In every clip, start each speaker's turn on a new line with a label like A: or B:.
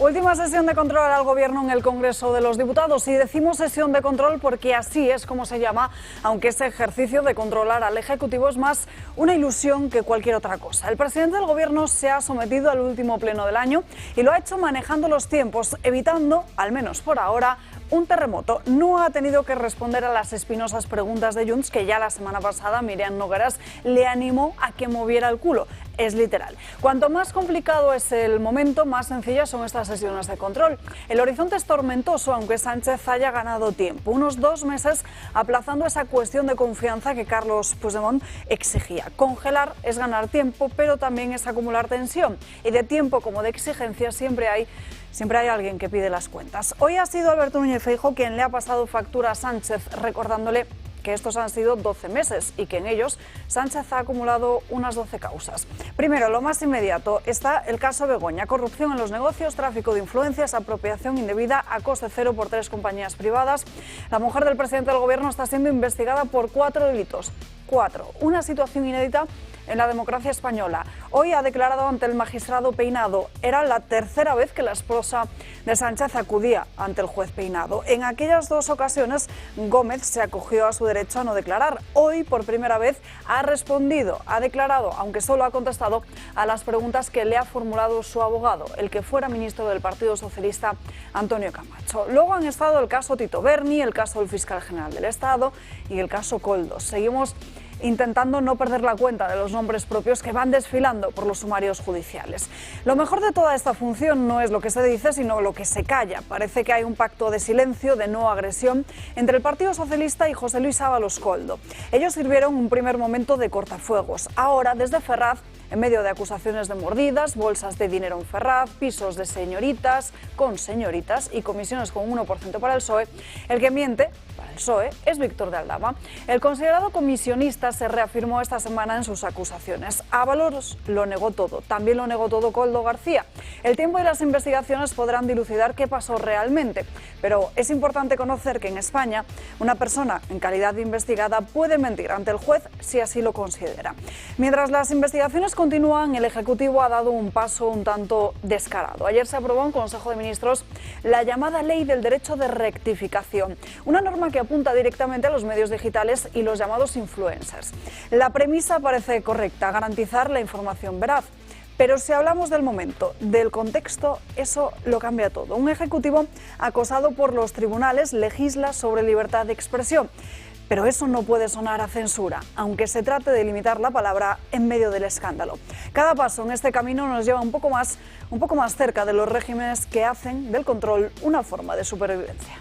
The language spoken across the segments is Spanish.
A: Última sesión de control al Gobierno en el Congreso de los Diputados. Y decimos sesión de control porque así es como se llama, aunque ese ejercicio de controlar al Ejecutivo es más una ilusión que cualquier otra cosa. El presidente del Gobierno se ha sometido al último pleno del año y lo ha hecho manejando los tiempos, evitando, al menos por ahora, un terremoto. No ha tenido que responder a las espinosas preguntas de Junts, que ya la semana pasada Míriam Nogueras le animó a que moviera el culo. Es literal. Cuanto más complicado es el momento, más sencillas son estas sesiones de control. El horizonte es tormentoso, aunque Sánchez haya ganado tiempo. Unos 2 meses aplazando esa cuestión de confianza que Carlos Puigdemont exigía. Congelar es ganar tiempo, pero también es acumular tensión. Y de tiempo como de exigencia siempre hay alguien que pide las cuentas. Hoy ha sido Alberto Núñez Feijóo quien le ha pasado factura a Sánchez, recordándole que estos han sido 12 meses y que en ellos Sánchez ha acumulado unas 12 causas. Primero, lo más inmediato, está el caso Begoña: corrupción en los negocios, tráfico de influencias, apropiación indebida a coste cero por 3 compañías privadas. La mujer del presidente del Gobierno está siendo investigada por 4 delitos. 4. Una situación inédita en la democracia española. Hoy ha declarado ante el magistrado Peinado. Era la tercera vez que la esposa de Sánchez acudía ante el juez Peinado. En aquellas 2 ocasiones, Gómez se acogió a su derecho a no declarar. Hoy, por primera vez, ha respondido, ha declarado, aunque solo ha contestado a las preguntas que le ha formulado su abogado, el que fuera ministro del Partido Socialista, Antonio Camacho. Luego han estado el caso Tito Berni, el caso del fiscal general del Estado y el caso Koldo. Seguimos intentando no perder la cuenta de los nombres propios que van desfilando por los sumarios judiciales. Lo mejor de toda esta función no es lo que se dice, sino lo que se calla. Parece que hay un pacto de silencio, de no agresión, entre el Partido Socialista y José Luis Ábalos Koldo. Ellos sirvieron un primer momento de cortafuegos. Ahora, desde Ferraz, en medio de acusaciones de mordidas, bolsas de dinero en Ferraz, pisos de señoritas, con señoritas y comisiones con 1% para el PSOE, el que miente para el PSOE es Víctor de Aldama. El considerado comisionista se reafirmó esta semana en sus acusaciones. Ábalos lo negó todo, también lo negó todo Koldo García. El tiempo y las investigaciones podrán dilucidar qué pasó realmente, pero es importante conocer que en España una persona en calidad de investigada puede mentir ante el juez si así lo considera. Mientras las investigaciones continúan, el Ejecutivo ha dado un paso un tanto descarado. Ayer se aprobó en Consejo de Ministros la llamada Ley del Derecho de Rectificación, una norma que apunta directamente a los medios digitales y los llamados influencers. La premisa parece correcta: garantizar la información veraz. Pero si hablamos del momento, del contexto, eso lo cambia todo. Un Ejecutivo acosado por los tribunales legisla sobre libertad de expresión. Pero eso no puede sonar a censura, aunque se trate de limitar la palabra en medio del escándalo. Cada paso en este camino nos lleva un poco más cerca de los regímenes que hacen del control una forma de supervivencia.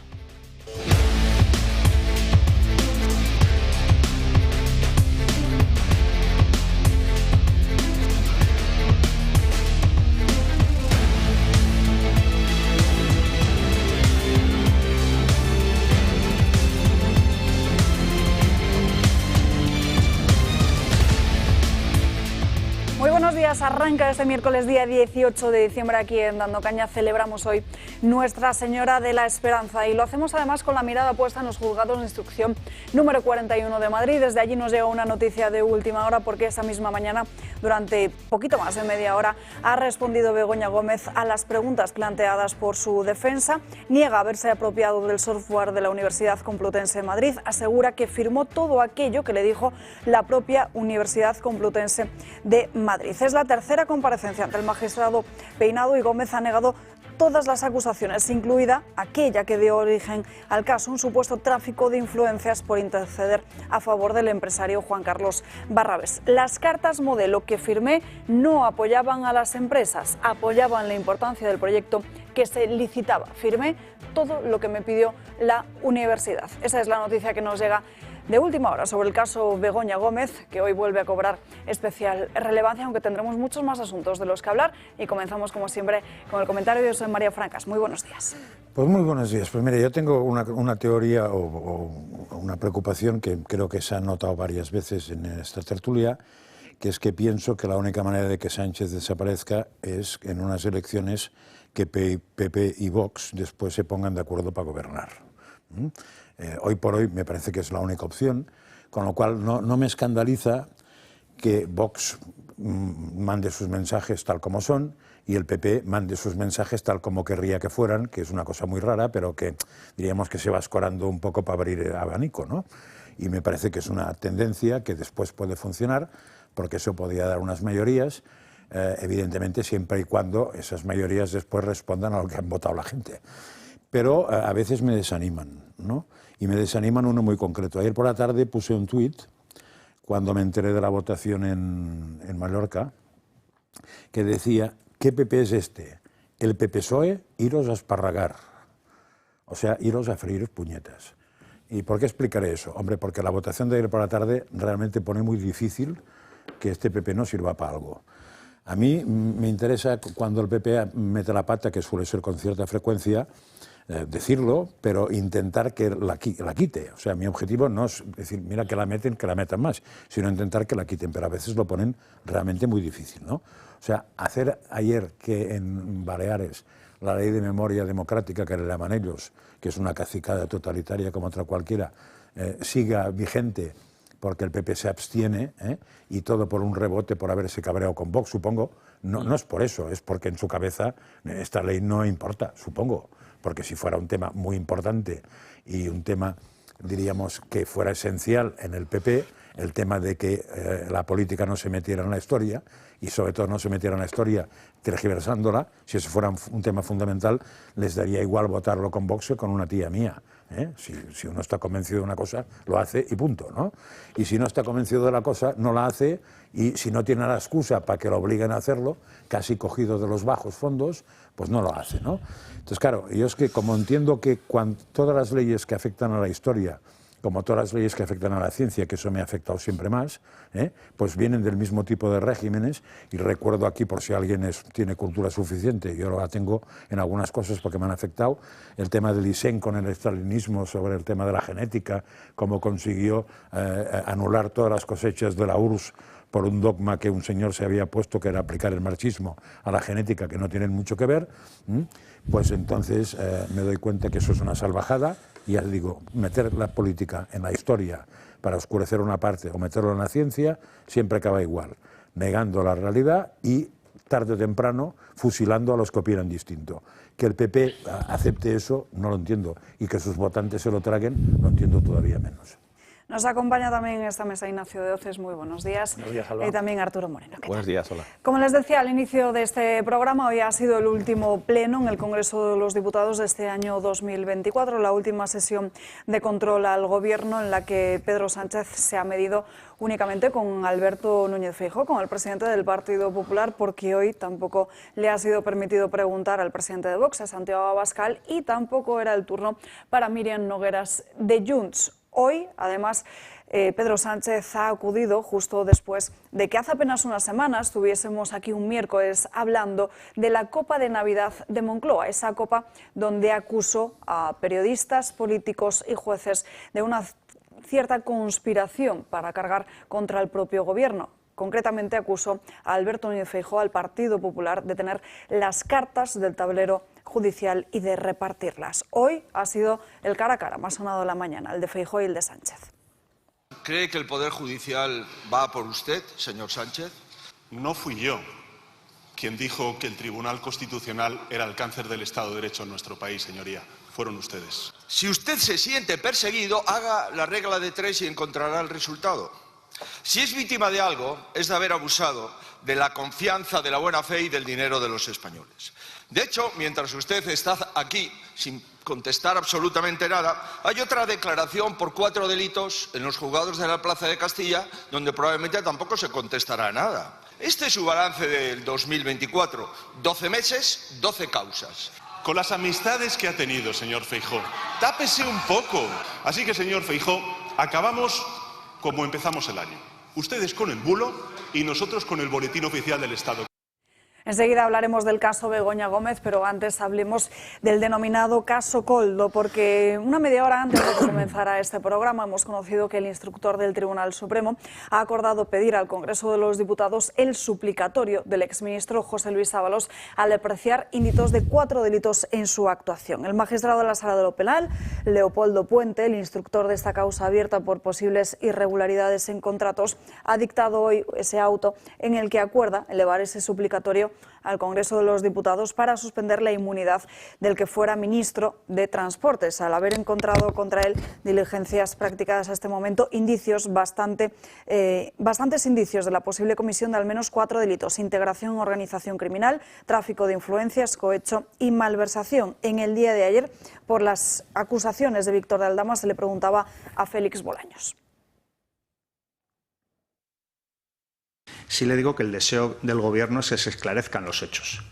A: Arranca este miércoles día 18 de diciembre aquí en Dando Caña. Celebramos hoy Nuestra Señora de la Esperanza y lo hacemos además con la mirada puesta en los juzgados de instrucción número 41 de Madrid. Desde allí nos llega una noticia de última hora porque esa misma mañana, durante poquito más de media hora, ha respondido Begoña Gómez a las preguntas planteadas por su defensa. Niega haberse apropiado del software de la Universidad Complutense de Madrid. Asegura que firmó todo aquello que le dijo la propia Universidad Complutense de Madrid. Es la tercera comparecencia ante el magistrado Peinado y Gómez ha negado todas las acusaciones, incluida aquella que dio origen al caso, un supuesto tráfico de influencias por interceder a favor del empresario Juan Carlos Barrabés. Las cartas modelo que firmé no apoyaban a las empresas, apoyaban la importancia del proyecto que se licitaba. Firmé todo lo que me pidió la universidad. Esa es la noticia que nos llega de última hora sobre el caso Begoña Gómez, que hoy vuelve a cobrar especial relevancia, aunque tendremos muchos más asuntos de los que hablar. Y comenzamos, como siempre, con el comentario de José María Francas. Muy buenos días.
B: Pues muy buenos días. Pues mire, yo tengo una teoría o una preocupación que creo que se ha notado varias veces en esta tertulia, que es que pienso que la única manera de que Sánchez desaparezca es en unas elecciones que PP y Vox después se pongan de acuerdo para gobernar. Hoy por hoy me parece que es la única opción, con lo cual no me escandaliza que Vox mande sus mensajes tal como son y el PP mande sus mensajes tal como querría que fueran, que es una cosa muy rara, pero que diríamos que se va escorando un poco para abrir el abanico, ¿no? Y me parece que es una tendencia que después puede funcionar, porque eso podría dar unas mayorías, evidentemente siempre y cuando esas mayorías después respondan a lo que han votado la gente. Pero a veces me desaniman, ¿no? Y me desaniman uno muy concreto. Ayer por la tarde puse un tuit, cuando me enteré de la votación en Mallorca, que decía: ¿qué PP es este? El PP-PSOE, iros a esparragar. O sea, iros a freír puñetas. ¿Y por qué explicaré eso? Hombre, porque la votación de ayer por la tarde realmente pone muy difícil que este PP no sirva para algo. A mí me interesa cuando el PP mete la pata, que suele ser con cierta frecuencia, decirlo, pero intentar que la quite. O sea, mi objetivo no es decir, mira que la metan más, sino intentar que la quiten, pero a veces lo ponen realmente muy difícil, ¿no? O sea, hacer ayer que en Baleares la ley de memoria democrática, que le llaman ellos, que es una cacicada totalitaria como otra cualquiera, siga vigente porque el PP se abstiene, y todo por un rebote por haberse cabreado con Vox, supongo. No es por eso, es porque en su cabeza esta ley no importa, supongo. Porque si fuera un tema muy importante y un tema, diríamos, que fuera esencial en el PP, el tema de que la política no se metiera en la historia, y sobre todo no se metiera en la historia tergiversándola, si eso fuera un tema fundamental, les daría igual votarlo con Vox que con una tía mía. Si uno está convencido de una cosa, lo hace y punto, ¿no? Y si no está convencido de la cosa, no la hace, y si no tiene la excusa para que lo obliguen a hacerlo, casi cogido de los bajos fondos, pues no lo hace, ¿no? Entonces, claro, yo es que como entiendo que todas las leyes que afectan a la historia, como todas las leyes que afectan a la ciencia, que eso me ha afectado siempre más, pues vienen del mismo tipo de regímenes, y recuerdo aquí, por si alguien tiene cultura suficiente, yo la tengo en algunas cosas porque me han afectado, el tema del Lysen con el estalinismo sobre el tema de la genética, cómo consiguió anular todas las cosechas de la URSS por un dogma que un señor se había puesto, que era aplicar el marxismo a la genética, que no tienen mucho que ver, pues entonces me doy cuenta que eso es una salvajada. Y ya digo, meter la política en la historia para oscurecer una parte o meterlo en la ciencia siempre acaba igual, negando la realidad y tarde o temprano fusilando a los que opinan distinto. Que el PP acepte eso, no lo entiendo, y que sus votantes se lo traguen, lo entiendo todavía menos.
A: Nos acompaña también en esta mesa Ignacio de Oces, muy buenos días.
B: Buenos días, Alba.
A: Y también Arturo Moreno.
C: Buenos días, hola.
A: Como les decía al inicio de este programa, hoy ha sido el último pleno en el Congreso de los Diputados de este año 2024, la última sesión de control al Gobierno en la que Pedro Sánchez se ha medido únicamente con Alberto Núñez Feijóo, con el presidente del Partido Popular, porque hoy tampoco le ha sido permitido preguntar al presidente de Vox, a Santiago Abascal, y tampoco era el turno para Míriam Nogueras de Junts. Hoy, además, Pedro Sánchez ha acudido justo después de que hace apenas unas semanas estuviésemos aquí un miércoles hablando de la Copa de Navidad de Moncloa, esa copa donde acusó a periodistas, políticos y jueces de una cierta conspiración para cargar contra el propio Gobierno. Concretamente acusó a Alberto Núñez Feijóo, al Partido Popular, de tener las cartas del tablero judicial y de repartirlas. Hoy ha sido el cara a cara más sonado de la mañana, el de Feijóo y el de Sánchez.
D: ¿Cree que el Poder Judicial va por usted, señor Sánchez?
E: No fui yo quien dijo que el Tribunal Constitucional era el cáncer del Estado de Derecho en nuestro país, señoría. Fueron ustedes.
D: Si usted se siente perseguido, haga la regla de 3 y encontrará el resultado. Si es víctima de algo, es de haber abusado de la confianza, de la buena fe y del dinero de los españoles. De hecho, mientras usted está aquí sin contestar absolutamente nada, hay otra declaración por 4 delitos en los juzgados de la Plaza de Castilla, donde probablemente tampoco se contestará nada. Este es su balance del 2024. 12 meses, 12 causas.
E: Con las amistades que ha tenido, señor Feijóo, tápese un poco. Así que, señor Feijóo, acabamos como empezamos el año. Ustedes con el bulo y nosotros con el boletín oficial del Estado.
A: Enseguida hablaremos del caso Begoña Gómez, pero antes hablemos del denominado caso Koldo, porque una media hora antes de que comenzara este programa hemos conocido que el instructor del Tribunal Supremo ha acordado pedir al Congreso de los Diputados el suplicatorio del exministro José Luis Ábalos al apreciar indicios de 4 delitos en su actuación. El magistrado de la Sala de lo Penal, Leopoldo Puente, el instructor de esta causa abierta por posibles irregularidades en contratos, ha dictado hoy ese auto en el que acuerda elevar ese suplicatorio al Congreso de los Diputados para suspender la inmunidad del que fuera ministro de Transportes, al haber encontrado contra él diligencias practicadas hasta este momento, bastantes indicios de la posible comisión de al menos 4 delitos: integración en organización criminal, tráfico de influencias, cohecho y malversación. En el día de ayer, por las acusaciones de Víctor de Aldama, se le preguntaba a Félix Bolaños.
C: Sí le digo que el deseo del Gobierno es que se esclarezcan los hechos.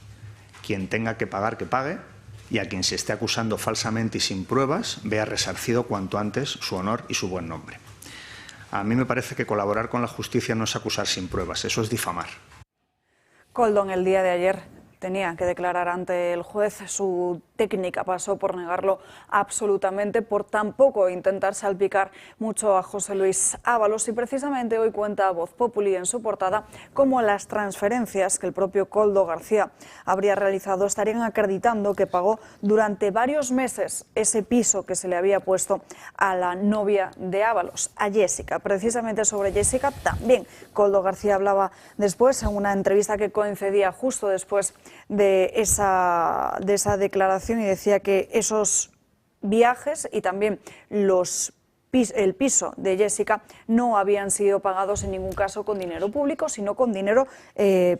C: Quien tenga que pagar, que pague, y a quien se esté acusando falsamente y sin pruebas, vea resarcido cuanto antes su honor y su buen nombre. A mí me parece que colaborar con la justicia no es acusar sin pruebas, eso es difamar.
A: Koldo en el día de ayer tenía que declarar ante el juez. Su técnica pasó por negarlo absolutamente, por tampoco intentar salpicar mucho a José Luis Ábalos, y precisamente hoy cuenta Voz Populi en su portada cómo las transferencias que el propio Koldo García habría realizado estarían acreditando que pagó durante varios meses ese piso que se le había puesto a la novia de Ábalos, a Jessica. Precisamente sobre Jessica también Koldo García hablaba después, en una entrevista que coincidía justo después de esa declaración, y decía que esos viajes y también el piso de Jessica no habían sido pagados en ningún caso con dinero público, sino con dinero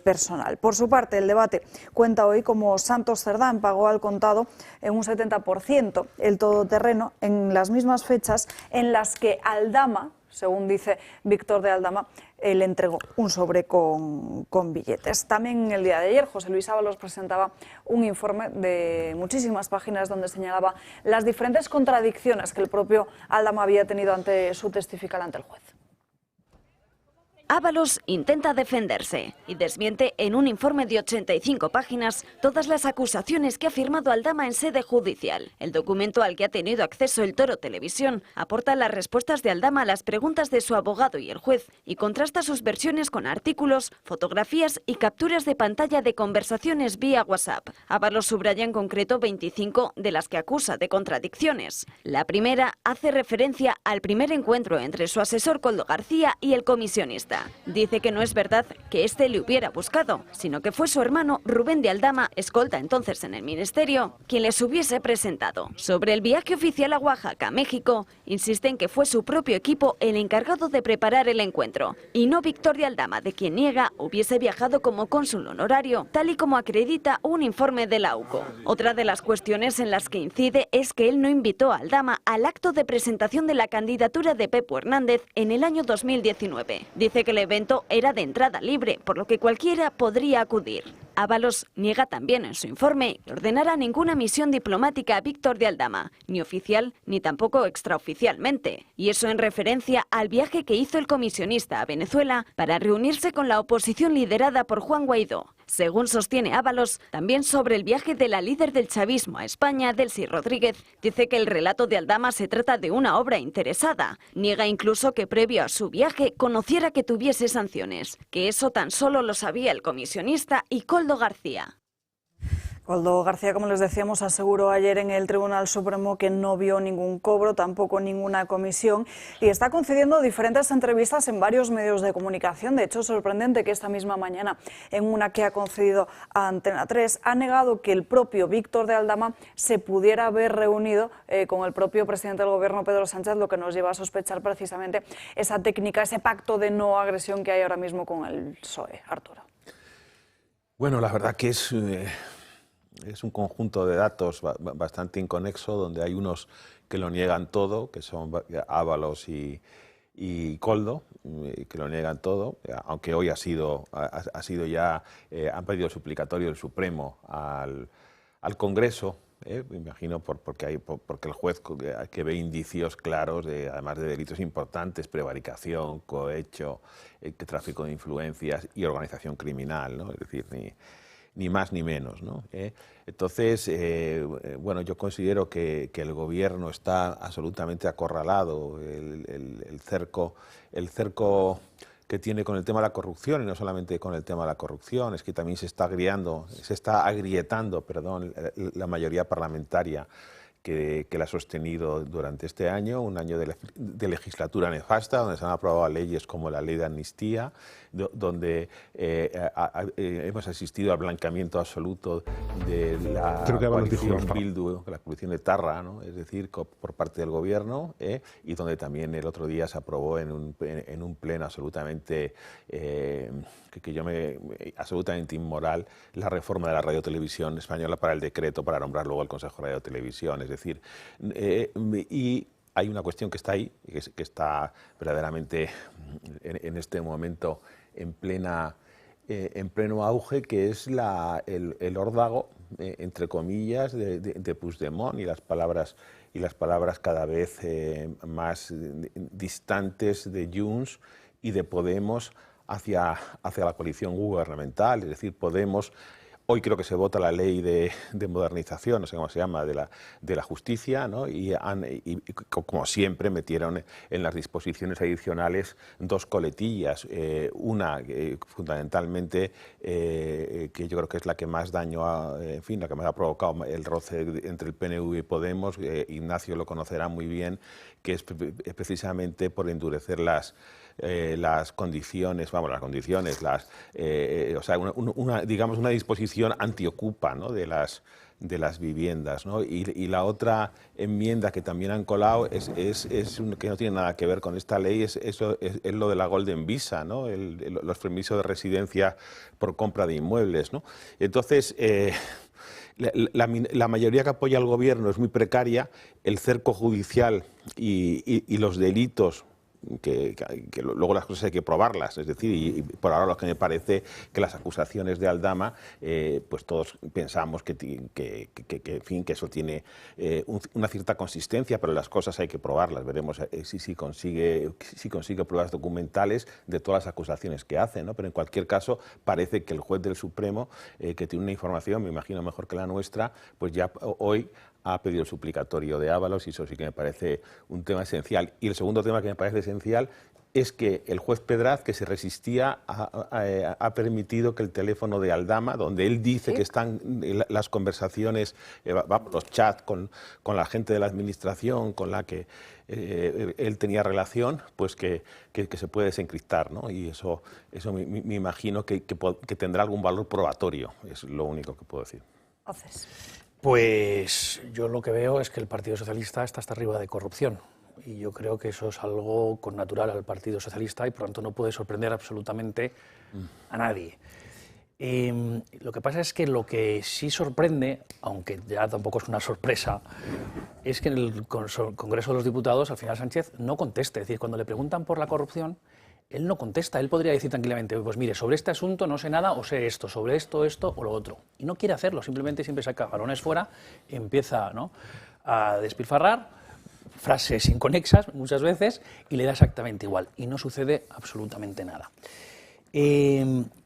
A: personal. Por su parte, el debate cuenta hoy cómo Santos Cerdán pagó al contado en un 70% el todoterreno en las mismas fechas en las que Aldama, según dice Víctor de Aldama, le entregó un sobre con billetes. También en el día de ayer José Luis Ábalos presentaba un informe de muchísimas páginas donde señalaba las diferentes contradicciones que el propio Aldama había tenido ante su testifical ante el juez.
F: Ábalos intenta defenderse y desmiente en un informe de 85 páginas todas las acusaciones que ha firmado Aldama en sede judicial. El documento al que ha tenido acceso el Toro Televisión aporta las respuestas de Aldama a las preguntas de su abogado y el juez y contrasta sus versiones con artículos, fotografías y capturas de pantalla de conversaciones vía WhatsApp. Ábalos subraya en concreto 25 de las que acusa de contradicciones. La primera hace referencia al primer encuentro entre su asesor Koldo García y el comisionista. Dice que no es verdad que éste le hubiera buscado, sino que fue su hermano Rubén de Aldama, escolta entonces en el Ministerio, quien les hubiese presentado. Sobre el viaje oficial a Oaxaca, México, insiste en que fue su propio equipo el encargado de preparar el encuentro, y no Víctor de Aldama, de quien niega hubiese viajado como cónsul honorario, tal y como acredita un informe de la AUCO. Otra de las cuestiones en las que incide es que él no invitó a Aldama al acto de presentación de la candidatura de Pepo Hernández en el año 2019. Dice que el evento era de entrada libre, por lo que cualquiera podría acudir. Ábalos niega también en su informe que ordenara ninguna misión diplomática a Víctor de Aldama, ni oficial ni tampoco extraoficialmente, y eso en referencia al viaje que hizo el comisionista a Venezuela para reunirse con la oposición liderada por Juan Guaidó. Según sostiene Ábalos, también sobre el viaje de la líder del chavismo a España, Delcy Rodríguez, dice que el relato de Aldama se trata de una obra interesada. Niega incluso que previo a su viaje conociera que tuviese sanciones, que eso tan solo lo sabía el comisionista y Koldo García.
A: Koldo García, como les decíamos, aseguró ayer en el Tribunal Supremo que no vio ningún cobro, tampoco ninguna comisión, y está concediendo diferentes entrevistas en varios medios de comunicación. De hecho, es sorprendente que esta misma mañana, en una que ha concedido a Antena 3, ha negado que el propio Víctor de Aldama se pudiera haber reunido con el propio presidente del Gobierno, Pedro Sánchez, lo que nos lleva a sospechar precisamente esa técnica, ese pacto de no agresión que hay ahora mismo con el PSOE. Arturo.
G: Bueno, la verdad que es un conjunto de datos bastante inconexo, donde hay unos que lo niegan todo, que son Ábalos y Koldo, que lo niegan todo, aunque hoy ha sido ya, han pedido el suplicatorio del Supremo al Congreso, me imagino porque el juez que ve indicios claros, además de delitos importantes, prevaricación, cohecho, tráfico de influencias y organización criminal, ¿no? Es decir, ni más ni menos, ¿no? Entonces, bueno, yo considero que el gobierno está absolutamente acorralado, el cerco que tiene con el tema de la corrupción, y no solamente con el tema de la corrupción, es que también se está agrietando, la mayoría parlamentaria que la ha sostenido durante este año, un año de legislatura nefasta, donde se han aprobado leyes como la ley de amnistía, donde hemos asistido al blanqueamiento absoluto de la coalición Bildu, la coalición de Tarra, ¿no? Es decir, por parte del gobierno, y donde también el otro día se aprobó en un pleno absolutamente absolutamente inmoral, la reforma de la radiotelevisión española para el decreto para nombrar luego el Consejo de Radio-Televisión. Es decir, y hay una cuestión que está ahí, que está verdaderamente en este momento en pleno auge, que es el órdago, entre comillas, de Puigdemont y las palabras cada vez más distantes de Junts y de Podemos hacia la coalición gubernamental. Es decir, Podemos, hoy creo que se vota la ley de modernización, no sé cómo se llama, de la justicia, ¿no? Y como siempre metieron en las disposiciones adicionales dos coletillas, una fundamentalmente que yo creo que es la que más daño la que más ha provocado el roce entre el PNV y Podemos, Ignacio lo conocerá muy bien, que es precisamente por endurecer las condiciones, digamos una disposición antiocupa, ¿no? de las viviendas, ¿no? Y la otra enmienda que también han colado es que no tiene nada que ver con esta ley, es lo de la Golden Visa, ¿no? Los permisos de residencia por compra de inmuebles, ¿no? Entonces, la mayoría que apoya al gobierno es muy precaria, el cerco judicial y los delitos, que luego las cosas hay que probarlas, es decir, y por ahora lo que me parece que las acusaciones de Aldama, pues todos pensamos que eso tiene una cierta consistencia, pero las cosas hay que probarlas, veremos si consigue pruebas documentales de todas las acusaciones que hace, ¿no? Pero en cualquier caso parece que el juez del Supremo, que tiene una información, me imagino mejor que la nuestra, pues ya hoy ha pedido el suplicatorio de Ábalos, y eso sí que me parece un tema esencial. Y el segundo tema que me parece esencial es que el juez Pedraz, que se resistía, ha permitido que el teléfono de Aldama, donde él dice que están las conversaciones, los chats con la gente de la administración con la que él tenía relación, pues que se puede desencriptar, ¿no? Y eso me imagino que tendrá algún valor probatorio, es lo único que puedo decir.
H: Pues yo lo que veo es que el Partido Socialista está hasta arriba de corrupción, y yo creo que eso es algo connatural al Partido Socialista y por lo tanto no puede sorprender absolutamente a nadie. Lo que pasa es que lo que sí sorprende, aunque ya tampoco es una sorpresa, es que en el Congreso de los Diputados al final Sánchez no conteste. Es decir, cuando le preguntan por la corrupción, él no contesta. Él podría decir tranquilamente, pues mire, sobre este asunto no sé nada, o sé esto, sobre esto o lo otro. Y no quiere hacerlo, simplemente siempre saca balones fuera, empieza, ¿no?, a despilfarrar, frases inconexas muchas veces, y le da exactamente igual. Y no sucede absolutamente nada.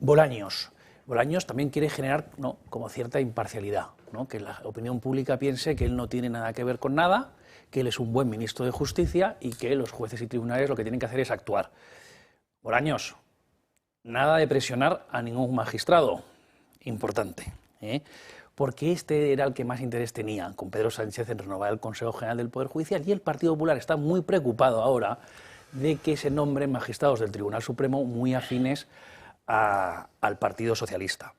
H: Bolaños también quiere generar, ¿no?, como cierta imparcialidad, ¿no?, que la opinión pública piense que él no tiene nada que ver con nada, que él es un buen ministro de Justicia y que los jueces y tribunales lo que tienen que hacer es actuar. Bolaños, nada de presionar a ningún magistrado, importante, porque este era el que más interés tenía, con Pedro Sánchez, en renovar el Consejo General del Poder Judicial, y el Partido Popular está muy preocupado ahora de que se nombren magistrados del Tribunal Supremo muy afines al Partido Socialista.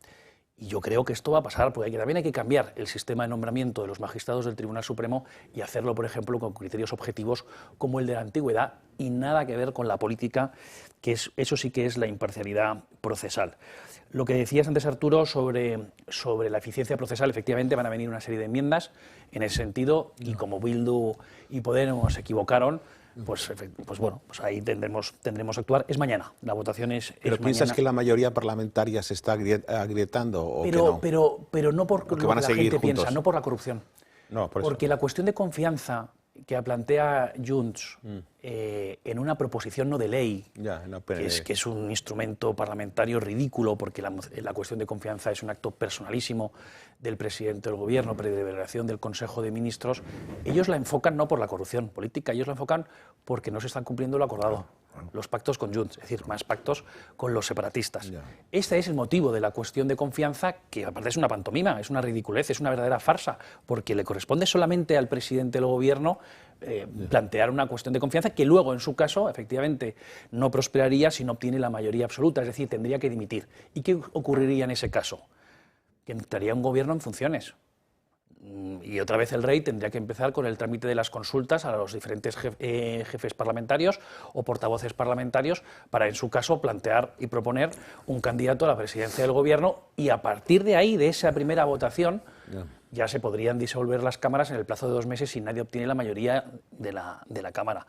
H: Y yo creo que esto va a pasar, porque también hay que cambiar el sistema de nombramiento de los magistrados del Tribunal Supremo y hacerlo, por ejemplo, con criterios objetivos como el de la antigüedad y nada que ver con la política, que eso sí que es la imparcialidad procesal. Lo que decías antes, Arturo, sobre la eficiencia procesal, efectivamente van a venir una serie de enmiendas en ese sentido, y como Bildu y Podemos se equivocaron, pues bueno, pues ahí tendremos que actuar. Es mañana, la votación es
G: ¿Pero piensas
H: mañana.
G: que la mayoría parlamentaria se está agrietando o
H: pero,
G: que no?
H: Pero no por lo que
G: van a
H: la
G: seguir
H: gente
G: juntos.
H: piensa, no por la corrupción.
G: No, por
H: Porque
G: eso.
H: la cuestión de confianza que plantea Junts en una proposición no de ley, que es un instrumento parlamentario ridículo, porque la cuestión de confianza es un acto personalísimo del presidente del Gobierno, predeliberación del Consejo de Ministros. Ellos la enfocan no por la corrupción política, ellos la enfocan porque no se están cumpliendo lo acordado. Los pactos con Junts, es decir, más pactos con los separatistas. Este es el motivo de la cuestión de confianza, que aparte es una pantomima, es una ridiculez, es una verdadera farsa, porque le corresponde solamente al presidente del Gobierno plantear una cuestión de confianza que luego, en su caso, efectivamente, no prosperaría si no obtiene la mayoría absoluta, es decir, tendría que dimitir. ¿Y qué ocurriría en ese caso? Que entraría un Gobierno en funciones. Y otra vez el rey tendría que empezar con el trámite de las consultas a los diferentes jefes parlamentarios o portavoces parlamentarios para, en su caso, plantear y proponer un candidato a la presidencia del Gobierno, y a partir de ahí, de esa primera votación, ya se podrían disolver las cámaras en el plazo de 2 meses si nadie obtiene la mayoría de la Cámara.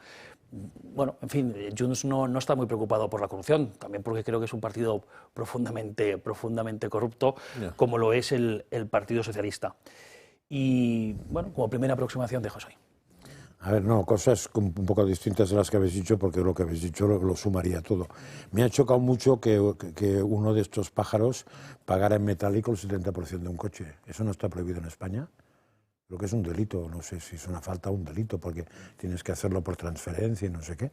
H: Bueno, en fin, Junts no está muy preocupado por la corrupción, también porque creo que es un partido profundamente corrupto, como lo es el Partido Socialista. Y, bueno, como primera aproximación dejo eso ahí.
B: A ver, no, cosas un poco distintas de las que habéis dicho, porque lo que habéis dicho lo sumaría todo. Me ha chocado mucho que uno de estos pájaros pagara en metálico el 70% de un coche. ¿Eso no está prohibido en España? Creo que es un delito, no sé si es una falta o un delito, porque tienes que hacerlo por transferencia y no sé qué.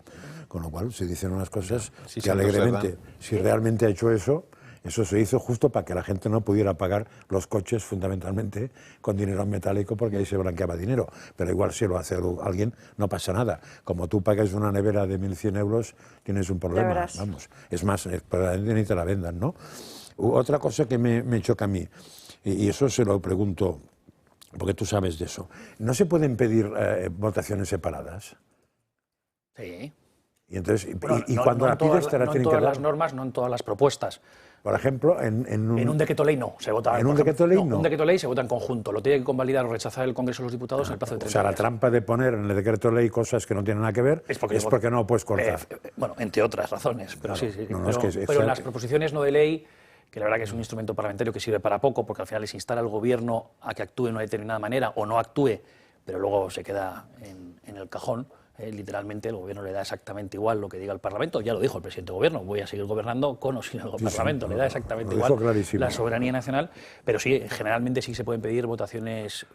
B: Con lo cual se dicen unas cosas que alegremente, si realmente ha hecho eso se hizo justo para que la gente no pudiera pagar los coches fundamentalmente con dinero en metálico, porque ahí se blanqueaba dinero. Pero igual si lo hace alguien no pasa nada. Como tú pagas una nevera de 1.100 euros, tienes un problema. Vamos, es más, probablemente ni te la vendan, ¿no? Otra cosa que me choca a mí, y eso se lo pregunto, porque tú sabes de eso, ¿no se pueden pedir votaciones separadas?
H: Sí.
B: Y entonces, bueno, cuando la pides te la tienen que dar.
H: No en todas las normas, no en todas las propuestas.
B: Por ejemplo, en un
H: decreto ley no se vota.
B: ¿En un decreto ley no?
H: Un decreto ley se vota en conjunto. Lo tiene que convalidar o rechazar el Congreso de los Diputados en el plazo de 30 días.
B: O sea, la trampa de poner en el decreto ley cosas que no tienen nada que ver es porque no lo puedes cortar.
H: Bueno, entre otras razones. Pero
B: claro,
H: sí.
B: No,
H: pero en las proposiciones no de ley, que la verdad que es un instrumento parlamentario que sirve para poco, porque al final les instala al Gobierno a que actúe de una determinada manera o no actúe, pero luego se queda en el cajón. Literalmente el Gobierno le da exactamente igual lo que diga el Parlamento. Ya lo dijo el presidente del Gobierno, voy a seguir gobernando con o sin el Parlamento. Le da exactamente igual la soberanía nacional, pero sí, generalmente sí se pueden pedir votaciones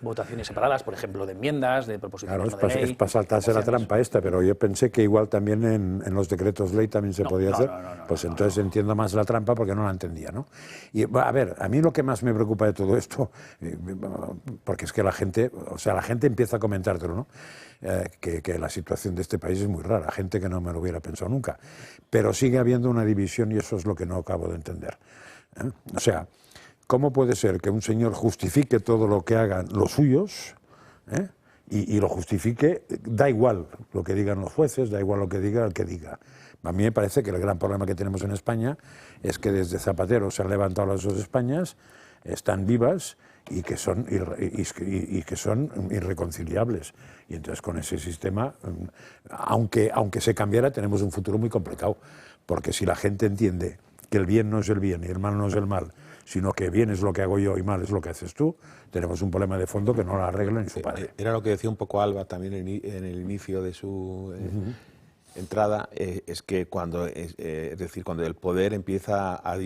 H: separadas, por ejemplo, de enmiendas, de proposiciones de ley.
B: Es para saltarse la trampa esta, pero yo pensé que igual también en los decretos ley también se podía hacer. Pues entonces entiendo más la trampa porque no la entendía, ¿no? Y a ver, a mí lo que más me preocupa de todo esto, porque es que la gente empieza a comentártelo, ¿no? Que la situación de este país es muy rara, gente que no me lo hubiera pensado nunca, pero sigue habiendo una división y eso es lo que no acabo de entender. O sea, ¿cómo puede ser que un señor justifique todo lo que hagan los suyos y lo justifique? Da igual lo que digan los jueces, da igual lo que diga el que diga. A mí me parece que el gran problema que tenemos en España es que desde Zapatero se han levantado las dos Españas, están vivas y que son irreconciliables. Y entonces con ese sistema, aunque se cambiara, tenemos un futuro muy complicado, porque si la gente entiende que el bien no es el bien y el mal no es el mal, sino que bien es lo que hago yo y mal es lo que haces tú, tenemos un problema de fondo que no lo arregla ni su padre.
G: Era lo que decía un poco Alba también en el inicio de su entrada, es que cuando el poder empieza a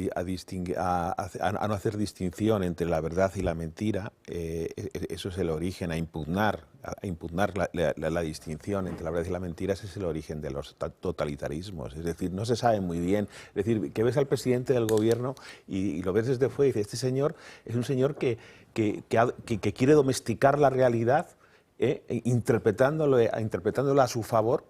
G: no hacer distinción entre la verdad y la mentira, eso es el origen, a impugnar la distinción entre la verdad y la mentira, ese es el origen de los totalitarismos. Es decir, no se sabe muy bien. Es decir, que ves al presidente del Gobierno y lo ves desde fuera y dices, este señor es un señor que quiere domesticar la realidad, interpretándola a su favor,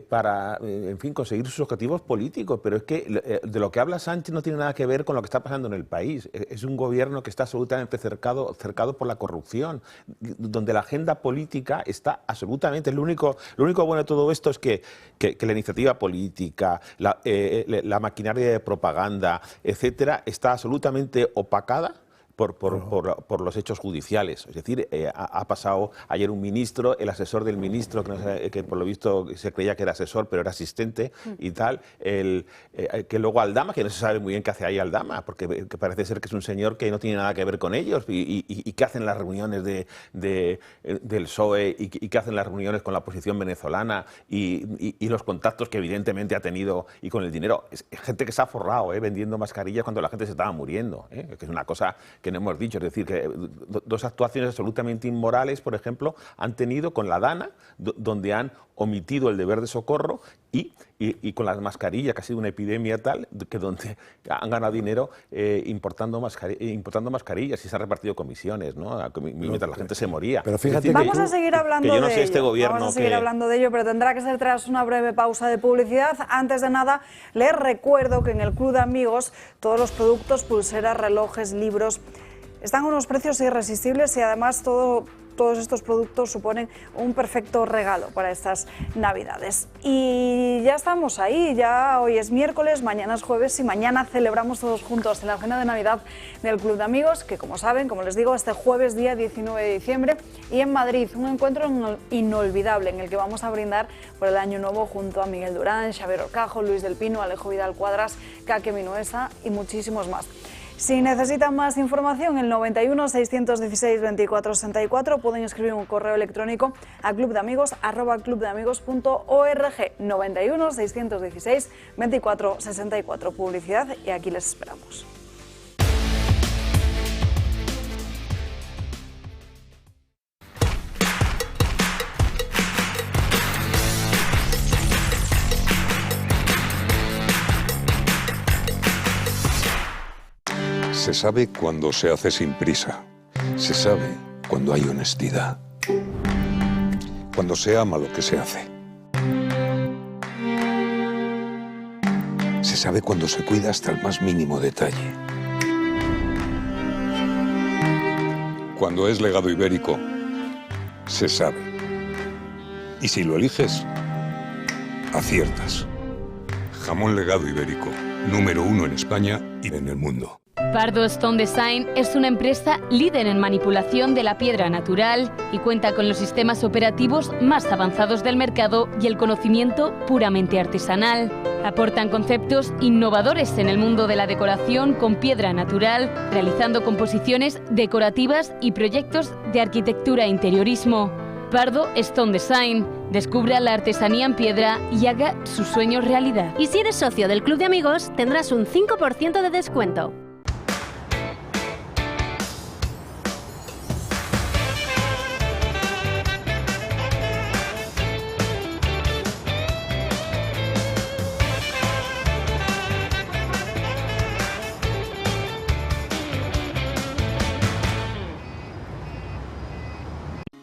G: para, en fin, conseguir sus objetivos políticos. Pero es que de lo que habla Sánchez no tiene nada que ver con lo que está pasando en el país. Es un gobierno que está absolutamente cercado por la corrupción, donde la agenda política está absolutamente... Lo único bueno de todo esto es que la iniciativa política, la maquinaria de propaganda, etcétera, está absolutamente opacada por los hechos judiciales. Es decir, ha pasado ayer un ministro, el asesor del ministro, que por lo visto se creía que era asesor, pero era asistente y tal, que luego Aldama, que no se sabe muy bien qué hace ahí Aldama, porque que parece ser que es un señor que no tiene nada que ver con ellos, y qué hacen las reuniones del PSOE, y qué hacen las reuniones con la oposición venezolana, y los contactos que evidentemente ha tenido, y con el dinero. Es gente que se ha forrado vendiendo mascarillas cuando la gente se estaba muriendo, que es una cosa que no hemos dicho. Es decir, que dos actuaciones absolutamente inmorales, por ejemplo, han tenido con la Dana, donde han omitido el deber de socorro, y con las mascarillas, que ha sido una epidemia tal, que donde han ganado dinero importando mascarillas, y se han repartido comisiones, ¿no? Mientras la gente se moría.
B: Pero fíjate
A: vamos a seguir hablando
B: de
A: ello. Vamos a seguir hablando de ello, pero tendrá que ser tras una breve pausa de publicidad. Antes de nada, les recuerdo que en el Club de Amigos todos los productos, pulseras, relojes, libros, están a unos precios irresistibles, y además todos estos productos suponen un perfecto regalo para estas Navidades. Y ya estamos ahí, ya hoy es miércoles, mañana es jueves, y mañana celebramos todos juntos en la cena de Navidad del Club de Amigos, que como saben, como les digo, este jueves día 19 de diciembre, y en Madrid, un encuentro inolvidable en el que vamos a brindar por el año nuevo junto a Miguel Durán, Xavier Orcajo, Luis del Pino, Alejo Vidal Cuadras, Kake Minuesa y muchísimos más. Si necesitan más información, el 91 616 24 64, pueden escribir un correo electrónico a clubdeamigos@clubdeamigos.org. 91 616 24 64. Publicidad, y aquí les esperamos.
I: Se sabe cuando se hace sin prisa. Se sabe cuando hay honestidad. Cuando se ama lo que se hace. Se sabe cuando se cuida hasta el más mínimo detalle. Cuando es legado ibérico, se sabe. Y si lo eliges, aciertas. Jamón legado ibérico, número 1 en España y en el mundo.
J: Pardo Stone Design es una empresa líder en manipulación de la piedra natural y cuenta con los sistemas operativos más avanzados del mercado y el conocimiento puramente artesanal. Aportan conceptos innovadores en el mundo de la decoración con piedra natural, realizando composiciones decorativas y proyectos de arquitectura e interiorismo. Pardo Stone Design. Descubra la artesanía en piedra y haga sus sueños realidad.
K: Y si eres socio del Club de Amigos, tendrás un 5% de descuento.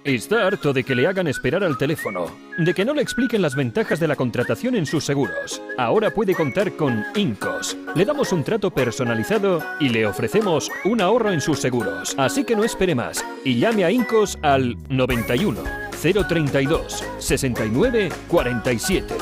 L: Está harto de que le hagan esperar al teléfono, de que no le expliquen las ventajas de la contratación en sus seguros. Ahora puede contar con Incos. Le damos un trato personalizado y le ofrecemos un ahorro en sus seguros. Así que no espere más y llame a Incos al 91 032 69 47.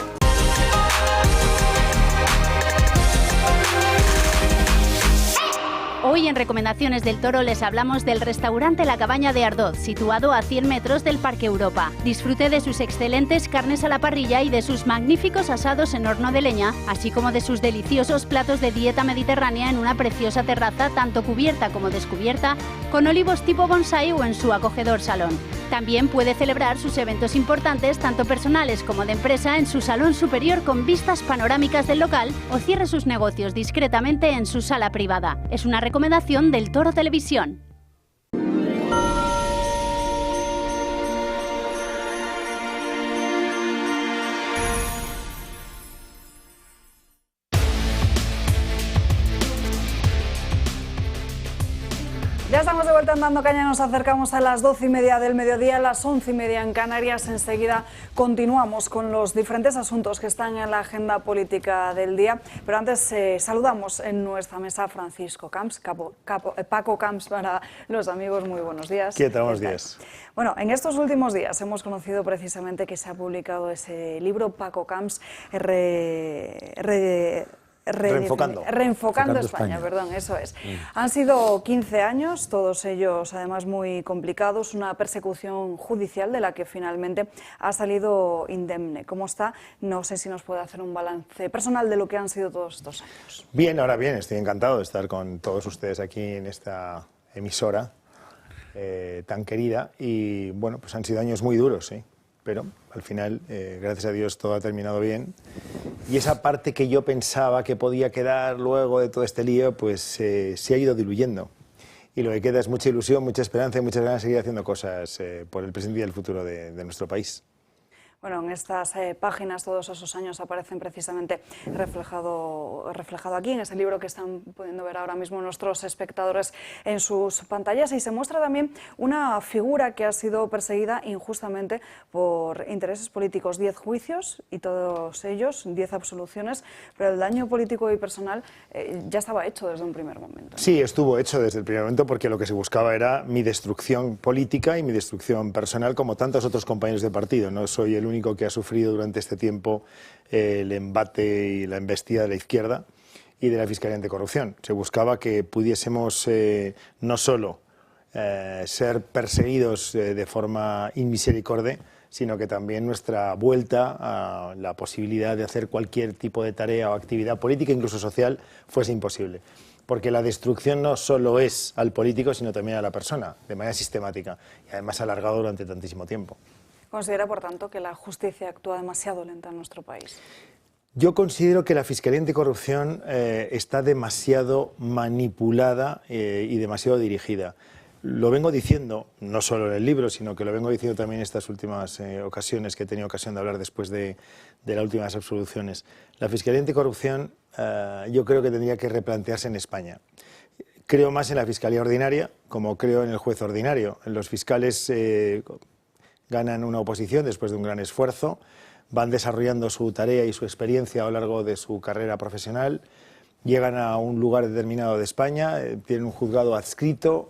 K: Hoy en Recomendaciones del Toro les hablamos del restaurante La Cabaña de Ardoz, situado a 100 metros del Parque Europa. Disfrute de sus excelentes carnes a la parrilla y de sus magníficos asados en horno de leña, así como de sus deliciosos platos de dieta mediterránea en una preciosa terraza, tanto cubierta como descubierta, con olivos tipo bonsái o en su acogedor salón. También puede celebrar sus eventos importantes, tanto personales como de empresa, en su salón superior con vistas panorámicas del local, o cierre sus negocios discretamente en su sala privada. Es una recomendación del Toro Televisión.
A: Ya estamos de vuelta en Dando Caña, nos acercamos a las 12:30 del mediodía, a las 11:30 en Canarias. Enseguida continuamos con los diferentes asuntos que están en la agenda política del día. Pero antes saludamos en nuestra mesa a Francisco Camps, Paco Camps para los amigos. Muy buenos días.
M: ¿Qué tal? Buenos días.
A: Bueno, en estos últimos días hemos conocido precisamente que se ha publicado ese libro, Paco Camps, Reenfocando España, perdón, eso es. Han sido 15 años, todos ellos además muy complicados, una persecución judicial de la que finalmente ha salido indemne. ¿Cómo está? No sé si nos puede hacer un balance personal de lo que han sido todos estos años.
M: Bien, ahora bien, estoy encantado de estar con todos ustedes aquí en esta emisora tan querida y bueno, pues han sido años muy duros, sí. Pero al final, gracias a Dios, todo ha terminado bien. Y esa parte que yo pensaba que podía quedar luego de todo este lío, pues se ha ido diluyendo. Y lo que queda es mucha ilusión, mucha esperanza y muchas ganas de seguir haciendo cosas por el presente y el futuro de nuestro país.
A: Bueno, en estas páginas todos esos años aparecen precisamente reflejado aquí, en ese libro que están pudiendo ver ahora mismo nuestros espectadores en sus pantallas, y se muestra también una figura que ha sido perseguida injustamente por intereses políticos. 10 juicios y todos ellos, 10 absoluciones, pero el daño político y personal ya estaba hecho desde un primer momento, ¿no?
M: Sí, estuvo hecho desde el primer momento porque lo que se buscaba era mi destrucción política y mi destrucción personal, como tantos otros compañeros de partido. No soy el único que ha sufrido durante este tiempo el embate y la embestida de la izquierda y de la Fiscalía Anticorrupción. Se buscaba que pudiésemos no solo ser perseguidos de forma inmisericordia, sino que también nuestra vuelta a la posibilidad de hacer cualquier tipo de tarea o actividad política, incluso social, fuese imposible. Porque la destrucción no solo es al político, sino también a la persona, de manera sistemática y además alargado durante tantísimo tiempo.
A: ¿Considera, por tanto, que la justicia actúa demasiado lenta en nuestro país?
M: Yo considero que la Fiscalía Anticorrupción está demasiado manipulada y demasiado dirigida. Lo vengo diciendo, no solo en el libro, sino que lo vengo diciendo también en estas últimas ocasiones que he tenido ocasión de hablar después de las últimas absoluciones. La Fiscalía Anticorrupción yo creo que tendría que replantearse en España. Creo más en la Fiscalía Ordinaria, como creo en el juez ordinario. Los fiscales ganan una oposición después de un gran esfuerzo, van desarrollando su tarea y su experiencia a lo largo de su carrera profesional, llegan a un lugar determinado de España, tienen un juzgado adscrito,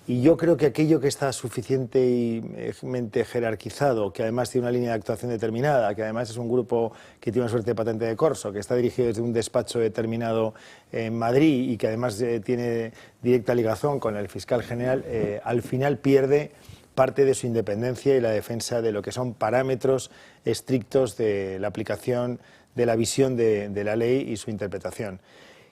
M: y yo creo que aquello que está suficientemente jerarquizado, que además tiene una línea de actuación determinada, que además es un grupo que tiene una suerte de patente de corso, que está dirigido desde un despacho determinado en Madrid y que además tiene directa ligación con el fiscal general, al final pierde parte de su independencia y la defensa de lo que son parámetros estrictos de la aplicación de la visión de la ley y su interpretación,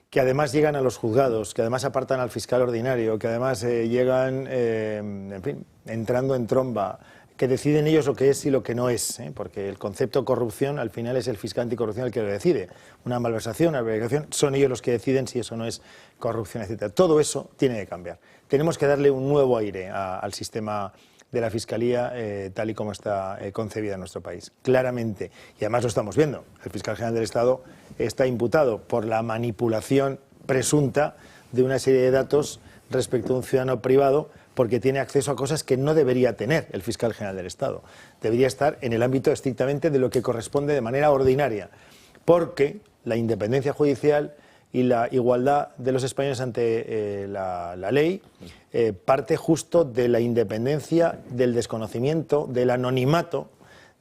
M: que además llegan a los juzgados, que además apartan al fiscal ordinario, que además llegan, en fin, entrando en tromba, que deciden ellos lo que es y lo que no es, porque el concepto corrupción al final es el fiscal anticorrupción el que lo decide. Una malversación, una prevaricación, son ellos los que deciden si eso no es corrupción, etc. Todo eso tiene que cambiar. Tenemos que darle un nuevo aire al sistema de la Fiscalía tal y como está concebida en nuestro país, claramente. Y además lo estamos viendo. El fiscal general del Estado está imputado por la manipulación presunta de una serie de datos respecto a un ciudadano privado porque tiene acceso a cosas que no debería tener el fiscal general del Estado. Debería estar en el ámbito estrictamente de lo que corresponde de manera ordinaria, porque la independencia judicial y la igualdad de los españoles ante la ley parte justo de la independencia, del desconocimiento, del anonimato,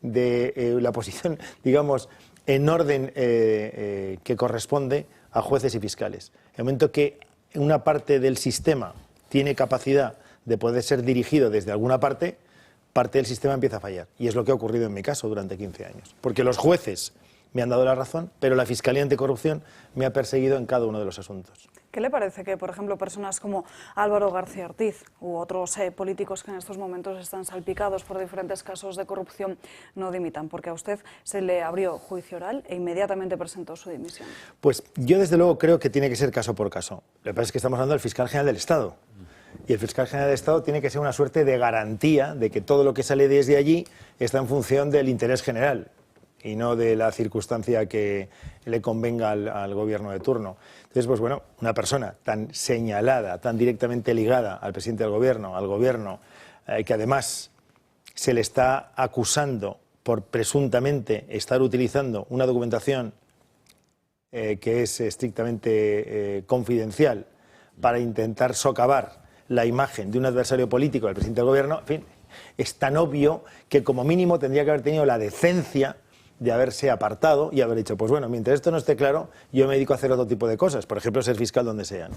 M: de la posición, digamos, en orden que corresponde a jueces y fiscales. En el momento que una parte del sistema tiene capacidad de poder ser dirigido desde alguna parte del sistema empieza a fallar. Y es lo que ha ocurrido en mi caso durante 15 años. Porque los jueces me han dado la razón, pero la Fiscalía Anticorrupción me ha perseguido en cada uno de los asuntos.
A: ¿Qué le parece que, por ejemplo, personas como Álvaro García Ortiz u otros políticos que en estos momentos están salpicados por diferentes casos de corrupción no dimitan? Porque a usted se le abrió juicio oral e inmediatamente presentó su dimisión.
M: Pues yo desde luego creo que tiene que ser caso por caso. Lo que pasa es que estamos hablando del fiscal general del Estado. Y el fiscal general del Estado tiene que ser una suerte de garantía de que todo lo que sale desde allí está en función del interés general y no de la circunstancia que le convenga al gobierno de turno. Entonces, pues bueno, una persona tan señalada, tan directamente ligada al presidente del gobierno, al gobierno, que además se le está acusando por presuntamente estar utilizando una documentación que es estrictamente confidencial para intentar socavar la imagen de un adversario político del presidente del gobierno, en fin, es tan obvio que como mínimo tendría que haber tenido la decencia de haberse apartado y haber dicho, pues bueno, mientras esto no esté claro, yo me dedico a hacer otro tipo de cosas, por ejemplo, ser fiscal donde sea, ¿no?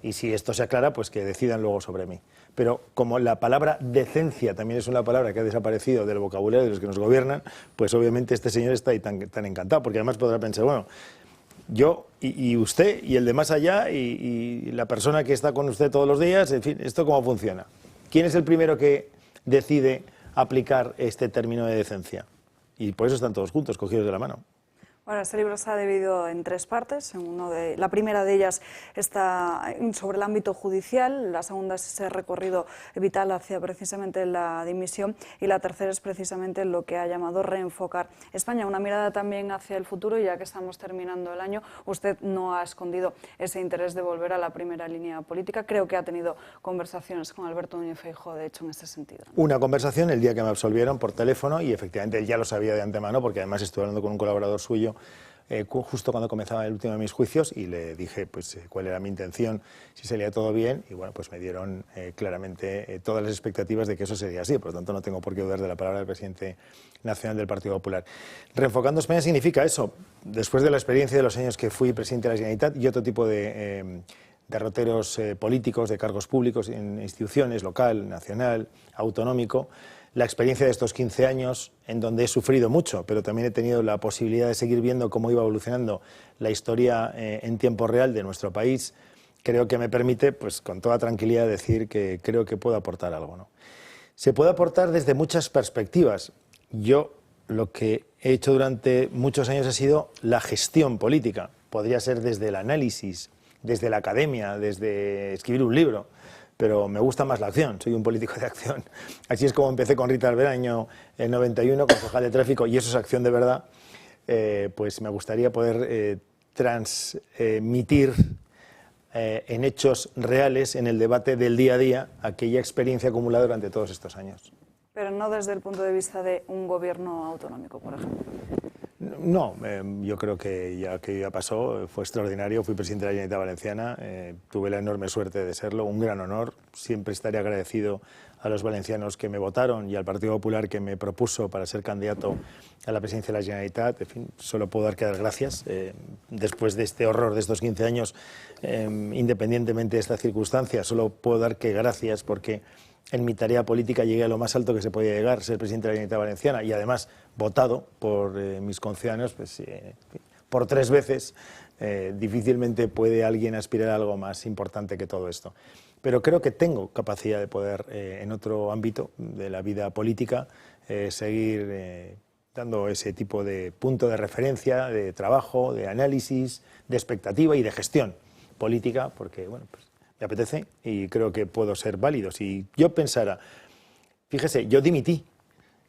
M: Y si esto se aclara, pues que decidan luego sobre mí. Pero como la palabra decencia también es una palabra que ha desaparecido del vocabulario de los que nos gobiernan, pues obviamente este señor está ahí tan encantado, porque además podrá pensar, bueno, yo y usted y el de más allá y la persona que está con usted todos los días, en fin, ¿esto cómo funciona? ¿Quién es el primero que decide aplicar este término de decencia? Y por eso están todos juntos, cogidos de la mano.
A: Bueno, este libro se ha dividido en 3 partes. La primera de ellas está sobre el ámbito judicial, la segunda es ese recorrido vital hacia precisamente la dimisión y la tercera es precisamente lo que ha llamado reenfocar España. Una mirada también hacia el futuro, ya que estamos terminando el año. Usted no ha escondido ese interés de volver a la primera línea política. Creo que ha tenido conversaciones con Alberto Núñez Feijóo, de hecho, en ese sentido, ¿no?
M: Una conversación el día que me absolvieron por teléfono y efectivamente él ya lo sabía de antemano porque además estuve hablando con un colaborador suyo justo cuando comenzaba el último de mis juicios y le dije pues cuál era mi intención, si salía todo bien y bueno, pues me dieron claramente todas las expectativas de que eso sería así, por lo tanto no tengo por qué dudar de la palabra del presidente nacional del Partido Popular. Reenfocando España significa eso, después de la experiencia de los años que fui presidente de la Generalitat y otro tipo de derroteros políticos, de cargos públicos en instituciones, local, nacional, autonómico, la experiencia de estos 15 años en donde he sufrido mucho, pero también he tenido la posibilidad de seguir viendo cómo iba evolucionando la historia en tiempo real de nuestro país, creo que me permite, pues con toda tranquilidad, decir que creo que puedo aportar algo, ¿no? Se puede aportar desde muchas perspectivas. Yo lo que he hecho durante muchos años ha sido la gestión política. Podría ser desde el análisis, desde la academia, desde escribir un libro, pero me gusta más la acción, soy un político de acción. Así es como empecé con Rita Alberaño en 91, concejal de tráfico, y eso es acción de verdad. Pues me gustaría poder transmitir en hechos reales, en el debate del día a día, aquella experiencia acumulada durante todos estos años.
A: Pero no desde el punto de vista de un gobierno autonómico, por ejemplo.
M: No, yo creo que ya pasó, fue extraordinario, fui presidente de la Generalitat Valenciana, tuve la enorme suerte de serlo, un gran honor, siempre estaré agradecido a los valencianos que me votaron y al Partido Popular que me propuso para ser candidato a la presidencia de la Generalitat. En fin, solo puedo dar que dar gracias, después de este horror de estos 15 años, independientemente de esta circunstancia, solo puedo dar que gracias porque en mi tarea política llegué a lo más alto que se podía llegar, ser presidente de la Generalitat Valenciana y además votado por mis conciudadanos pues, por 3 veces. Difícilmente puede alguien aspirar a algo más importante que todo esto. Pero creo que tengo capacidad de poder, en otro ámbito de la vida política, seguir dando ese tipo de punto de referencia, de trabajo, de análisis, de expectativa y de gestión política, porque bueno, pues, me apetece y creo que puedo ser válido. Si yo pensara, fíjese, yo dimití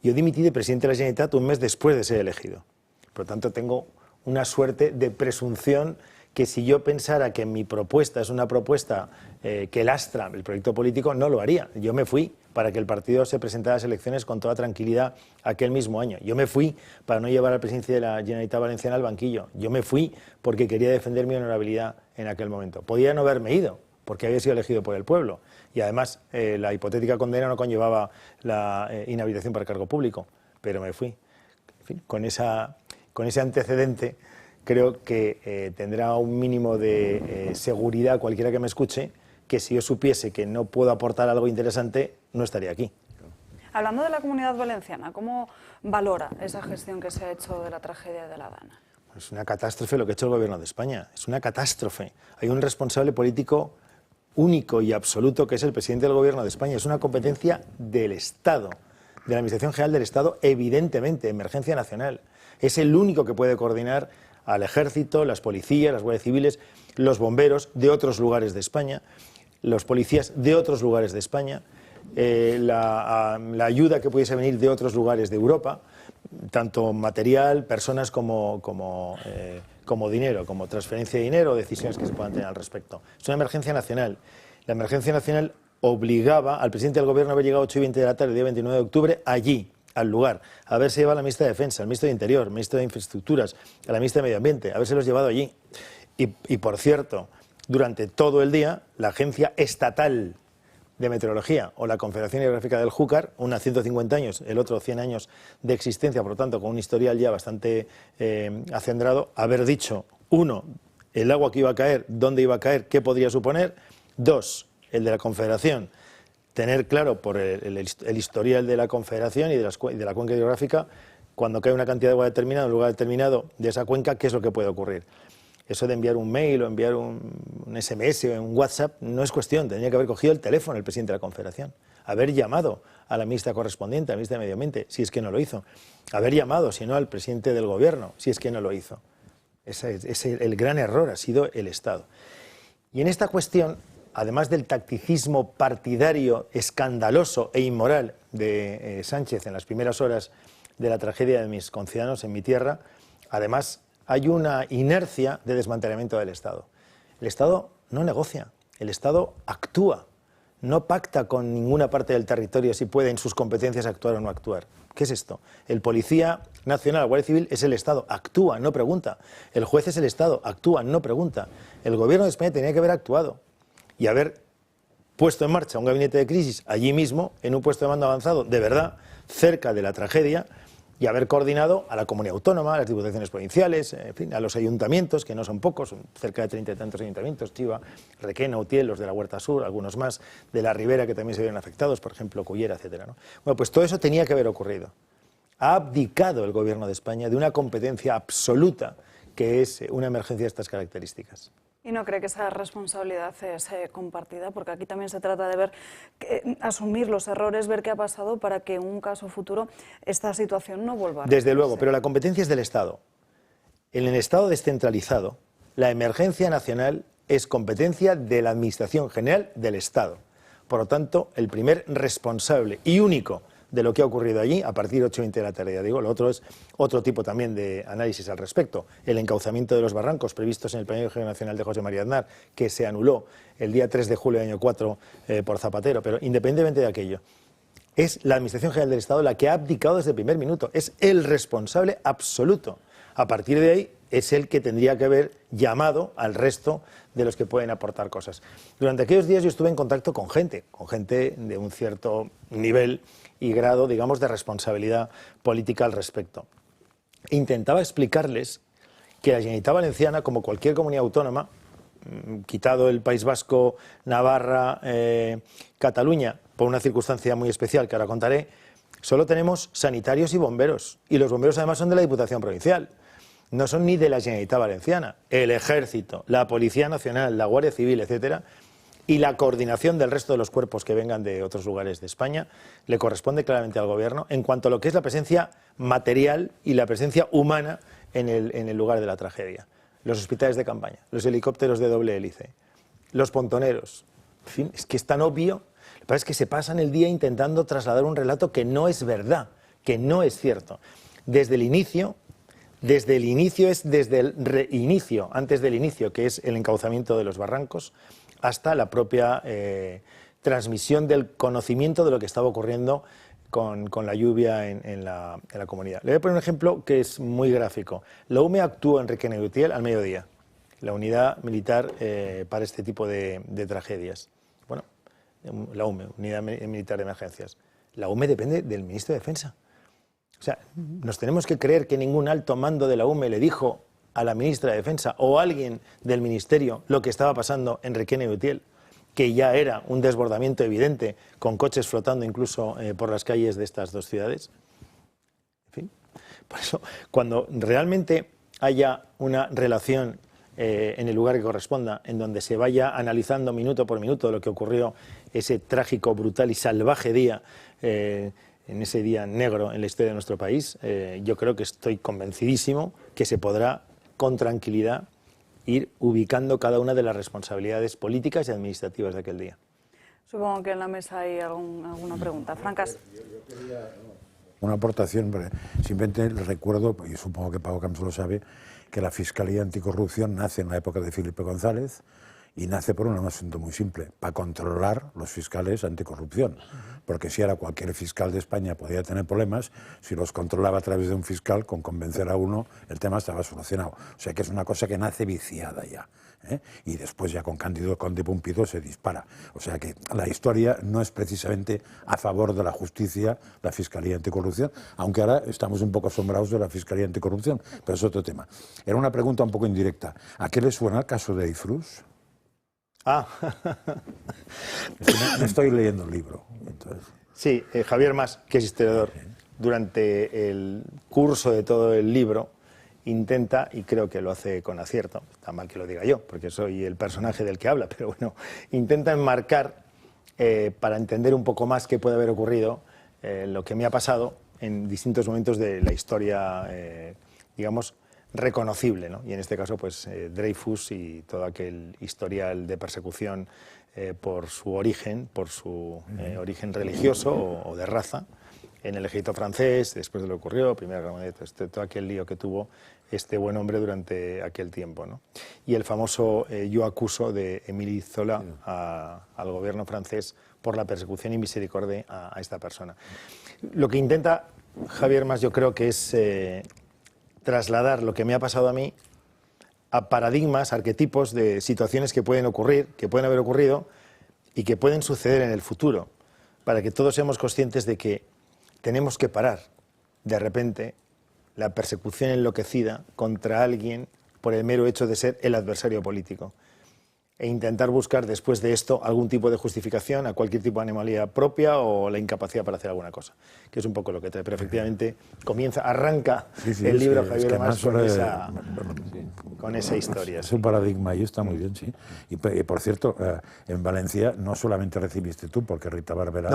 M: de presidente de la Generalitat un mes después de ser elegido. Por lo tanto, tengo una suerte de presunción que si yo pensara que mi propuesta es una propuesta que lastra el proyecto político, no lo haría. Yo me fui para que el partido se presentara a las elecciones con toda tranquilidad aquel mismo año. Yo me fui para no llevar al presidente de la Generalitat Valenciana al banquillo. Yo me fui porque quería defender mi honorabilidad en aquel momento. Podía no haberme ido, porque había sido elegido por el pueblo. Y además, la hipotética condena no conllevaba la inhabilitación para cargo público, pero me fui. En fin, con ese antecedente, creo que tendrá un mínimo de seguridad cualquiera que me escuche, que si yo supiese que no puedo aportar algo interesante, no estaría aquí.
A: Hablando de la Comunidad Valenciana, ¿cómo valora esa gestión que se ha hecho de la tragedia de La Dana?
M: Es una catástrofe lo que ha hecho el Gobierno de España. Es una catástrofe. Hay un responsable político único y absoluto que es el presidente del Gobierno de España. Es una competencia del Estado, de la Administración General del Estado, evidentemente, emergencia nacional. Es el único que puede coordinar al Ejército, las policías, las guardias civiles, los bomberos de otros lugares de España, los policías de otros lugares de España, la ayuda que pudiese venir de otros lugares de Europa, tanto material, personas como dinero, como transferencia de dinero o decisiones que se puedan tener al respecto. Es una emergencia nacional. La emergencia nacional obligaba al presidente del Gobierno a haber llegado a 8:20 de la tarde, el día 29 de octubre, allí, al lugar, a haberse llevado a la ministra de Defensa, al ministro de Interior, al ministro de Infraestructuras, a la ministra de Medio Ambiente, habérselos llevado allí. Y por cierto, durante todo el día, la Agencia Estatal de Meteorología o la Confederación Hidrográfica del Júcar, una 150 años, el otro 100 años de existencia, por lo tanto con un historial ya bastante acendrado, haber dicho, uno, el agua que iba a caer, dónde iba a caer, qué podría suponer; dos, el de la Confederación, tener claro por el historial de la Confederación y de la cuenca hidrográfica, cuando cae una cantidad de agua determinada en un lugar determinado de esa cuenca, qué es lo que puede ocurrir. Eso de enviar un mail o enviar un SMS o un WhatsApp no es cuestión, tendría que haber cogido el teléfono el presidente de la Confederación, haber llamado a la ministra correspondiente, a la ministra de Medio Ambiente, si es que no lo hizo, haber llamado, si no, al presidente del Gobierno, si es que no lo hizo. El gran error ha sido el Estado. Y en esta cuestión, además del tacticismo partidario escandaloso e inmoral de Sánchez en las primeras horas de la tragedia de mis conciudadanos en mi tierra, además hay una inercia de desmantelamiento del Estado. El Estado no negocia, el Estado actúa, no pacta con ninguna parte del territorio si puede en sus competencias actuar o no actuar. ¿Qué es esto? El Policía Nacional, la Guardia Civil, es el Estado, actúa, no pregunta. El juez es el Estado, actúa, no pregunta. El Gobierno de España tenía que haber actuado y haber puesto en marcha un gabinete de crisis allí mismo, en un puesto de mando avanzado, de verdad, cerca de la tragedia, y haber coordinado a la comunidad autónoma, a las diputaciones provinciales, en fin, a los ayuntamientos, que no son pocos, son cerca de 30 y tantos ayuntamientos, Chiva, Requena, Utiel, los de la Huerta Sur, algunos más, de la Ribera, que también se vieron afectados, por ejemplo, Cullera, etcétera, ¿no? Bueno, pues todo eso tenía que haber ocurrido. Ha abdicado el Gobierno de España de una competencia absoluta, que es una emergencia de estas características.
A: ¿Y no cree que esa responsabilidad es compartida? Porque aquí también se trata de ver, asumir los errores, ver qué ha pasado para que en un caso futuro esta situación no vuelva a repetirse.
M: Desde luego, pero la competencia es del Estado. En el Estado descentralizado, la emergencia nacional es competencia de la Administración General del Estado. Por lo tanto, el primer responsable y único de lo que ha ocurrido allí, a partir de 8:20 de la tarde, ya digo, lo otro es otro tipo también de análisis al respecto. El encauzamiento de los barrancos previstos en el Plan Hidrológico Nacional de José María Aznar, que se anuló el día 3 de julio del año 4 por Zapatero, pero independientemente de aquello, es la Administración General del Estado la que ha abdicado desde el primer minuto, es el responsable absoluto. A partir de ahí es el que tendría que haber llamado al resto de los que pueden aportar cosas. Durante aquellos días yo estuve en contacto con gente de un cierto nivel y grado, digamos, de responsabilidad política al respecto. Intentaba explicarles que la Generalitat Valenciana, como cualquier comunidad autónoma, quitado el País Vasco, Navarra, Cataluña, por una circunstancia muy especial que ahora contaré, solo tenemos sanitarios y bomberos. Y los bomberos además son de la Diputación Provincial. No son ni de la Generalitat Valenciana. El Ejército, la Policía Nacional, la Guardia Civil, etcétera, y la coordinación del resto de los cuerpos que vengan de otros lugares de España le corresponde claramente al Gobierno en cuanto a lo que es la presencia material y la presencia humana en el lugar de la tragedia. Los hospitales de campaña, los helicópteros de doble hélice, los pontoneros. En fin, es que es tan obvio. Lo que pasa es que se pasan el día intentando trasladar un relato que no es verdad, que no es cierto. Desde el inicio es desde el reinicio, antes del inicio, que es el encauzamiento de los barrancos, hasta la propia transmisión del conocimiento de lo que estaba ocurriendo con la lluvia en la comunidad. Le voy a poner un ejemplo que es muy gráfico. La UME actuó en Requena y Utiel al mediodía, la unidad militar para este tipo de tragedias. Bueno, la UME, Unidad Militar de Emergencias. La UME depende del ministro de Defensa. O sea, nos tenemos que creer que ningún alto mando de la UME le dijo a la ministra de Defensa o a alguien del ministerio lo que estaba pasando en Requena y Utiel, que ya era un desbordamiento evidente, con coches flotando incluso por las calles de estas dos ciudades. En fin, por eso, cuando realmente haya una relación en el lugar que corresponda, en donde se vaya analizando minuto por minuto lo que ocurrió ese trágico, brutal y salvaje día, en ese día negro en la historia de nuestro país, yo creo que estoy convencidísimo que se podrá con tranquilidad ir ubicando cada una de las responsabilidades políticas y administrativas de aquel día.
A: Supongo que en la mesa hay alguna pregunta. Francas.
B: Una aportación, simplemente recuerdo, y supongo que Pau Camps lo sabe, que la Fiscalía Anticorrupción nace en la época de Felipe González Y nace por un asunto muy simple, para controlar los fiscales anticorrupción. Porque si ahora cualquier fiscal de España podía tener problemas, si los controlaba a través de un fiscal, con convencer a uno, el tema estaba solucionado. O sea que es una cosa que nace viciada ya. Y después ya con Cándido Conde Pumpido se dispara. O sea que la historia no es precisamente a favor de la justicia, la Fiscalía Anticorrupción, aunque ahora estamos un poco asombrados de la Fiscalía Anticorrupción, pero es otro tema. Era una pregunta un poco indirecta. ¿A qué le suena el caso de Eifrus? Me estoy leyendo el libro. Entonces.
M: Sí, Javier Mas, que es historiador, durante el curso de todo el libro intenta, y creo que lo hace con acierto, está mal que lo diga yo, porque soy el personaje del que habla, pero bueno, intenta enmarcar, para entender un poco más qué puede haber ocurrido, lo que me ha pasado en distintos momentos de la historia, digamos, reconocible, ¿no? Y en este caso, pues, Dreyfus y todo aquel historial de persecución por su origen origen religioso o de raza, en el ejército francés, después de lo que ocurrió, Primera Guerra Mundial, todo aquel lío que tuvo este buen hombre durante aquel tiempo, ¿no? Y el famoso yo acuso de Émile Zola al gobierno francés por la persecución y misericordia a esta persona. Lo que intenta Javier Mas, yo creo que es trasladar lo que me ha pasado a mí a paradigmas, arquetipos de situaciones que pueden ocurrir, que pueden haber ocurrido y que pueden suceder en el futuro, para que todos seamos conscientes de que tenemos que parar de repente la persecución enloquecida contra alguien por el mero hecho de ser el adversario político e intentar buscar después de esto algún tipo de justificación a cualquier tipo de anomalía propia o la incapacidad para hacer alguna cosa, que es un poco lo que trae. Pero efectivamente arranca el libro Javier Mas con esa historia.
B: Es un paradigma y está muy bien, sí. Y por cierto, en Valencia no solamente recibiste tú, porque Rita Barberá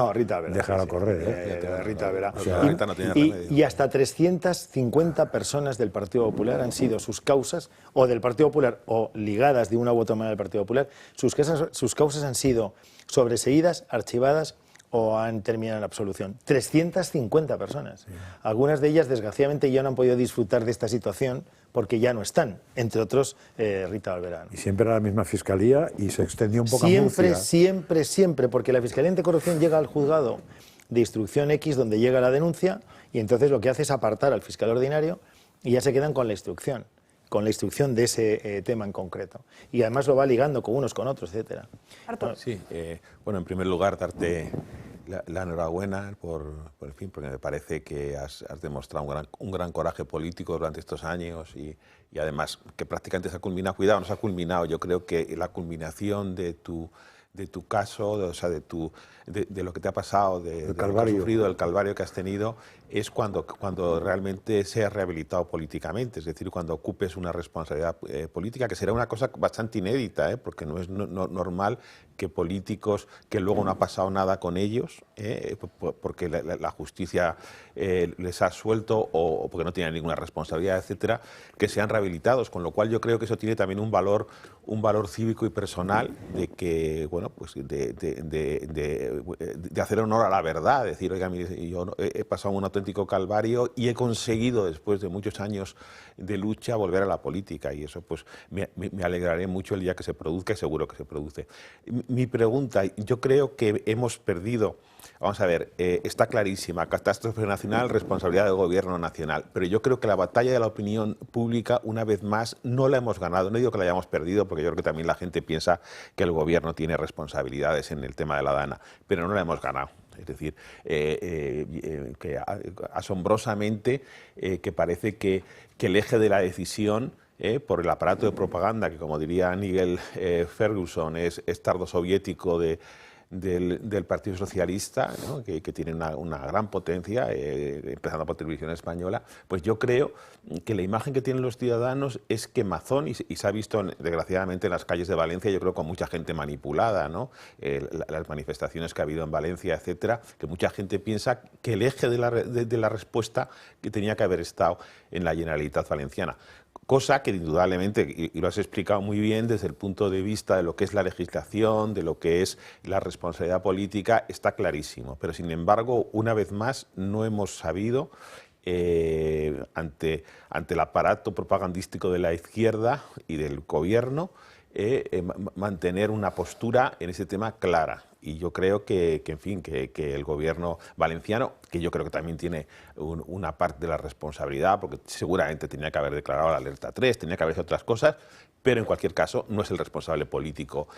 B: déjala correr.
M: Rita Barberá.
B: O sea,
G: Rita no tiene remedio.
M: Y hasta 350 personas del Partido Popular han sido sus causas, o del Partido Popular, o ligadas de una u otra manera al Partido Popular. Sus causas han sido sobreseídas, archivadas o han terminado en absolución. 350 personas. Sí. Algunas de ellas, desgraciadamente, ya no han podido disfrutar de esta situación porque ya no están, entre otros Rita Barberá.
B: Y siempre era la misma fiscalía y se extendió un poco
M: siempre,
B: a Murcia.
M: Siempre, porque la Fiscalía Anticorrupción llega al juzgado de instrucción X, donde llega la denuncia, y entonces lo que hace es apartar al fiscal ordinario y ya se quedan con la instrucción de ese tema en concreto. Y además lo va ligando con unos, con otros, etcétera.
G: Sí, bueno, en primer lugar, darte la enhorabuena por fin, porque me parece que has demostrado un gran coraje político durante estos años y además que prácticamente se ha culminado. Cuidado, no se ha culminado. Yo creo que la culminación de tu caso, o sea, de lo que te ha pasado, de lo que has sufrido, el calvario que has tenido, es cuando realmente seas rehabilitado políticamente, es decir, cuando ocupes una responsabilidad política, que será una cosa bastante inédita, porque no es normal que políticos que luego no ha pasado nada con ellos, porque la justicia les ha suelto o porque no tienen ninguna responsabilidad, etcétera, que sean rehabilitados, con lo cual yo creo que eso tiene también un valor cívico y personal de que, bueno, pues de hacer honor a la verdad, decir, oiga, mire, yo he pasado un auténtico calvario y he conseguido, después de muchos años de lucha, volver a la política, y eso pues me alegraré mucho el día que se produzca, y seguro que se produce. Mi pregunta, yo creo que hemos perdido, vamos a ver, está clarísima, catástrofe nacional, responsabilidad del gobierno nacional, pero yo creo que la batalla de la opinión pública, una vez más, no la hemos ganado. No digo que la hayamos perdido, porque yo creo que también la gente piensa que el gobierno tiene responsabilidades en el tema de la DANA, pero no la hemos ganado. Es decir, que asombrosamente que parece que el eje de la decisión por el aparato de propaganda, que como diría Nigel Ferguson, es tardo soviético del Partido Socialista, ¿no? que tiene una gran potencia, empezando por Televisión Española, pues yo creo que la imagen que tienen los ciudadanos es quemazón, y se ha visto desgraciadamente en las calles de Valencia, yo creo, con mucha gente manipulada, ¿no? Las manifestaciones que ha habido en Valencia, etcétera, que mucha gente piensa que el eje de la respuesta que tenía que haber estado en la Generalitat Valenciana. Cosa que indudablemente, y lo has explicado muy bien desde el punto de vista de lo que es la legislación, de lo que es la responsabilidad política, está clarísimo. Pero sin embargo, una vez más, no hemos sabido, ante el aparato propagandístico de la izquierda y del gobierno, mantener una postura en ese tema clara. Y yo creo que en fin, que el gobierno valenciano, que yo creo que también tiene una parte de la responsabilidad, porque seguramente tenía que haber declarado la alerta 3, tenía que haber hecho otras cosas, pero en cualquier caso no es el responsable político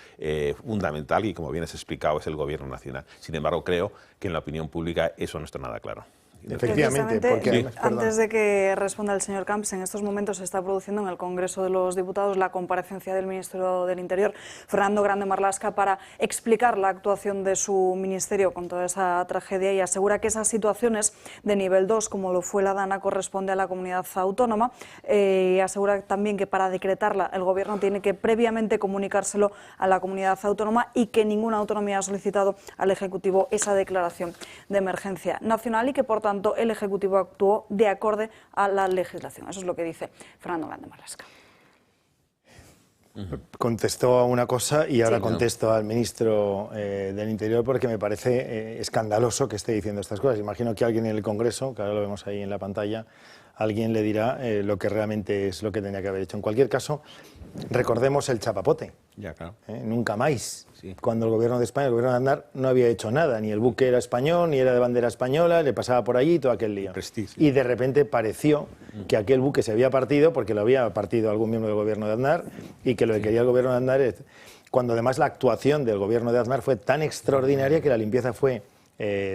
G: fundamental y, como bien has explicado, es el gobierno nacional. Sin embargo, creo que en la opinión pública eso no está nada claro.
M: Efectivamente, porque
A: antes de que responda el señor Camps, en estos momentos se está produciendo en el Congreso de los Diputados la comparecencia del ministro del Interior, Fernando Grande Marlaska, para explicar la actuación de su ministerio con toda esa tragedia, y asegura que esas situaciones de nivel 2, como lo fue la Dana, corresponde a la comunidad autónoma, y asegura también que para decretarla el Gobierno tiene que previamente comunicárselo a la comunidad autónoma y que ninguna autonomía ha solicitado al Ejecutivo esa declaración de emergencia nacional y que, por tanto, el Ejecutivo actuó de acorde a la legislación. Eso es lo que dice Fernando Grande Marlaska.
M: Contestó a una cosa y ahora contesto al ministro del Interior, porque me parece escandaloso que esté diciendo estas cosas. Imagino que alguien en el Congreso, que ahora lo vemos ahí en la pantalla, alguien le dirá lo que realmente es lo que tenía que haber hecho. En cualquier caso, recordemos el chapapote.
G: Ya, claro.
M: Nunca más. Sí. Cuando el Gobierno de España, el Gobierno de Aznar, no había hecho nada. Ni el buque era español, ni era de bandera española, le pasaba por allí todo aquel lío. Y de repente pareció que aquel buque se había partido, porque lo había partido algún miembro del Gobierno de Aznar, y que lo que quería el Gobierno de Aznar es... Cuando además la actuación del Gobierno de Aznar fue tan extraordinaria que la limpieza fue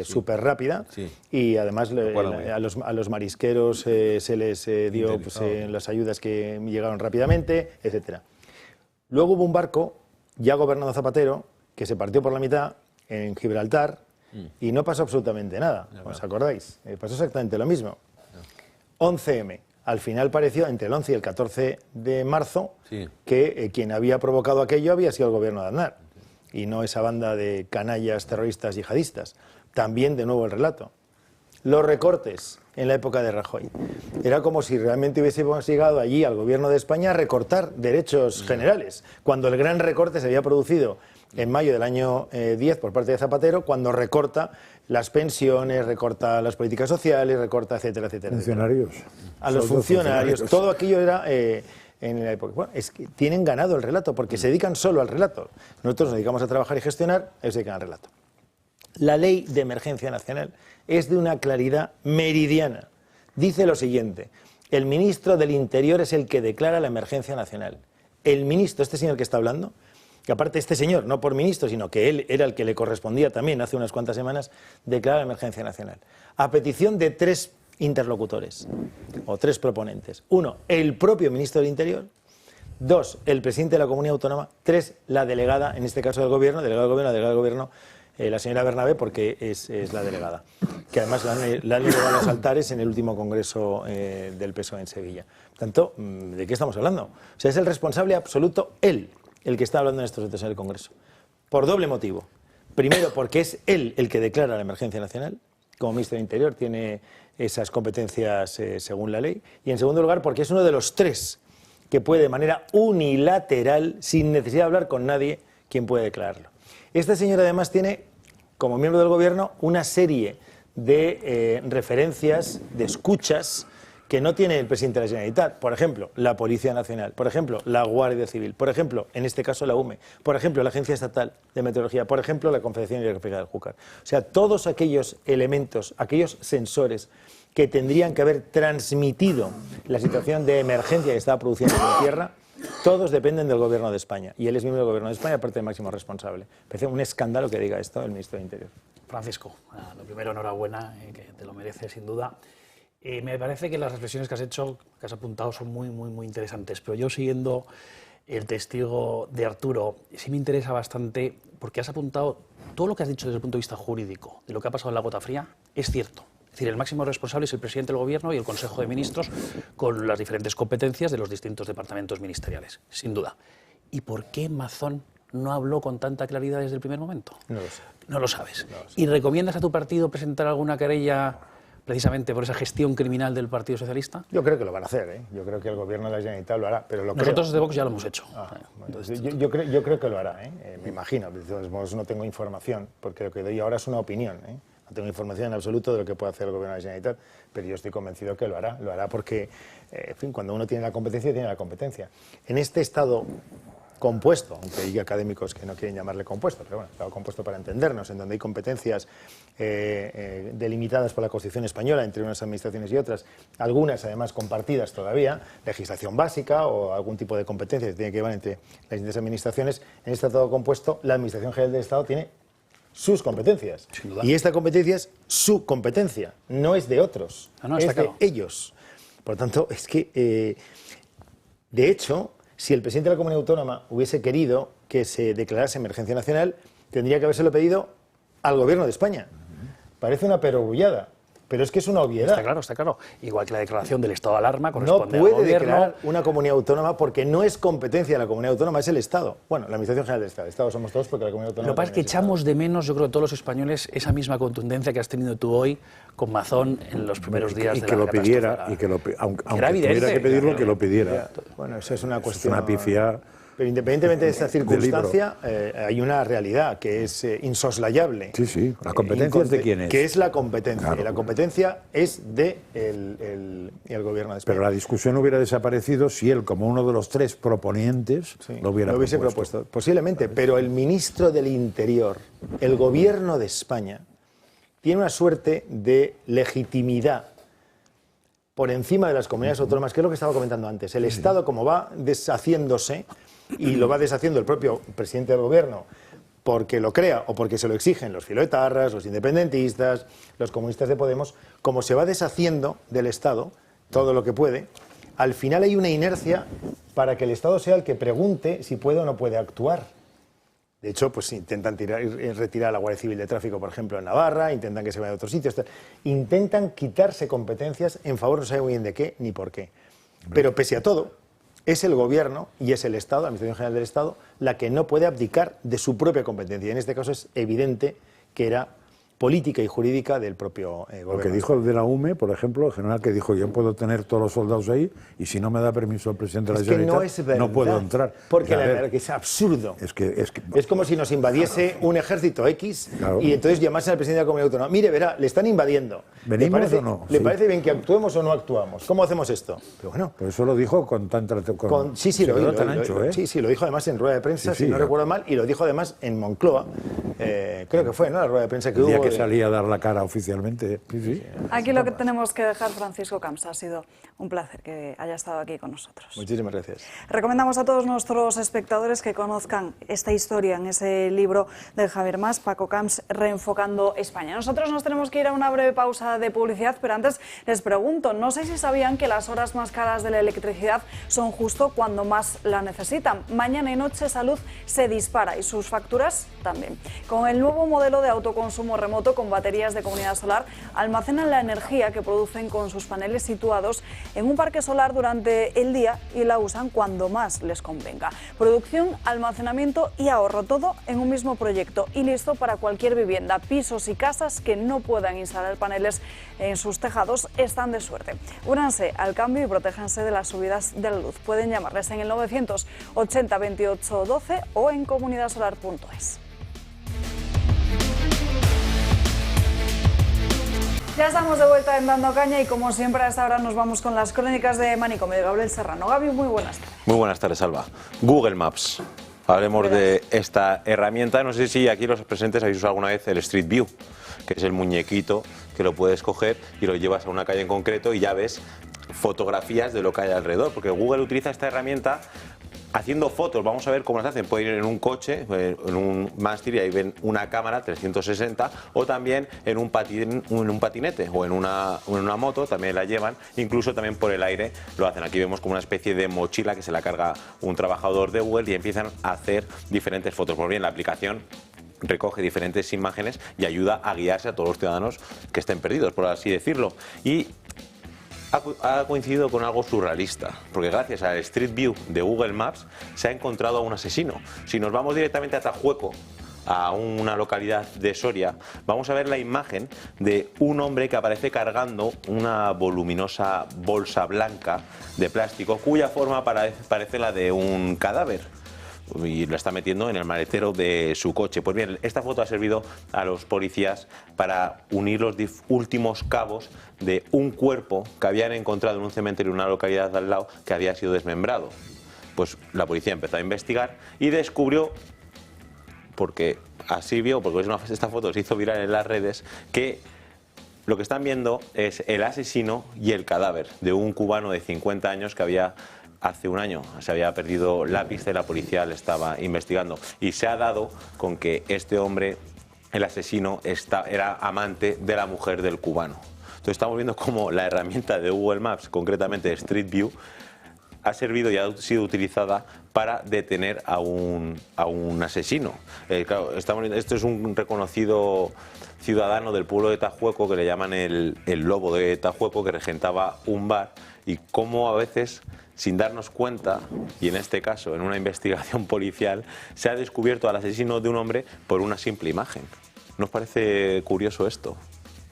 M: súper rápida, y además a los marisqueros se les dio las ayudas que llegaron rápidamente, etcétera. Luego hubo un barco, ya gobernado Zapatero, que se partió por la mitad en Gibraltar y no pasó absolutamente nada. ¿Os acordáis? Pasó exactamente lo mismo. 11M. Al final pareció, entre el 11 y el 14 de marzo, que quien había provocado aquello había sido el Gobierno de Aznar, y no esa banda de canallas terroristas yihadistas. También, de nuevo, el relato. Los recortes en la época de Rajoy. Era como si realmente hubiésemos llegado allí al Gobierno de España a recortar derechos generales, cuando el gran recorte se había producido en mayo del año 10 por parte de Zapatero, cuando recorta las pensiones, recorta las políticas sociales, recorta, etcétera, etcétera.
B: Funcionarios.
M: A los funcionarios. Todo aquello era... en la época. Bueno, es que tienen ganado el relato, porque se dedican solo al relato. Nosotros nos dedicamos a trabajar y gestionar, ellos se dedican al relato. La ley de emergencia nacional es de una claridad meridiana. Dice lo siguiente: el ministro del Interior es el que declara la emergencia nacional. El ministro, este señor que está hablando, que aparte este señor, no por ministro, sino que él era el que le correspondía también hace unas cuantas semanas, declara la emergencia nacional. A petición de 3 interlocutores o 3 proponentes. 1, el propio ministro del Interior. 2, el presidente de la comunidad autónoma. 3, la delegada, en este caso del Gobierno, delegada del Gobierno, la señora Bernabé, porque es la delegada, que además la han llevado a los altares en el último congreso del PSOE en Sevilla. Por tanto, ¿de qué estamos hablando? O sea, es el responsable absoluto, él, el que está hablando en estos momentos en el Congreso. Por doble motivo. Primero, porque es él el que declara la emergencia nacional. Como ministro del Interior tiene esas competencias según la ley. Y en segundo lugar, porque es uno de los 3 que puede de manera unilateral, sin necesidad de hablar con nadie, quien puede declararlo. Este señor además tiene, como miembro del Gobierno, una serie de referencias, de escuchas, que no tiene el presidente de la Generalitat. Por ejemplo, la Policía Nacional, por ejemplo, la Guardia Civil, por ejemplo, en este caso la UME, por ejemplo, la Agencia Estatal de Meteorología, por ejemplo, la Confederación Hidrográfica del Júcar. O sea, todos aquellos elementos, aquellos sensores que tendrían que haber transmitido la situación de emergencia que estaba produciendo en la tierra, todos dependen del Gobierno de España. Y él es miembro del Gobierno de España, aparte del máximo responsable. Parece un escándalo que diga esto el ministro del Interior.
H: Francisco, lo primero, enhorabuena, que te lo mereces sin duda. Me parece que las reflexiones que has hecho, que has apuntado, son muy interesantes, pero yo, siguiendo el testigo de Arturo, sí me interesa bastante, porque has apuntado todo lo que has dicho desde el punto de vista jurídico, de lo que ha pasado en la Gota Fría, es cierto. Es decir, el máximo responsable es el presidente del Gobierno y el Consejo de Ministros, con las diferentes competencias de los distintos departamentos ministeriales, sin duda. ¿Y por qué Mazón no habló con tanta claridad desde el primer momento?
M: No lo sé.
H: No lo sabes. No lo sé. ¿Y recomiendas a tu partido presentar alguna querella precisamente por esa gestión criminal del Partido Socialista?
M: Yo creo que lo van a hacer, ¿eh? Yo creo que el Gobierno de la Generalitat lo hará, pero
H: nosotros desde Vox ya lo hemos hecho.
M: Yo creo que lo hará, ¿eh? Me imagino. De todos modos, no tengo información, porque lo que doy ahora es una opinión, ¿eh? No tengo información en absoluto de lo que puede hacer el Gobierno de la Generalitat, pero yo estoy convencido que lo hará porque, en fin, cuando uno tiene la competencia, tiene la competencia. En este estado compuesto, aunque hay académicos que no quieren llamarle compuesto, pero bueno, Estado compuesto para entendernos, en donde hay competencias delimitadas por la Constitución española entre unas administraciones y otras, algunas además compartidas todavía, legislación básica o algún tipo de competencia que tiene que llevar entre las distintas administraciones. En este Estado compuesto, la Administración General del Estado tiene sus competencias. Y esta competencia es su competencia, no es de otros, es de ellos. Por lo tanto, es que, de hecho, si el presidente de la Comunidad Autónoma hubiese querido que se declarase emergencia nacional, tendría que habérselo pedido al Gobierno de España. Parece una perogrullada, pero es que es una obviedad.
H: Está claro. Igual que la declaración del estado de alarma corresponde
M: al Gobierno. No puede declarar una comunidad autónoma porque no es competencia de la comunidad autónoma, es el Estado. Bueno, la Administración General del Estado. El Estado somos todos porque la comunidad autónoma...
H: Lo que pasa es que echamos de menos, yo creo, todos los españoles, esa misma contundencia que has tenido tú hoy con Mazón en los primeros días de la
B: catástrofe.
H: Y
B: que lo pidiera, aunque tuviera que pedirlo, que lo pidiera.
M: Bueno, eso es una cuestión...
B: Es una pifia...
M: Pero independientemente de esta circunstancia, hay una realidad que es insoslayable.
B: Sí, ¿la competencia es de quién es?
M: Que es la competencia. Claro. Y la competencia es de el Gobierno de España.
B: Pero la discusión hubiera desaparecido si él, como uno de los tres proponientes, lo hubiese propuesto.
M: Posiblemente, pero el ministro del Interior, el Gobierno de España, tiene una suerte de legitimidad por encima de las comunidades autónomas, que es lo que estaba comentando antes. El Estado, como va deshaciéndose, y lo va deshaciendo el propio presidente del Gobierno, porque lo crea o porque se lo exigen los filoetarras, los independentistas, los comunistas de Podemos, como se va deshaciendo del Estado todo lo que puede, al final hay una inercia para que el Estado sea el que pregunte si puede o no puede actuar. De hecho, pues intentan retirar a la Guardia Civil de Tráfico, por ejemplo, en Navarra, intentan que se vaya a otros sitios, intentan quitarse competencias en favor no sabe muy bien de qué ni por qué. Pero pese a todo, es el Gobierno y es el Estado, la Administración General del Estado, la que no puede abdicar de su propia competencia. Y en este caso es evidente que era política y jurídica del propio Gobierno.
B: Lo que dijo el de la UME, por ejemplo, el general que dijo, yo puedo tener todos los soldados ahí y si no me da permiso el presidente de la Generalitat, no puedo entrar.
M: Porque la verdad que es absurdo. Es como si nos invadiese un ejército X y entonces llamasen al presidente de la Comunidad Autónoma. Mire, verá, le están invadiendo.
B: ¿Venimos o no?
M: ¿Le parece bien que actuemos o no actuamos? ¿Cómo hacemos esto? Pero bueno.
B: Por eso lo dijo con tanta...
M: Sí, lo dijo además en rueda de prensa, si no recuerdo mal, y lo dijo además en Moncloa. Creo que fue, ¿no?, la rueda de prensa que hubo.
B: Que salía a dar la cara oficialmente.
A: Aquí lo que tenemos que dejar, Francisco Camps, ha sido un placer que haya estado aquí con nosotros.
M: Muchísimas gracias.
A: Recomendamos a todos nuestros espectadores que conozcan esta historia en ese libro de Javier Mas, Paco Camps, Reenfocando España. Nosotros nos tenemos que ir a una breve pausa de publicidad, pero antes les pregunto, no sé si sabían que las horas más caras de la electricidad son justo cuando más la necesitan. Mañana y noche Salud se dispara y sus facturas también. Con el nuevo modelo de autoconsumo remoto con baterías de comunidad solar, almacenan la energía que producen con sus paneles situados en un parque solar durante el día y la usan cuando más les convenga. Producción, almacenamiento y ahorro, todo en un mismo proyecto y listo para cualquier vivienda. Pisos y casas que no puedan instalar paneles en sus tejados están de suerte. Únanse al cambio y protéjanse de las subidas de la luz. Pueden llamarles en el 980 28 12 o en comunidadsolar.es. Ya estamos de vuelta en Dando Caña y como siempre a esta hora nos vamos con las crónicas de Manicomio de Gabriel Serrano. Gaby, muy buenas tardes.
G: Muy buenas tardes, Alba. Google Maps. Hablemos de esta herramienta. No sé si aquí los presentes habéis usado alguna vez el Street View, que es el muñequito que lo puedes coger y lo llevas a una calle en concreto y ya ves fotografías de lo que hay alrededor, porque Google utiliza esta herramienta haciendo fotos. Vamos a ver cómo las hacen. Pueden ir en un coche, en un mástil, y ahí ven una cámara 360, o también en un patinete o en una moto, también la llevan, incluso también por el aire lo hacen. Aquí vemos como una especie de mochila que se la carga un trabajador de Google y empiezan a hacer diferentes fotos. Pues bien, la aplicación recoge diferentes imágenes y ayuda a guiarse a todos los ciudadanos que estén perdidos, por así decirlo. Y ha coincidido con algo surrealista, porque gracias al Street View de Google Maps se ha encontrado a un asesino. Si nos vamos directamente a Tajueco, a una localidad de Soria, vamos a ver la imagen de un hombre que aparece cargando una voluminosa bolsa blanca de plástico cuya forma parece la de un cadáver, y la está metiendo en el maletero de su coche. Pues bien, esta foto ha servido a los policías para unir los últimos cabos de un cuerpo que habían encontrado en un cementerio en una localidad de al lado que había sido desmembrado. pues la policía empezó a investigar y descubrió, porque así vio, porque esta foto se hizo viral en las redes, que lo que están viendo es el asesino y el cadáver de un cubano de 50 años que había hace un año se había perdido la pista y la policía le estaba investigando. Y se ha dado con que este hombre, el asesino, era amante de la mujer del cubano. Entonces estamos viendo cómo la herramienta de Google Maps, concretamente Street View, ha servido y ha sido utilizada para detener a un asesino. Claro, esto es un reconocido ciudadano del pueblo de Tajueco, que le llaman el lobo de Tajueco, que regentaba un bar, y cómo a veces, sin darnos cuenta, y en este caso en una investigación policial, se ha descubierto al asesino de un hombre por una simple imagen. ¿Nos parece curioso esto?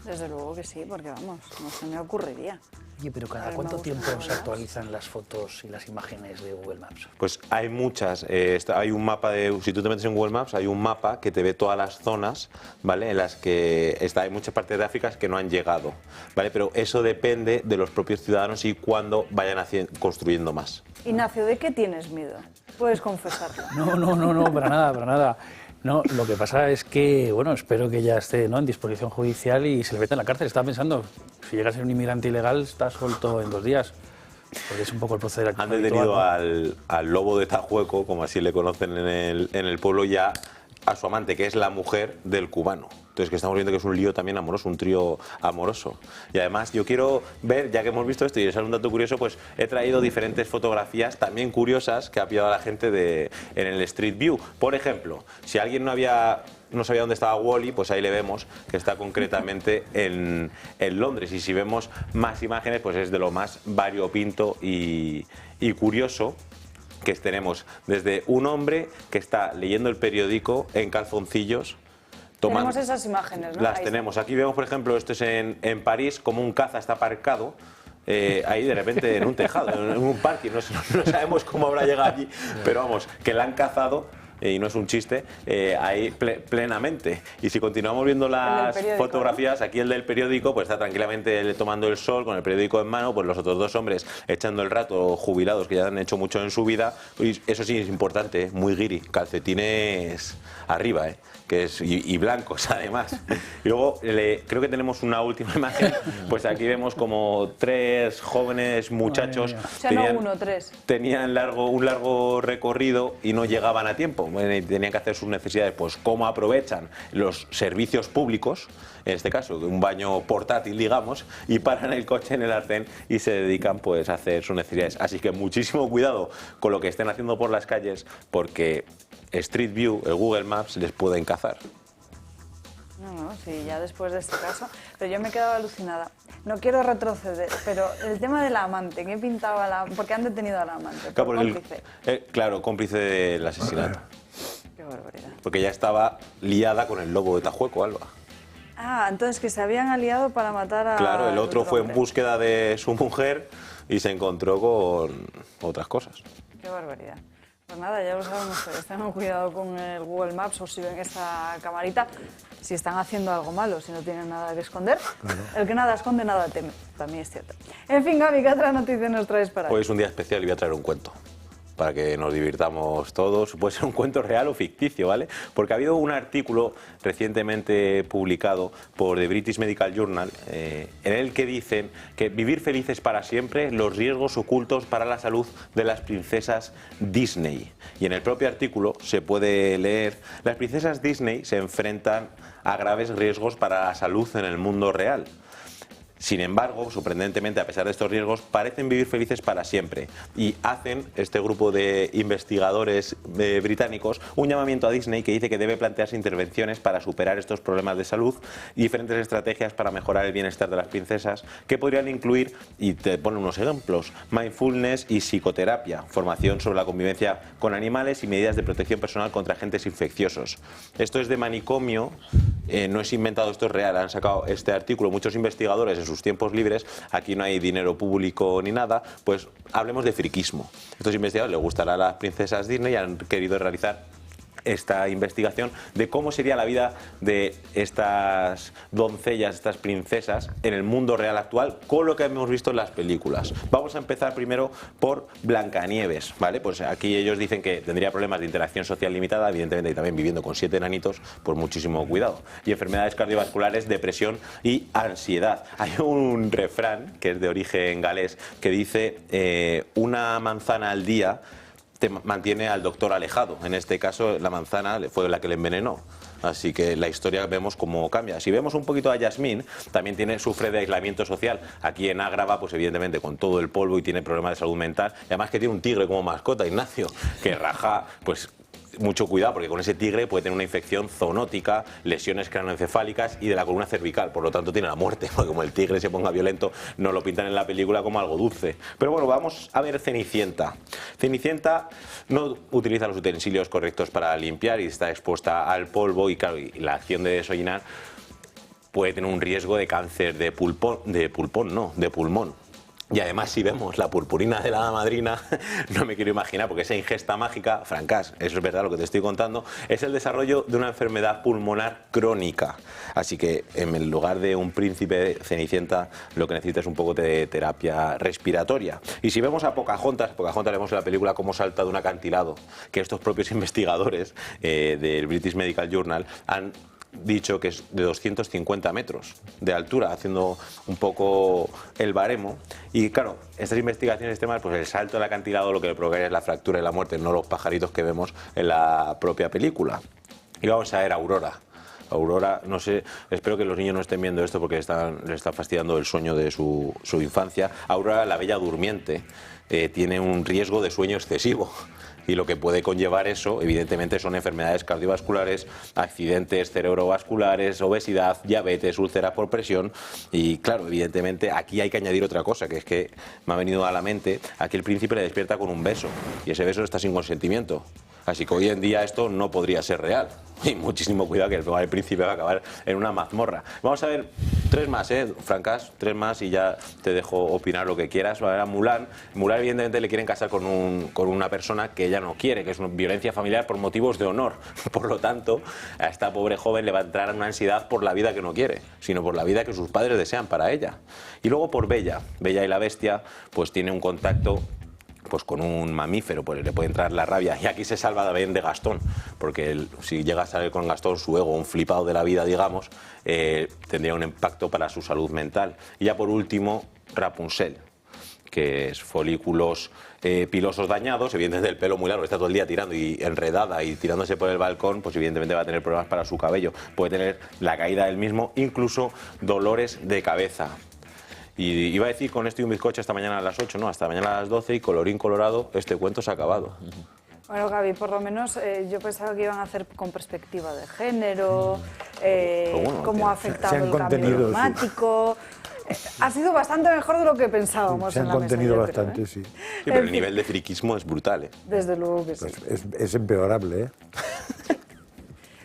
A: Desde luego que sí, porque vamos, no se me ocurriría.
H: Oye, pero ¿cada cuánto tiempo se actualizan las fotos y las imágenes de Google Maps?
G: Pues hay muchas. Hay un mapa si tú te metes en Google Maps, hay un mapa que te ve todas las zonas, ¿vale?, en las que hay muchas partes de África que no han llegado, ¿vale? Pero eso depende de los propios ciudadanos y cuándo vayan construyendo más.
A: Ignacio, ¿de qué tienes miedo? Puedes confesarlo.
H: No, para nada, para nada. No, lo que pasa es que, bueno, espero que ya esté, ¿no?, en disposición judicial y se le meta en la cárcel. Estaba pensando, si llega a ser un inmigrante ilegal, está suelto en 2 días. Porque es un poco el proceder
G: habitual. Han detenido al lobo de Tajueco, como así le conocen en el pueblo, ya a su amante, que es la mujer del cubano. Entonces, que estamos viendo que es un lío también amoroso, un trío amoroso. Y además, yo quiero ver, ya que hemos visto esto y es un dato curioso, pues he traído diferentes fotografías también curiosas que ha pillado la gente en el Street View. Por ejemplo, si alguien no sabía dónde estaba Wall-E, pues ahí le vemos que está concretamente en Londres. Y si vemos más imágenes, pues es de lo más variopinto y curioso que tenemos. Desde un hombre que está leyendo el periódico en calzoncillos.
A: Tenemos esas imágenes, ¿no?
G: Las tenemos. Aquí vemos, por ejemplo, esto es en París, como un caza está aparcado ahí de repente en un tejado, en un parking. No sabemos cómo habrá llegado allí, pero vamos, que la han cazado. Y no es un chiste, ahí plenamente. Y si continuamos viendo las fotografías, aquí el del periódico pues está tranquilamente tomando el sol con el periódico en mano, pues los otros 2 hombres echando el rato, jubilados, que ya han hecho mucho en su vida. Y eso sí es importante, muy guiri, calcetines arriba, y blancos además. Y luego creo que tenemos una última imagen, pues aquí vemos como 3 jóvenes muchachos tenían un largo recorrido y no llegaban a tiempo. Tenían que hacer sus necesidades, pues cómo aprovechan los servicios públicos, en este caso un baño portátil, digamos, y paran el coche en el arcén y se dedican pues a hacer sus necesidades. Así que muchísimo cuidado con lo que estén haciendo por las calles, porque Street View, el Google Maps, les pueden cazar.
A: No, sí, ya después de este caso, pero yo me he quedado alucinada. No quiero retroceder, pero el tema de la amante, ¿qué pintaba porque han detenido a la amante? ¿Por cómplice?
G: Claro, cómplice del asesinato.
A: Qué barbaridad.
G: Porque ya estaba liada con el lobo de Tajueco, Alba.
A: Ah, entonces que se habían aliado para matar a...
G: Claro, el otro fue en búsqueda de su mujer y se encontró con otras cosas.
A: Qué barbaridad. Pues nada, ya lo sabemos, tengan cuidado con el Google Maps o si ven esta camarita, si están haciendo algo malo, si no tienen nada que esconder. Claro. El que nada esconde, nada teme, también es cierto. En fin, Gaby, ¿qué otra noticia nos traes para hoy?
G: Hoy es un día especial y voy a traer un cuento, para que nos divirtamos todos. Puede ser un cuento real o ficticio, ¿vale? Porque ha habido un artículo recientemente publicado por The British Medical Journal en el que dicen que vivir felices para siempre, los riesgos ocultos para la salud de las princesas Disney. Y en el propio artículo se puede leer: las princesas Disney se enfrentan a graves riesgos para la salud en el mundo real. Sin embargo, sorprendentemente, a pesar de estos riesgos, parecen vivir felices para siempre. Y hacen, este grupo de investigadores británicos, un llamamiento a Disney que dice que debe plantearse intervenciones para superar estos problemas de salud y diferentes estrategias para mejorar el bienestar de las princesas, que podrían incluir, y te ponen unos ejemplos, mindfulness y psicoterapia, formación sobre la convivencia con animales y medidas de protección personal contra agentes infecciosos. Esto es de Manicomio, no es inventado, esto es real. Han sacado este artículo muchos investigadores en sus tiempos libres. Aquí no hay dinero público ni nada, pues hablemos de friquismo. Estos investigadores les gustará a las princesas Disney y han querido realizar esta investigación de cómo sería la vida de estas doncellas, estas princesas en el mundo real actual con lo que hemos visto en las películas. Vamos a empezar primero por Blancanieves, ¿vale? Pues aquí ellos dicen que tendría problemas de interacción social limitada, evidentemente, y también viviendo con 7 enanitos, pues muchísimo cuidado. Y enfermedades cardiovasculares, depresión y ansiedad. Hay un refrán que es de origen galés que dice una manzana al día te mantiene al doctor alejado. En este caso, la manzana fue la que le envenenó. Así que la historia vemos cómo cambia. Si vemos un poquito a Yasmín, también sufre de aislamiento social. Aquí en Ágrava, pues evidentemente con todo el polvo y tiene problemas de salud mental. Y además que tiene un tigre como mascota, Ignacio, que raja, pues mucho cuidado, porque con ese tigre puede tener una infección zoonótica, lesiones craneoencefálicas y de la columna cervical, por lo tanto tiene la muerte, porque como el tigre se ponga violento, no lo pintan en la película como algo dulce. Pero bueno, vamos a ver Cenicienta. Cenicienta no utiliza los utensilios correctos para limpiar y está expuesta al polvo y claro, y la acción de desollinar puede tener un riesgo de cáncer de pulmón. Y además, si vemos la purpurina de la hada madrina, no me quiero imaginar, porque esa ingesta mágica, Francás, eso es verdad lo que te estoy contando, es el desarrollo de una enfermedad pulmonar crónica. Así que en lugar de un príncipe Cenicienta, lo que necesita es un poco de terapia respiratoria. Y si vemos a Pocahontas vemos en la película cómo salta de un acantilado, que estos propios investigadores del British Medical Journal han dicho que es de 250 metros de altura, haciendo un poco el baremo. Y claro, estas investigaciones extremas, pues el salto del acantilado lo que le provocaría es la fractura y la muerte, no los pajaritos que vemos en la propia película. Y vamos a ver Aurora. Aurora, no sé, espero que los niños no estén viendo esto porque le está fastidiando el sueño de su infancia. Aurora, la bella durmiente, tiene un riesgo de sueño excesivo. Y lo que puede conllevar eso, evidentemente, son enfermedades cardiovasculares, accidentes cerebrovasculares, obesidad, diabetes, úlceras por presión. Y claro, evidentemente, aquí hay que añadir otra cosa, que es que me ha venido a la mente, aquí el príncipe le despierta con un beso, y ese beso está sin consentimiento. Así que hoy en día esto no podría ser real. Y muchísimo cuidado que el príncipe va a acabar en una mazmorra. Vamos a ver 3 más, Francás, 3 más y ya te dejo opinar lo que quieras. Va a ver a Mulan. Mulan evidentemente le quieren casar con una persona que ella no quiere, que es una violencia familiar por motivos de honor. Por lo tanto, a esta pobre joven le va a entrar una ansiedad por la vida que no quiere, sino por la vida que sus padres desean para ella. Y luego por Bella. Bella y la Bestia, pues tiene un contacto pues con un mamífero, pues le puede entrar la rabia. Y aquí se salva también de Gastón, porque si llega a salir con Gastón, su ego, un flipado de la vida, digamos, tendría un impacto para su salud mental. Y ya por último, Rapunzel, que es folículos pilosos dañados, evidentemente el pelo muy largo, está todo el día tirando y enredada y tirándose por el balcón, pues evidentemente va a tener problemas para su cabello. Puede tener la caída del mismo, incluso dolores de cabeza. Y iba a decir con esto y un bizcocho hasta mañana a las 8, no, hasta mañana a las 12 y colorín colorado, este cuento se ha acabado.
A: Bueno, Gaby, por lo menos yo pensaba que iban a hacer con perspectiva de género, cómo ha afectado el cambio climático. Ha sido bastante mejor de lo que pensábamos.
B: Se han contenido bastante, sí.
G: Sí, pero el nivel de friquismo es brutal, ¿eh?
A: Desde luego que sí.
B: Pues es empeorable, ¿eh?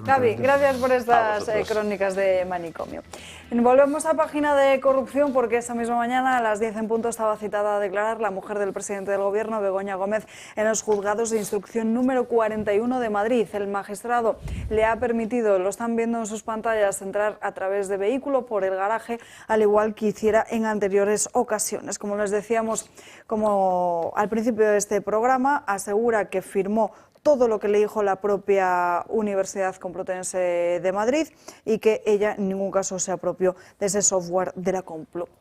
A: Gaby, gracias por estas crónicas de manicomio. Volvemos a página de corrupción porque esa misma mañana a las 10 en punto estaba citada a declarar la mujer del presidente del Gobierno, Begoña Gómez, en los juzgados de instrucción número 41 de Madrid. El magistrado le ha permitido, lo están viendo en sus pantallas, entrar a través de vehículo por el garaje, al igual que hiciera en anteriores ocasiones. Como les decíamos, como al principio de este programa, asegura que firmó todo lo que le dijo la propia Universidad Complutense de Madrid y que ella en ningún caso se apropió de ese software de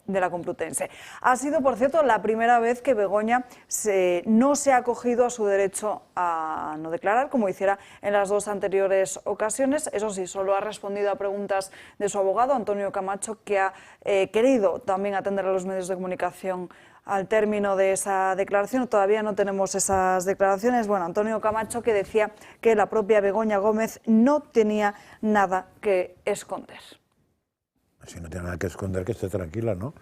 A: la Complutense. Ha sido, por cierto, la primera vez que Begoña no se ha acogido a su derecho a no declarar, como hiciera en las 2 anteriores ocasiones. Eso sí, solo ha respondido a preguntas de su abogado, Antonio Camacho, que ha querido también atender a los medios de comunicación al término de esa declaración. Todavía no tenemos esas declaraciones. Bueno, Antonio Camacho, que decía que la propia Begoña Gómez no tenía nada que esconder.
B: Si no tiene nada que esconder, que esté tranquila, ¿no?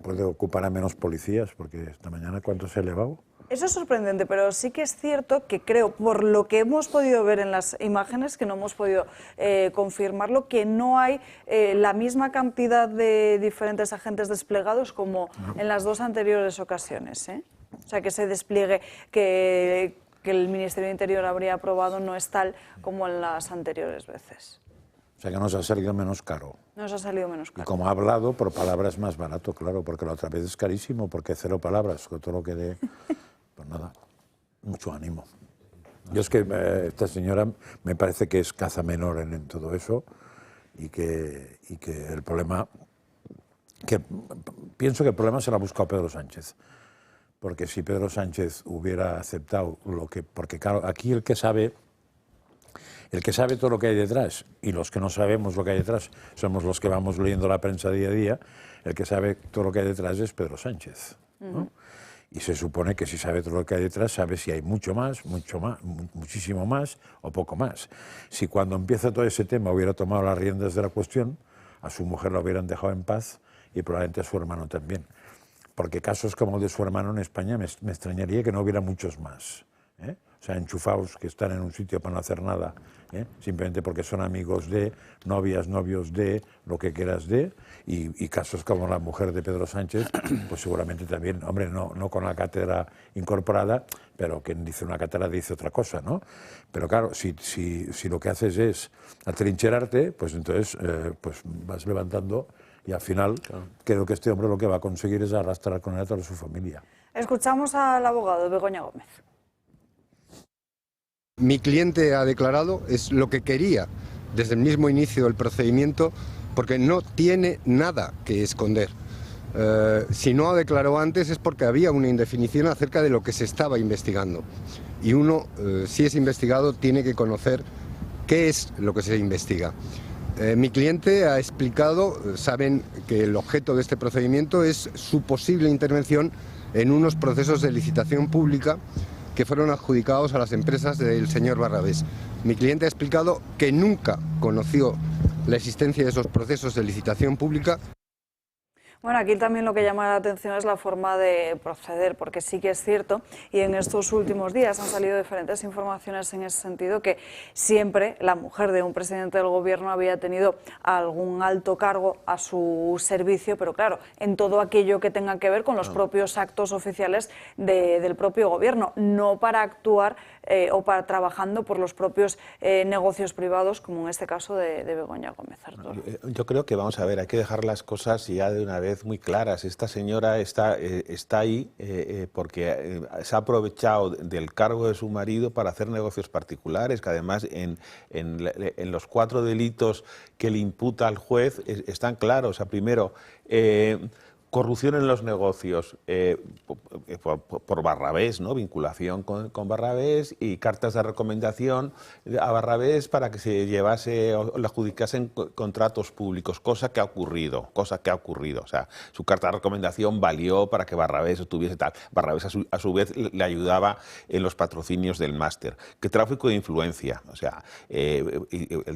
B: Puede ocupar a menos policías, porque esta mañana, ¿cuánto se ha elevado?
A: Eso es sorprendente, pero sí que es cierto que creo, por lo que hemos podido ver en las imágenes, que no hemos podido confirmarlo, que no hay la misma cantidad de diferentes agentes desplegados como en las 2 anteriores ocasiones, ¿eh? O sea, que ese despliegue que que el Ministerio de Interior habría aprobado no es tal como en las anteriores veces.
B: O sea que nos ha salido menos caro.
A: Nos ha salido menos caro.
B: Y como ha hablado, por palabras es más barato, claro, porque la otra vez es carísimo, porque 0 palabras, con todo lo que dé, pues nada, mucho ánimo. Yo es que esta señora me parece que es caza menor en todo eso y que el problema, pienso que el problema se lo ha buscado Pedro Sánchez. Porque si Pedro Sánchez hubiera aceptado porque claro, aquí el que sabe todo lo que hay detrás, y los que no sabemos lo que hay detrás somos los que vamos leyendo la prensa día a día, el que sabe todo lo que hay detrás es Pedro Sánchez, ¿no? Y se supone que si sabe todo lo que hay detrás, sabe si hay mucho más, muchísimo más o poco más. Si cuando empieza todo ese tema hubiera tomado las riendas de la cuestión, a su mujer la hubieran dejado en paz y probablemente a su hermano también. Porque casos como el de su hermano en España me extrañaría que no hubiera muchos más, ¿eh? O sea, enchufados que están en un sitio para no hacer nada, ¿eh? Simplemente porque son amigos de, novias, novios de, lo que quieras de, y casos como la mujer de Pedro Sánchez, pues seguramente también, hombre, no con la cátedra incorporada, pero quien dice una cátedra dice otra cosa, ¿no? Pero claro, si lo que haces es atrincherarte, pues entonces pues vas levantando. Y al final, creo que este hombre lo que va a conseguir es arrastrar con él a toda su familia.
A: Escuchamos al abogado Begoña Gómez.
N: Mi cliente ha declarado es lo que quería desde el mismo inicio del procedimiento, porque no tiene nada que esconder. Si no ha declarado antes es porque había una indefinición acerca de lo que se estaba investigando. Y uno, si es investigado, tiene que conocer qué es lo que se investiga. Mi cliente ha explicado, saben que el objeto de este procedimiento es su posible intervención en unos procesos de licitación pública que fueron adjudicados a las empresas del señor Barrabés. Mi cliente ha explicado que nunca conoció la existencia de esos procesos de licitación pública.
A: Bueno, aquí también lo que llama la atención es la forma de proceder, porque sí que es cierto, y en estos últimos días han salido diferentes informaciones en ese sentido, que siempre la mujer de un presidente del gobierno había tenido algún alto cargo a su servicio, pero claro, en todo aquello que tenga que ver con los propios actos oficiales del propio gobierno, no para actuar o para trabajando por los propios negocios privados, como en este caso de Begoña Gómez Arturo.
G: Yo creo que, vamos a ver, hay que dejar las cosas ya de una vez muy claras. Esta señora está ahí porque se ha aprovechado del cargo de su marido para hacer negocios particulares, que además en los 4 delitos que le imputa al juez están claros. O sea, primero, corrupción en los negocios por Barrabés, ¿no? Vinculación con Barrabés y cartas de recomendación a Barrabés para que se llevase o le adjudicasen contratos públicos, cosa que ha ocurrido. O sea, su carta de recomendación valió para que Barrabés tuviese tal. Barrabés a su vez le ayudaba en los patrocinios del máster. ¿Qué tráfico de influencia? O sea,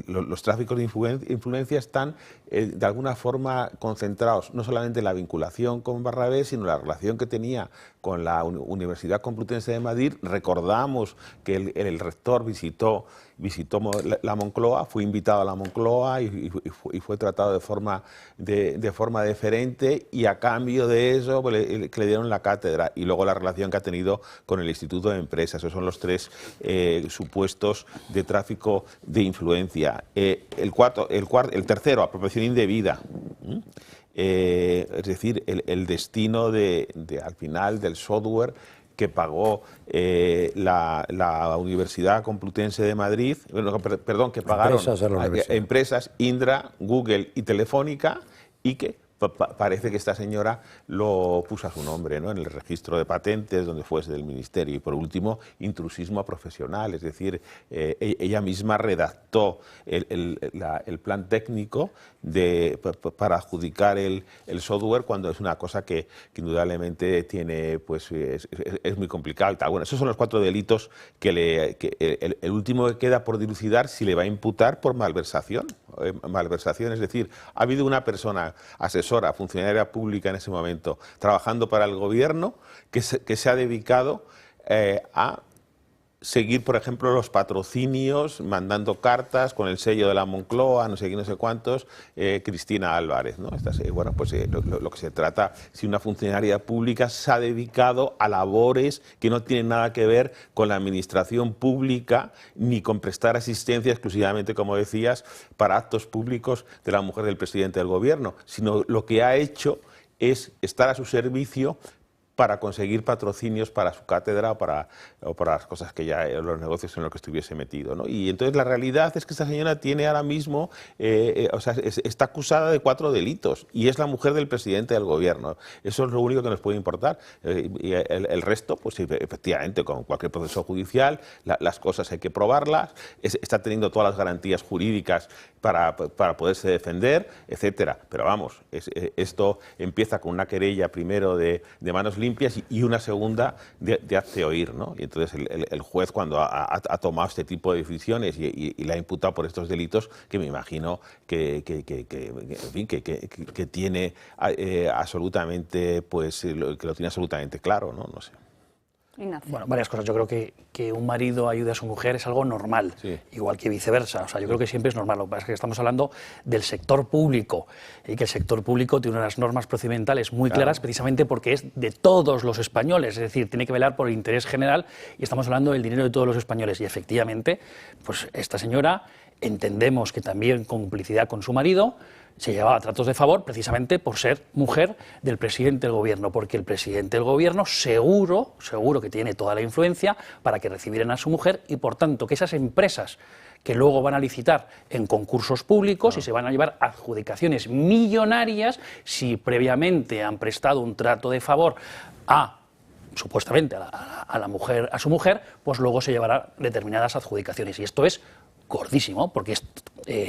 G: los tráficos de influencia están de alguna forma concentrados no solamente en la vinculación con Barrabés, sino la relación que tenía con la Universidad Complutense de Madrid. Recordamos que el rector visitó la Moncloa, fue invitado a la Moncloa y fue tratado de forma deferente, y a cambio de eso pues, le dieron la cátedra, y luego la relación que ha tenido con el Instituto de Empresas. Esos son los 3 supuestos de tráfico de influencia. El tercero, apropiación indebida. Es decir, el destino al final del software que pagó la Universidad Complutense de Madrid, que pagaron empresas Indra, Google y Telefónica, y que parece que esta señora lo puso a su nombre, ¿no? En el registro de patentes, donde fuese del ministerio. Y por último, intrusismo profesional, es decir, ella misma redactó el plan técnico para adjudicar el software, cuando es una cosa que indudablemente tiene, pues, es muy complicado y tal. Bueno, esos son los 4 delitos que el último que queda por dilucidar, si le va a imputar por malversación. Malversación, es decir, ha habido una persona asesora, funcionaria pública en ese momento, trabajando para el gobierno, que se ha dedicado a seguir, por ejemplo, los patrocinios, mandando cartas con el sello de la Moncloa, no sé qué, no sé cuántos, Cristina Álvarez, ¿no? Bueno, pues lo que se trata, si una funcionaria pública se ha dedicado a labores que no tienen nada que ver con la administración pública ni con prestar asistencia exclusivamente, como decías, para actos públicos de la mujer del presidente del gobierno, sino lo que ha hecho es estar a su servicio para conseguir patrocinios para su cátedra o para las cosas que ya, los negocios en los que estuviese metido, ¿no? Y entonces la realidad es que esta señora tiene ahora mismo, está acusada de 4 delitos y es la mujer del presidente del gobierno. Eso es lo único que nos puede importar. Y el resto, pues efectivamente, con cualquier proceso judicial, las cosas hay que probarlas, está teniendo todas las garantías jurídicas para poderse defender, etcétera. Pero vamos, esto empieza con una querella primero de manos limpias y una segunda de hazte oír, ¿no? Y entonces el juez, cuando ha tomado este tipo de decisiones y la ha imputado por estos delitos, que me imagino que tiene absolutamente, pues que lo tiene absolutamente claro, ¿no? No sé.
A: Ignacio.
H: Bueno, varias cosas. Yo creo que un marido ayude a su mujer es algo normal, igual que viceversa. O sea, yo creo que siempre es normal. Lo que pasa es que estamos hablando del sector público y que el sector público tiene unas normas procedimentales muy claras, precisamente porque es de todos los españoles. Es decir, tiene que velar por el interés general y estamos hablando del dinero de todos los españoles. Y efectivamente, pues esta señora, entendemos que también con complicidad con su marido, se llevaba tratos de favor precisamente por ser mujer del presidente del gobierno, porque el presidente del gobierno seguro que tiene toda la influencia para que recibieran a su mujer y por tanto que esas empresas que luego van a licitar en concursos públicos y se van a llevar adjudicaciones millonarias si previamente han prestado un trato de favor supuestamente a la mujer, a su mujer, pues luego se llevará determinadas adjudicaciones y esto es gordísimo, porque es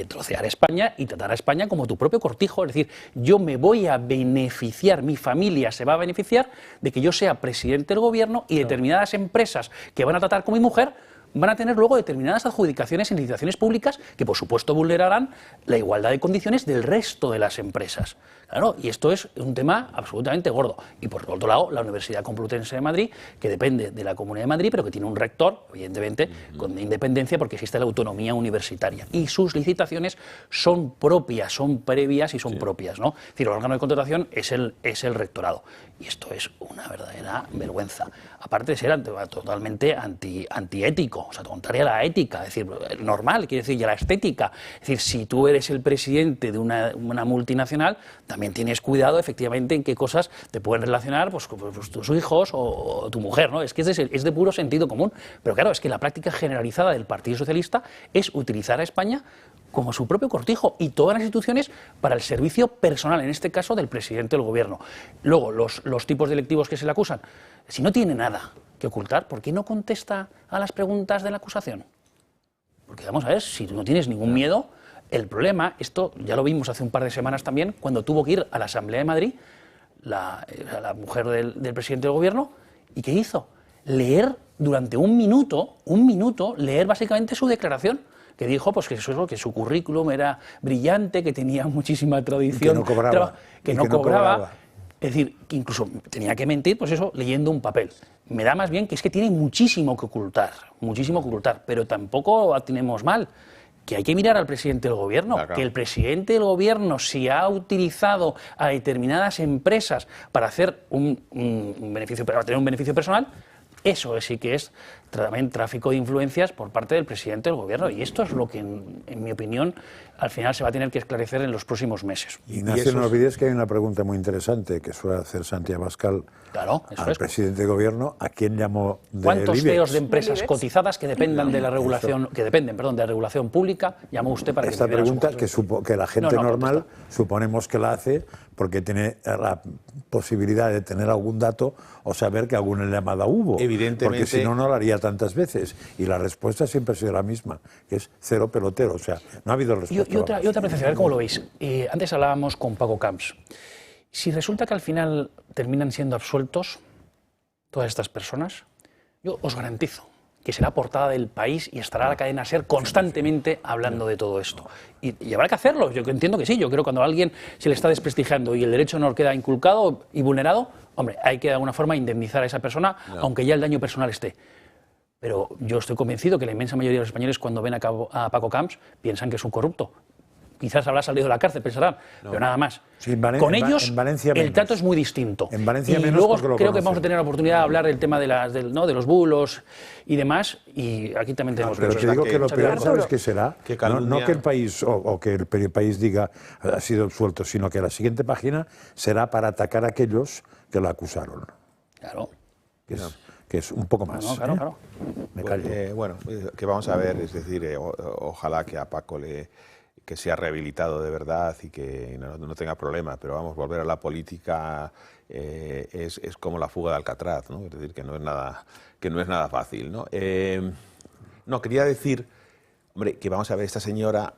H: trocear a España y tratar a España como tu propio cortijo. Es decir, yo me voy a beneficiar, mi familia se va a beneficiar de que yo sea presidente del gobierno y determinadas empresas que van a tratar con mi mujer van a tener luego determinadas adjudicaciones en licitaciones públicas que, por supuesto, vulnerarán la igualdad de condiciones del resto de las empresas. Claro, y esto es un tema absolutamente gordo. Y por otro lado, la Universidad Complutense de Madrid, que depende de la Comunidad de Madrid, pero que tiene un rector, evidentemente, con independencia, porque existe la autonomía universitaria. Y sus licitaciones son propias, son previas y son propias, ¿no? Es decir, el órgano de contratación es el rectorado. Y esto es una verdadera vergüenza. Aparte de ser totalmente antiético, o sea, contraria a la ética, es decir, normal, quiere decir, y a la estética. Es decir, si tú eres el presidente de una multinacional, también tienes cuidado, efectivamente, en qué cosas te pueden relacionar pues, tus hijos o tu mujer, ¿no? Es que es de puro sentido común. Pero claro, es que la práctica generalizada del Partido Socialista es utilizar a España como su propio cortijo y todas las instituciones para el servicio personal, en este caso del presidente del gobierno. Luego, los tipos delictivos que se le acusan, si no tiene nada que ocultar, ¿por qué no contesta a las preguntas de la acusación? Porque vamos a ver, si no tienes ningún miedo, el problema, esto ya lo vimos hace un par de semanas también, cuando tuvo que ir a la Asamblea de Madrid, la mujer del presidente del gobierno, ¿y qué hizo? Leer durante un minuto, leer básicamente su declaración, que dijo pues, que su currículum era brillante, que tenía muchísima tradición, que no cobraba. Es decir, que incluso tenía que mentir, pues eso, leyendo un papel. Me da más bien que es que tiene muchísimo que ocultar, pero tampoco tenemos mal, que hay que mirar al presidente del gobierno, que el presidente del gobierno, si ha utilizado a determinadas empresas para hacer un beneficio, para tener un beneficio personal, eso sí que es también tráfico de influencias por parte del presidente del gobierno. Y esto es lo que, en mi opinión, al final se va a tener que esclarecer en los próximos meses.
B: Ignacio, no olvides que hay una pregunta muy interesante que suele hacer Santiago Abascal al presidente del gobierno. ¿A quién llamó de
H: ¿Cuántos
B: IBEX?
H: CEOs de empresas cotizadas que dependan de la regulación, de la regulación pública llamó usted para que
B: esta pregunta que la gente normal suponemos que la hace porque tiene la posibilidad de tener algún dato o saber que alguna llamada hubo.
G: Evidentemente.
B: Porque si no, no lo haría tantas veces. Y la respuesta siempre ha sido la misma, que es cero pelotero. O sea, no ha habido respuesta.
H: Y otra apreciación, a ver cómo lo veis. Antes hablábamos con Paco Camps. Si resulta que al final terminan siendo absueltos todas estas personas, yo os garantizo que será portada del País y estará la cadena SER constantemente hablando de todo esto. Y habrá que hacerlo, yo entiendo que sí, yo creo que cuando a alguien se le está desprestigiando y el derecho no queda inculcado y vulnerado, hombre, hay que de alguna forma indemnizar a esa persona, aunque ya el daño personal esté. Pero yo estoy convencido que la inmensa mayoría de los españoles, cuando ven a Paco Camps, piensan que es un corrupto. Quizás habrá salido de la cárcel, pensarán, pero nada más.
B: Sí,
H: con ellos
B: en Valencia
H: el trato es muy distinto.
B: En Valencia
H: y
B: menos,
H: luego
B: porque lo
H: creo que
B: conocen.
H: vamos a tener la oportunidad de hablar del tema de los bulos y demás, y aquí también tenemos...
B: Pero te digo que lo peor, ¿sabes qué será?
G: Que
B: No que el país, o que el país diga ha sido absuelto, sino que la siguiente página será para atacar a aquellos que lo acusaron.
H: Claro.
B: Que es un poco más.
H: Claro.
B: Me callo.
G: Bueno, que vamos a ver, es decir, ojalá que a Paco que sea rehabilitado de verdad y que no tenga problemas, pero vamos, volver a la política es como la fuga de Alcatraz, ¿no? Es decir, que no es nada fácil, ¿no? No, quería decir, hombre, que vamos a ver, esta señora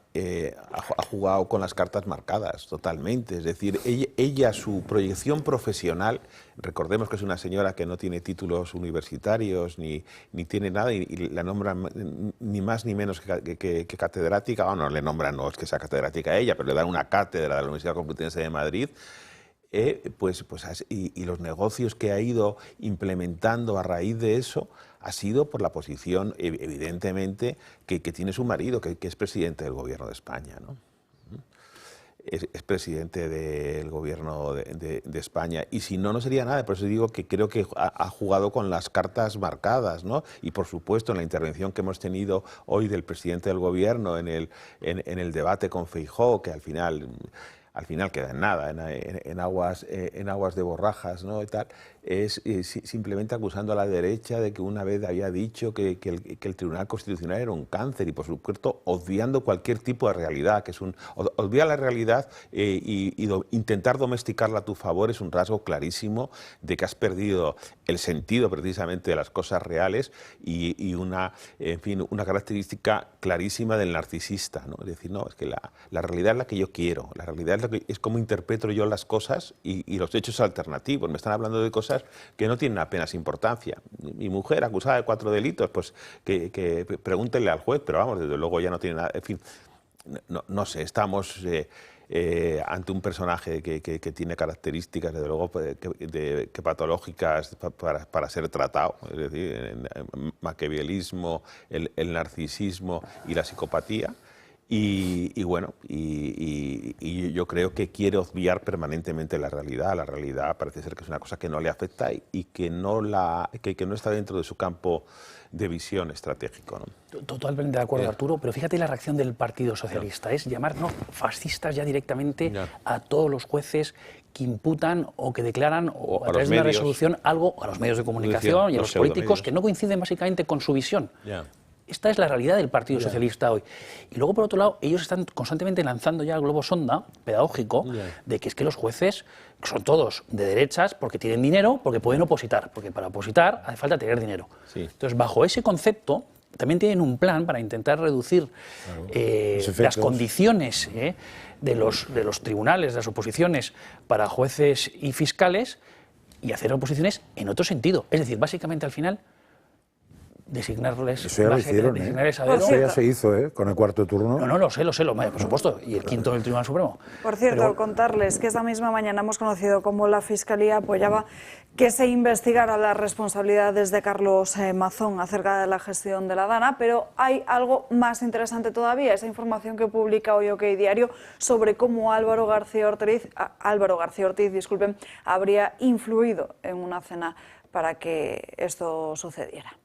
G: ha jugado con las cartas marcadas totalmente, es decir, ella su proyección profesional, recordemos que es una señora que no tiene títulos universitarios ni tiene nada y la nombran ni más ni menos que catedrática, no le nombran, no es que sea catedrática a ella, pero le dan una cátedra de la Universidad Complutense de Madrid. Y los negocios que ha ido implementando a raíz de eso ha sido por la posición, evidentemente, que tiene su marido, que es presidente del Gobierno de España, ¿no? Es presidente del Gobierno de España, y si no, no sería nada. Por eso digo que creo que ha jugado con las cartas marcadas, ¿no? Y por supuesto, en la intervención que hemos tenido hoy del presidente del Gobierno en el debate con Feijóo, que al final queda en nada, en aguas de borrajas, ¿no? Y tal, es simplemente acusando a la derecha de que una vez había dicho que el Tribunal Constitucional era un cáncer y, por supuesto, obviando cualquier tipo de realidad, que es obviar la realidad y intentar domesticarla a tu favor es un rasgo clarísimo de que has perdido el sentido precisamente de las cosas reales y una característica clarísima del narcisista, ¿no? Es decir, no, es que la realidad es la que yo quiero, la realidad es como interpreto yo las cosas y los hechos alternativos. Me están hablando de cosas que no tienen apenas importancia. Mi mujer acusada de 4 delitos, pues que pregúntenle al juez, pero vamos, desde luego ya no tiene nada. En fin, no sé, estamos ante un personaje que tiene características, desde luego, que patológicas para ser tratado, es decir, el maquiavelismo, el narcisismo y la psicopatía. Y bueno, y yo creo que quiere obviar permanentemente la realidad. La realidad parece ser que es una cosa que no le afecta y que no está dentro de su campo de visión estratégico, ¿no?
H: Totalmente de acuerdo, Arturo, pero fíjate la reacción del Partido Socialista, es llamar fascistas ya directamente a todos los jueces que imputan o que declaran o a través de una resolución algo a los medios de comunicación y a los políticos que no coinciden básicamente con su visión. Esta es la realidad del Partido Socialista hoy. Y luego, por otro lado, ellos están constantemente lanzando ya el globo sonda pedagógico de que es que los jueces son todos de derechas porque tienen dinero, porque pueden opositar, porque para opositar hace falta tener dinero. Entonces, bajo ese concepto, también tienen un plan para intentar reducir las condiciones de los tribunales, de las oposiciones para jueces y fiscales y hacer oposiciones en otro sentido. Es decir, básicamente al final designarles...
B: Eso ya lo hicieron, Eso ya se hizo, con el 4º turno.
H: No, lo sé, por supuesto, y el 5º del Tribunal Supremo.
A: Por cierto, contarles que esta misma mañana hemos conocido cómo la Fiscalía apoyaba que se investigara las responsabilidades de Carlos Mazón acerca de la gestión de la Dana, pero hay algo más interesante todavía, esa información que publica hoy OK Diario sobre cómo Álvaro García Ortiz, habría influido en una cena para que esto sucediera.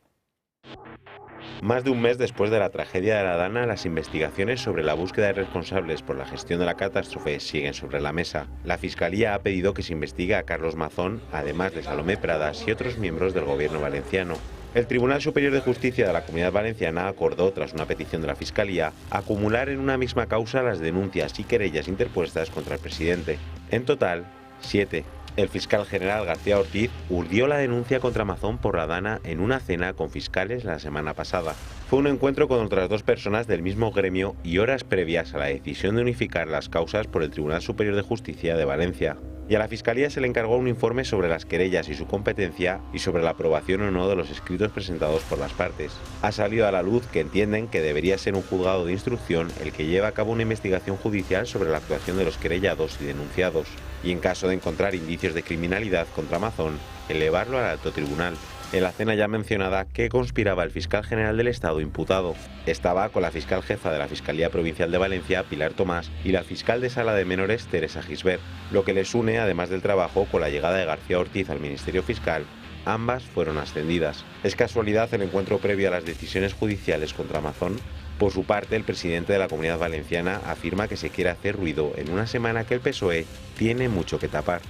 O: Más de un mes después de la tragedia de la Dana, las investigaciones sobre la búsqueda de responsables por la gestión de la catástrofe siguen sobre la mesa. La Fiscalía ha pedido que se investigue a Carlos Mazón, además de Salomé Pradas y otros miembros del Gobierno valenciano. El Tribunal Superior de Justicia de la Comunidad Valenciana acordó, tras una petición de la Fiscalía, acumular en una misma causa las denuncias y querellas interpuestas contra el presidente. En total, 7. El fiscal general García Ortiz urdió la denuncia contra Mazón por la Dana en una cena con fiscales la semana pasada. Fue un encuentro con otras 2 personas del mismo gremio y horas previas a la decisión de unificar las causas por el Tribunal Superior de Justicia de Valencia. Y a la Fiscalía se le encargó un informe sobre las querellas y su competencia y sobre la aprobación o no de los escritos presentados por las partes. Ha salido a la luz que entienden que debería ser un juzgado de instrucción el que lleve a cabo una investigación judicial sobre la actuación de los querellados y denunciados. Y en caso de encontrar indicios de criminalidad contra Mazón, elevarlo al alto tribunal. en la cena ya mencionada que conspiraba el fiscal general del Estado imputado. Estaba con la fiscal jefa de la Fiscalía Provincial de Valencia, Pilar Tomás, y la fiscal de Sala de Menores, Teresa Gisbert, lo que les une, además del trabajo, con la llegada de García Ortiz al Ministerio Fiscal. Ambas fueron ascendidas. ¿Es casualidad el encuentro previo a las decisiones judiciales contra Amazon? Por su parte, el presidente de la Comunidad Valenciana afirma que se quiere hacer ruido en una semana que el PSOE tiene mucho que tapar.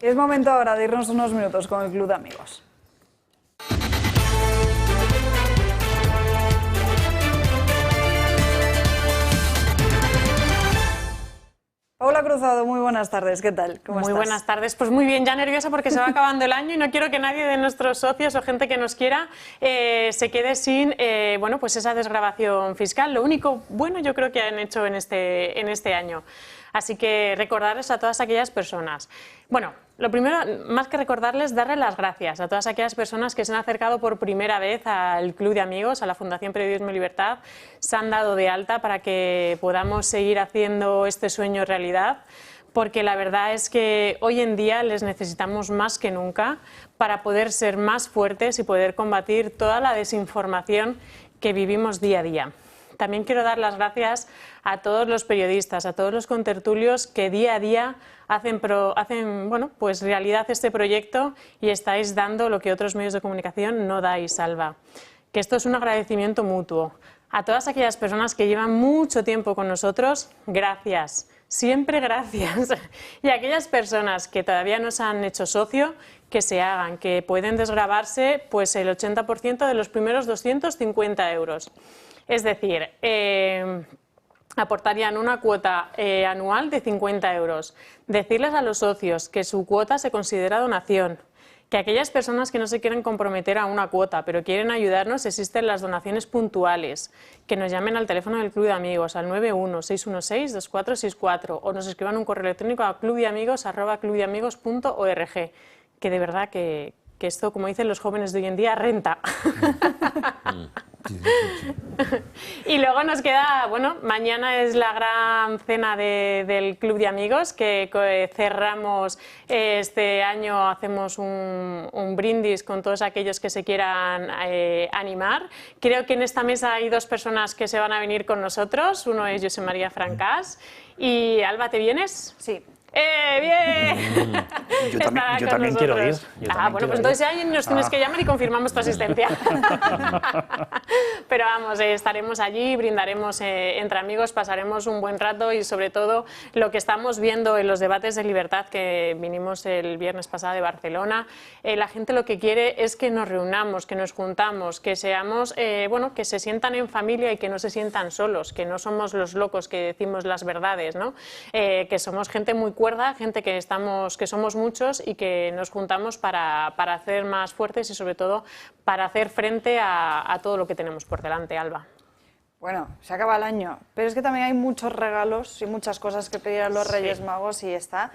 A: Es momento ahora de irnos unos minutos con el Club de Amigos. Paula Cruzado, muy buenas tardes, ¿qué tal? ¿Cómo estás?
P: Muy buenas tardes, pues muy bien, ya nerviosa porque se va acabando el año y no quiero que nadie de nuestros socios o gente que nos quiera se quede sin bueno, pues esa desgravación fiscal, lo único bueno yo creo que han hecho en este año. Así que recordarles a todas aquellas personas. Bueno, lo primero, más que recordarles, darles las gracias a todas aquellas personas que se han acercado por primera vez al Club de Amigos, a la Fundación Periodismo y Libertad, se han dado de alta para que podamos seguir haciendo este sueño realidad, porque la verdad es que hoy en día les necesitamos más que nunca para poder ser más fuertes y poder combatir toda la desinformación que vivimos día a día. También quiero dar las gracias a todos los periodistas, a todos los contertulios que día a día hacen bueno, pues realidad este proyecto y estáis dando lo que otros medios de comunicación no dais, Alba. Que esto es un agradecimiento mutuo. A todas aquellas personas que llevan mucho tiempo con nosotros, gracias, siempre gracias. Y a aquellas personas que todavía no se han hecho socio, que se hagan, que pueden desgravarse pues el 80% de los primeros 250 euros. Es decir, aportarían una cuota anual de 50 euros. Decirles a los socios que su cuota se considera donación, que aquellas personas que no se quieren comprometer a una cuota, pero quieren ayudarnos, existen las donaciones puntuales, que nos llamen al teléfono del Club de Amigos, al 91-616-2464, o nos escriban un correo electrónico a clubdeamigos@clubdeamigos.org, que de verdad que esto, como dicen los jóvenes de hoy en día, renta. Y luego nos queda, bueno, mañana es la gran cena del Club de Amigos, que cerramos este año, hacemos un brindis con todos aquellos que se quieran animar. Creo que en esta mesa hay dos personas que se van a venir con nosotros, uno es José María Francás. Y Alba, ¿te vienes?
A: Sí.
P: ¡Bien!
H: Yo también quiero ir.
P: Bueno, pues entonces ya nos tienes que llamar y confirmamos tu asistencia. Pero vamos, estaremos allí, brindaremos entre amigos, pasaremos un buen rato y sobre todo lo que estamos viendo en los debates de libertad que vinimos el viernes pasado de Barcelona, la gente lo que quiere es que nos reunamos, que nos juntamos, que seamos, bueno, que se sientan en familia y que no se sientan solos, que no somos los locos que decimos las verdades, ¿no? Que somos gente muy cuerda, gente que somos muchos y que nos juntamos para hacer más fuertes y sobre todo para hacer frente a todo lo que tenemos por delante, Alba.
A: Bueno, se acaba el año, pero es que también hay muchos regalos y muchas cosas que pedir a los Reyes Magos y está.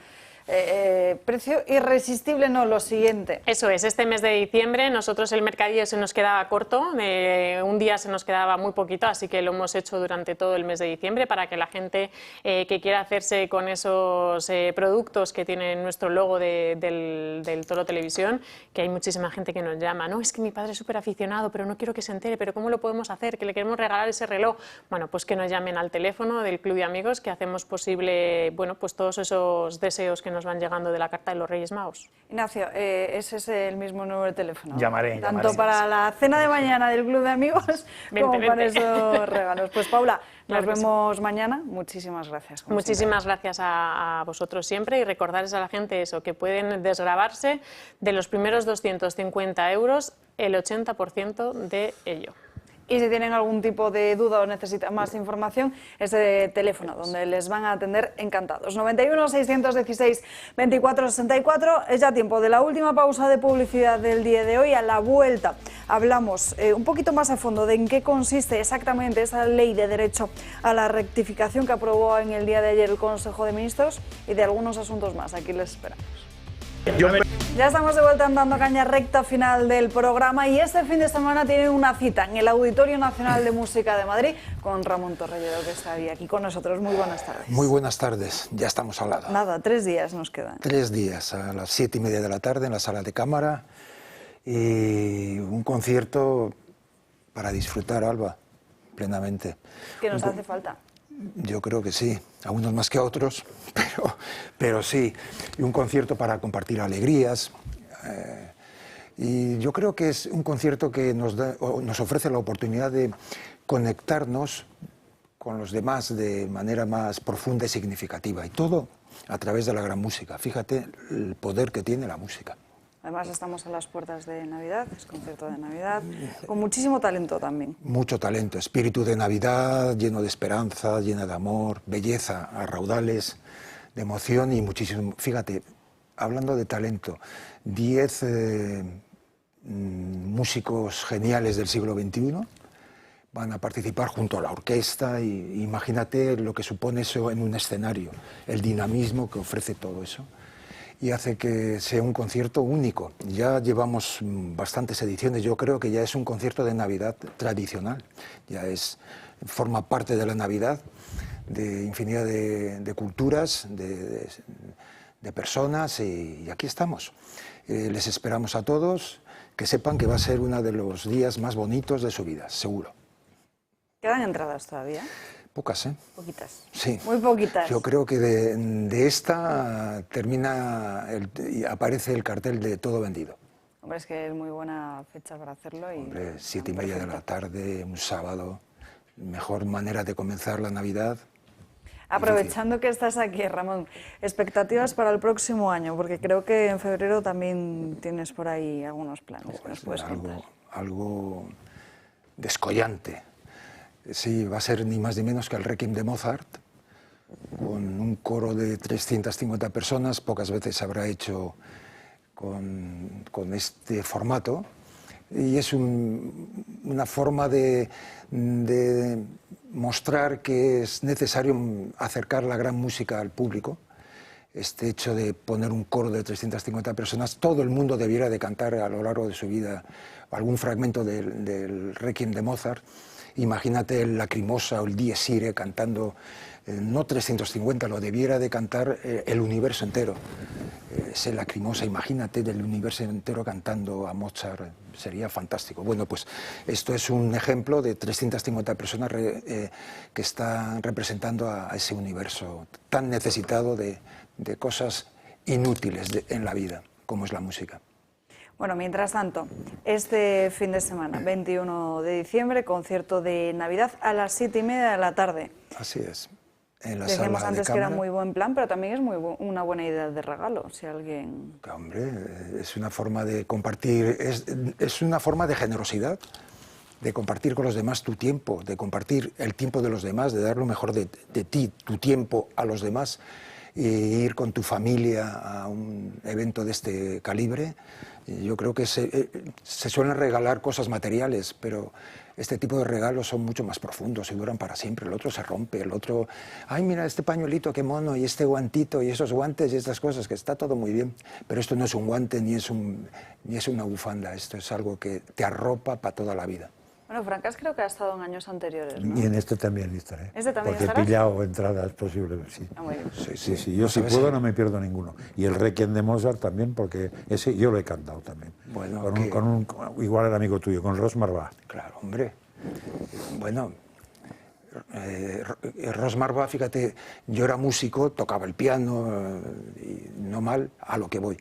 A: Precio irresistible, no, lo siguiente.
P: Eso es, este mes de diciembre nosotros el mercadillo se nos quedaba corto, un día se nos quedaba muy poquito, así que lo hemos hecho durante todo el mes de diciembre para que la gente que quiera hacerse con esos productos que tienen nuestro logo del Toro Televisión, que hay muchísima gente que nos llama, no, es que mi padre es súper aficionado, pero no quiero que se entere, pero ¿cómo lo podemos hacer? Que le queremos regalar ese reloj. Bueno, pues que nos llamen al teléfono del Club de Amigos, que hacemos posible, bueno, pues todos esos deseos que nos van llegando de la carta de los Reyes Magos.
A: Ignacio, ese es el mismo número de teléfono.
H: Llamaré.
A: Tanto para la cena de mañana del Club de Amigos como para esos regalos. Pues Paula, nos vemos mañana. Muchísimas gracias.
P: Muchísimas gracias a vosotros siempre y recordarles a la gente eso, que pueden desgravarse de los primeros 250 euros, el 80% de ello.
A: Y si tienen algún tipo de duda o necesitan más información, ese teléfono donde les van a atender encantados. 91 616 2464. Es ya tiempo de la última pausa de publicidad del día de hoy. A la vuelta hablamos un poquito más a fondo de en qué consiste exactamente esa ley de derecho a la rectificación que aprobó en el día de ayer el Consejo de Ministros y de algunos asuntos más. Aquí les esperamos. Ya estamos de vuelta andando caña, recta final del programa y este fin de semana tienen una cita en el Auditorio Nacional de Música de Madrid con Ramón Torrellero, que está aquí con nosotros. Muy buenas tardes.
Q: Muy buenas tardes, ya estamos al lado.
A: Nada, 3 días nos quedan.
Q: 3 días, a las 7:30 de la tarde en la sala de cámara y un concierto para disfrutar, Alba, plenamente.
A: ¿Qué nos hace falta?
Q: Yo creo que sí, a unos más que a otros, pero sí. Y un concierto para compartir alegrías. Y yo creo que es un concierto que nos ofrece la oportunidad de conectarnos con los demás de manera más profunda y significativa. Y todo a través de la gran música. Fíjate el poder que tiene la música.
A: Además estamos a las puertas de Navidad, es concierto de Navidad, con muchísimo talento también.
Q: Mucho talento, espíritu de Navidad, lleno de esperanza, lleno de amor, belleza a raudales, de emoción y muchísimo. Fíjate, hablando de talento, 10 músicos geniales del siglo XXI van a participar junto a la orquesta y imagínate lo que supone eso en un escenario, el dinamismo que ofrece todo eso. Y hace que sea un concierto único. Ya llevamos bastantes ediciones, yo creo que ya es un concierto de Navidad tradicional, forma parte de la Navidad, de infinidad de culturas, de personas, y aquí estamos. Les esperamos a todos, que sepan que va a ser uno de los días más bonitos de su vida, seguro.
A: ¿Quedan entradas todavía?
Q: Pocas, ¿eh?
A: Poquitas.
Q: Sí.
A: Muy poquitas.
Q: Yo creo que de esta aparece el cartel de todo vendido.
A: Hombre, es que es muy buena fecha para hacerlo. Y
Q: hombre, 7:30 de la tarde, un sábado, mejor manera de comenzar la Navidad.
A: Aprovechando que estás aquí, Ramón, expectativas para el próximo año, porque creo que en febrero también tienes por ahí algunos planes. ¿Nos puedes contar?
Q: Algo descollante. Sí, va a ser ni más ni menos que el Requiem de Mozart, con un coro de 350 personas, pocas veces se habrá hecho con este formato, y es una forma de mostrar que es necesario acercar la gran música al público. Este hecho de poner un coro de 350 personas, todo el mundo debiera de cantar a lo largo de su vida algún fragmento del Requiem de Mozart. Imagínate el Lacrimosa o el Dies Irae cantando, no 350, lo debiera de cantar el universo entero. Ese Lacrimosa, imagínate del universo entero cantando a Mozart, sería fantástico. Bueno, pues esto es un ejemplo de 350 personas que están representando a ese universo tan necesitado de cosas inútiles en la vida, como es la música.
A: Bueno, mientras tanto, este fin de semana, 21 de diciembre, concierto de Navidad a las 7:30 de la tarde.
Q: Así es. En la
A: Decíamos
Q: sala
A: antes
Q: de
A: que era
Q: cámara.
A: muy buen plan, pero también es una buena idea de regalo, si alguien...
Q: Hombre, es una forma de compartir, es una forma de generosidad, de compartir con los demás tu tiempo, de compartir el tiempo de los demás, de dar lo mejor de ti, tu tiempo a los demás, e ir con tu familia a un evento de este calibre. Yo creo que se suelen regalar cosas materiales, pero este tipo de regalos son mucho más profundos y duran para siempre. El otro se rompe, el otro, ay, mira este pañuelito, qué mono, y este guantito, y esos guantes y estas cosas, que está todo muy bien. Pero esto no es un guante ni es una bufanda, esto es algo que te arropa para toda la vida.
A: Bueno, Francas creo que ha estado en años anteriores, ¿no?
B: Y en este también estaré.
A: ¿Este también
B: porque
A: estarás?
B: he pillado entradas posibles, sí.
A: Ah, muy bien.
B: Sí. Yo si puedo no me pierdo ninguno. Y el Requiem de Mozart también, porque ese yo lo he cantado también.
Q: Bueno,
B: igual era amigo tuyo, con Ros Marbà.
Q: Claro, hombre. Bueno, Ros Marbà, fíjate, yo era músico, tocaba el piano, y no mal, a lo que voy.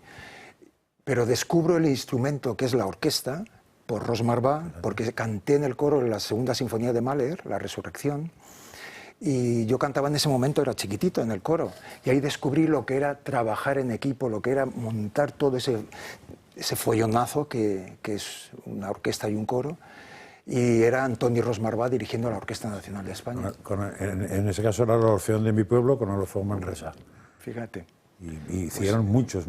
Q: Pero descubro el instrumento que es la orquesta, por Ros Marbà, porque canté en el coro de la segunda sinfonía de Mahler, La Resurrección, y yo cantaba en ese momento, era chiquitito en el coro, y ahí descubrí lo que era trabajar en equipo, lo que era montar todo ese follonazo que es una orquesta y un coro, y era Antoni Ros Marbà dirigiendo la Orquesta Nacional de España.
B: En ese caso era la Orfeón de mi pueblo con Orfeón Manresa.
Q: Fíjate.
B: Y hicieron muchos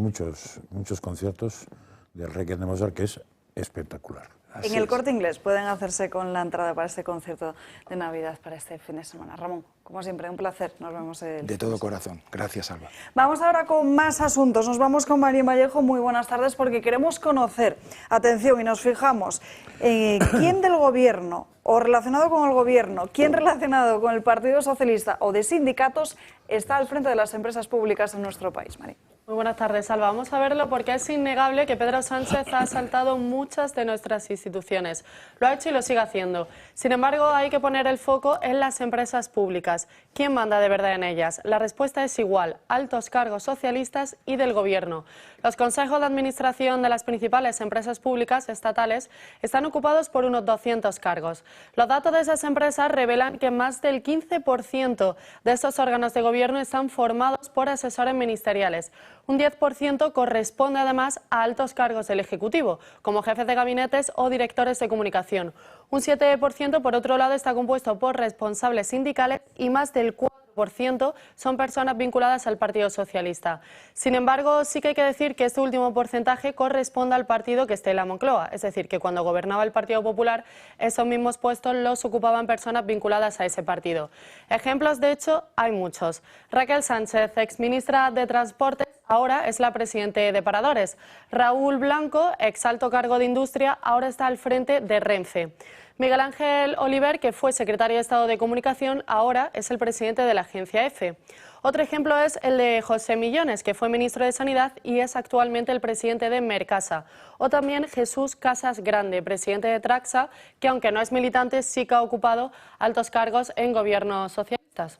B: conciertos del Requiem de Mozart, que es espectacular.
A: En el Corte Inglés pueden hacerse con la entrada para este concierto de Navidad para este fin de semana. Ramón, como siempre, un placer. Nos vemos el...
Q: De todo corazón. Gracias, Alba.
A: Vamos ahora con más asuntos. Nos vamos con María Vallejo. Muy buenas tardes, porque queremos conocer, atención, y nos fijamos, quién del Gobierno o relacionado con el Gobierno, quién relacionado con el Partido Socialista o de sindicatos está al frente de las empresas públicas en nuestro país, María.
R: Muy buenas tardes, Alba. Vamos a verlo porque es innegable que Pedro Sánchez ha asaltado muchas de nuestras instituciones. Lo ha hecho y lo sigue haciendo. Sin embargo, hay que poner el foco en las empresas públicas. ¿Quién manda de verdad en ellas? La respuesta es igual: altos cargos socialistas y del Gobierno. Los consejos de administración de las principales empresas públicas estatales están ocupados por unos 200 cargos. Los datos de esas empresas revelan que más del 15% de estos órganos de gobierno están formados por asesores ministeriales. Un 10% corresponde además a altos cargos del Ejecutivo, como jefes de gabinetes o directores de comunicación. Un 7%, por otro lado, está compuesto por responsables sindicales y más del 4% son personas vinculadas al Partido Socialista. Sin embargo, sí que hay que decir que este último porcentaje corresponde al partido que esté en la Moncloa, es decir, que cuando gobernaba el Partido Popular, esos mismos puestos los ocupaban personas vinculadas a ese partido. Ejemplos, de hecho, hay muchos. Raquel Sánchez, exministra de Transportes, ahora es la presidente de Paradores. Raúl Blanco, ex alto cargo de Industria, ahora está al frente de Renfe. Miguel Ángel Oliver, que fue secretario de Estado de Comunicación, ahora es el presidente de la agencia EFE. Otro ejemplo es el de José Millones, que fue ministro de Sanidad y es actualmente el presidente de Mercasa. O también Jesús Casas Grande, presidente de Traxa, que aunque no es militante, sí que ha ocupado altos cargos en gobiernos socialistas.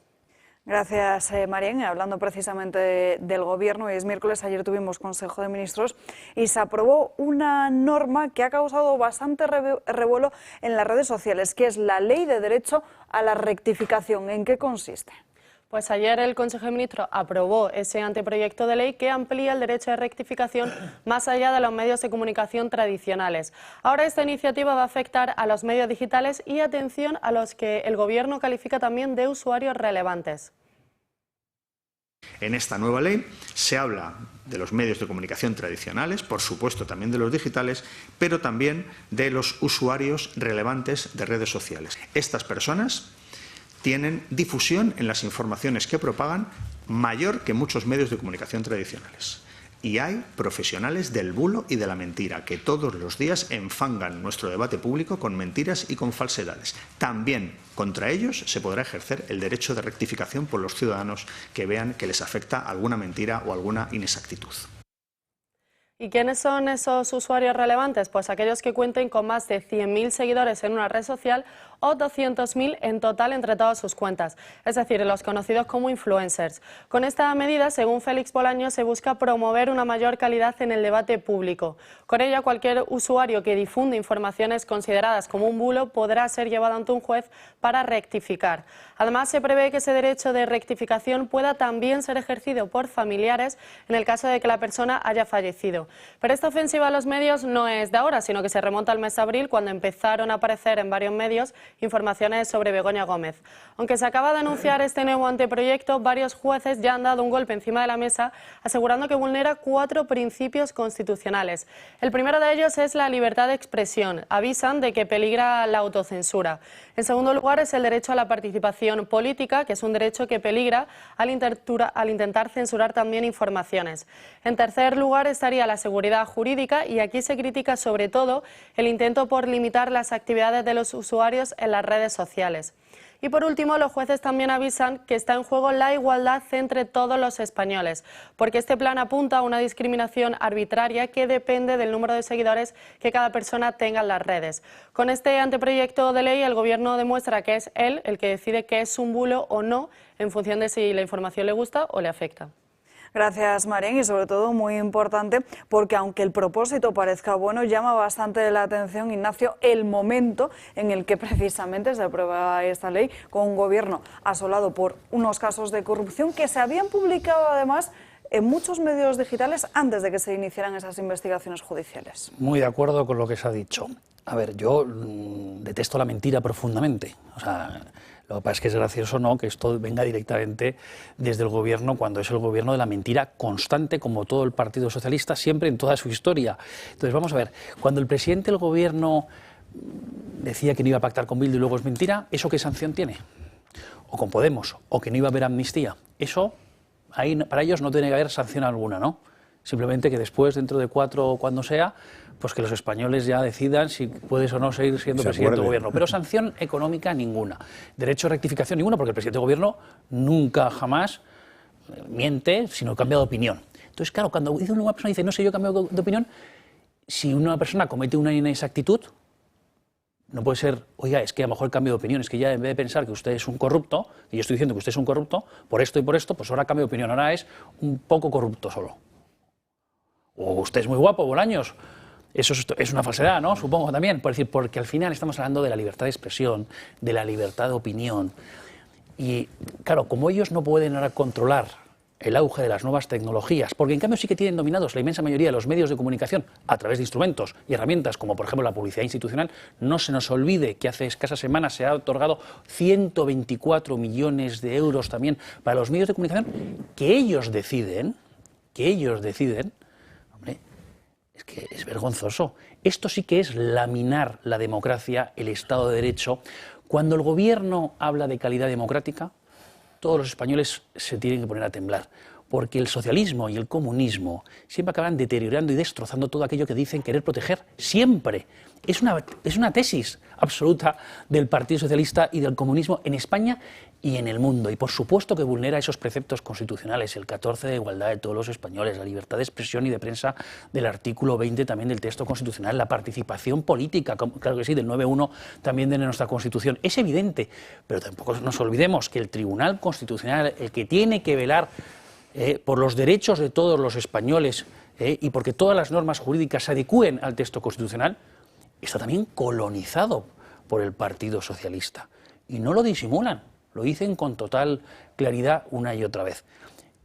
A: Gracias, Marién. Hablando precisamente del Gobierno, hoy es miércoles, ayer tuvimos Consejo de Ministros y se aprobó una norma que ha causado bastante revuelo en las redes sociales, que es la Ley de Derecho a la Rectificación. ¿En qué consiste?
R: Pues ayer el Consejo de Ministros aprobó ese anteproyecto de ley que amplía el derecho de rectificación más allá de los medios de comunicación tradicionales. Ahora esta iniciativa va a afectar a los medios digitales y, atención, a los que el Gobierno califica también de usuarios relevantes.
C: En esta nueva ley se habla de los medios de comunicación tradicionales, por supuesto también de los digitales, pero también de los usuarios relevantes de redes sociales. Estas personas tienen difusión en las informaciones que propagan mayor que muchos medios de comunicación tradicionales. Y hay profesionales del bulo y de la mentira que todos los días enfangan nuestro debate público con mentiras y con falsedades. También contra ellos se podrá ejercer el derecho de rectificación por los ciudadanos que vean que les afecta alguna mentira o alguna inexactitud.
R: ¿Y quiénes son esos usuarios relevantes? Pues aquellos que cuenten con más de 100.000 seguidores en una red social o 200.000 en total entre todas sus cuentas, es decir, los conocidos como influencers. Con esta medida, según Félix Bolaños, se busca promover una mayor calidad en el debate público. Con ella, cualquier usuario que difunde informaciones consideradas como un bulo podrá ser llevado ante un juez para rectificar. Además, se prevé que ese derecho de rectificación pueda también ser ejercido por familiares en el caso de que la persona haya fallecido. Pero esta ofensiva a los medios no es de ahora, sino que se remonta al mes de abril, cuando empezaron a aparecer en varios medios informaciones sobre Begoña Gómez. Aunque se acaba de anunciar este nuevo anteproyecto, varios jueces ya han dado un golpe encima de la mesa, asegurando que vulnera 4 principios constitucionales. El primero de ellos es la libertad de expresión. Avisan de que peligra la autocensura. En segundo lugar es el derecho a la participación política, que es un derecho que peligra al intentar censurar también informaciones. En tercer lugar estaría la seguridad jurídica, y aquí se critica sobre todo el intento por limitar las actividades de los usuarios en las redes sociales. Y por último, los jueces también avisan que está en juego la igualdad entre todos los españoles, porque este plan apunta a una discriminación arbitraria que depende del número de seguidores que cada persona tenga en las redes. Con este anteproyecto de ley, el Gobierno demuestra que es él el que decide qué es un bulo o no, en función de si la información le gusta o le afecta.
A: Gracias, Marién, y sobre todo muy importante porque aunque el propósito parezca bueno, llama bastante la atención, Ignacio, el momento en el que precisamente se aprueba esta ley con un gobierno asolado por unos casos de corrupción que se habían publicado además en muchos medios digitales antes de que se iniciaran esas investigaciones judiciales.
H: Muy de acuerdo con lo que se ha dicho. A ver, yo detesto la mentira profundamente. O sea, lo que pasa es que es gracioso, ¿no?, que esto venga directamente desde el Gobierno, cuando es el Gobierno de la mentira constante, como todo el Partido Socialista, siempre en toda su historia. Entonces, vamos a ver, cuando el presidente del Gobierno decía que no iba a pactar con Bildu y luego es mentira, ¿eso qué sanción tiene? O con Podemos, o que no iba a haber amnistía. Eso, ahí, para ellos no tiene que haber sanción alguna, ¿no? Simplemente que después, dentro de 4 o cuando sea, pues que los españoles ya decidan si puedes o no seguir siendo presidente del Gobierno. Pero sanción económica ninguna. Derecho a rectificación ninguna, porque el presidente del Gobierno nunca jamás miente, sino cambia de opinión. Entonces, claro, cuando una persona dice, no sé, yo cambio de opinión, si una persona comete una inexactitud, no puede ser, oiga, es que a lo mejor cambio de opinión, es que ya en vez de pensar que usted es un corrupto, y yo estoy diciendo que usted es un corrupto, por esto y por esto, pues ahora cambio de opinión, ahora es un poco corrupto solo. O usted es muy guapo, Bolaños. Eso es una falsedad, ¿no? Supongo también, por decir, porque al final estamos hablando de la libertad de expresión, de la libertad de opinión. Y claro, como ellos no pueden ahora controlar el auge de las nuevas tecnologías, porque en cambio sí que tienen dominados la inmensa mayoría de los medios de comunicación a través de instrumentos y herramientas como por ejemplo la publicidad institucional, no se nos olvide que hace escasas semanas se ha otorgado 124 millones de euros también para los medios de comunicación que ellos deciden, hombre, es que es vergonzoso. Esto sí que es laminar la democracia, el Estado de Derecho. Cuando el gobierno habla de calidad democrática, todos los españoles se tienen que poner a temblar, porque el socialismo y el comunismo siempre acaban deteriorando y destrozando todo aquello que dicen querer proteger, siempre. Es una tesis absoluta del Partido Socialista y del comunismo en España y en el mundo, y por supuesto que vulnera esos preceptos constitucionales, el 14 de igualdad de todos los españoles, la libertad de expresión y de prensa del artículo 20 también del texto constitucional, la participación política, claro que sí, del 9.1 también de nuestra Constitución. Es evidente, pero tampoco nos olvidemos que el Tribunal Constitucional, el que tiene que velar por los derechos de todos los españoles y porque todas las normas jurídicas se adecúen al texto constitucional, está también colonizado por el Partido Socialista. Y no lo disimulan, lo dicen con total claridad una y otra vez.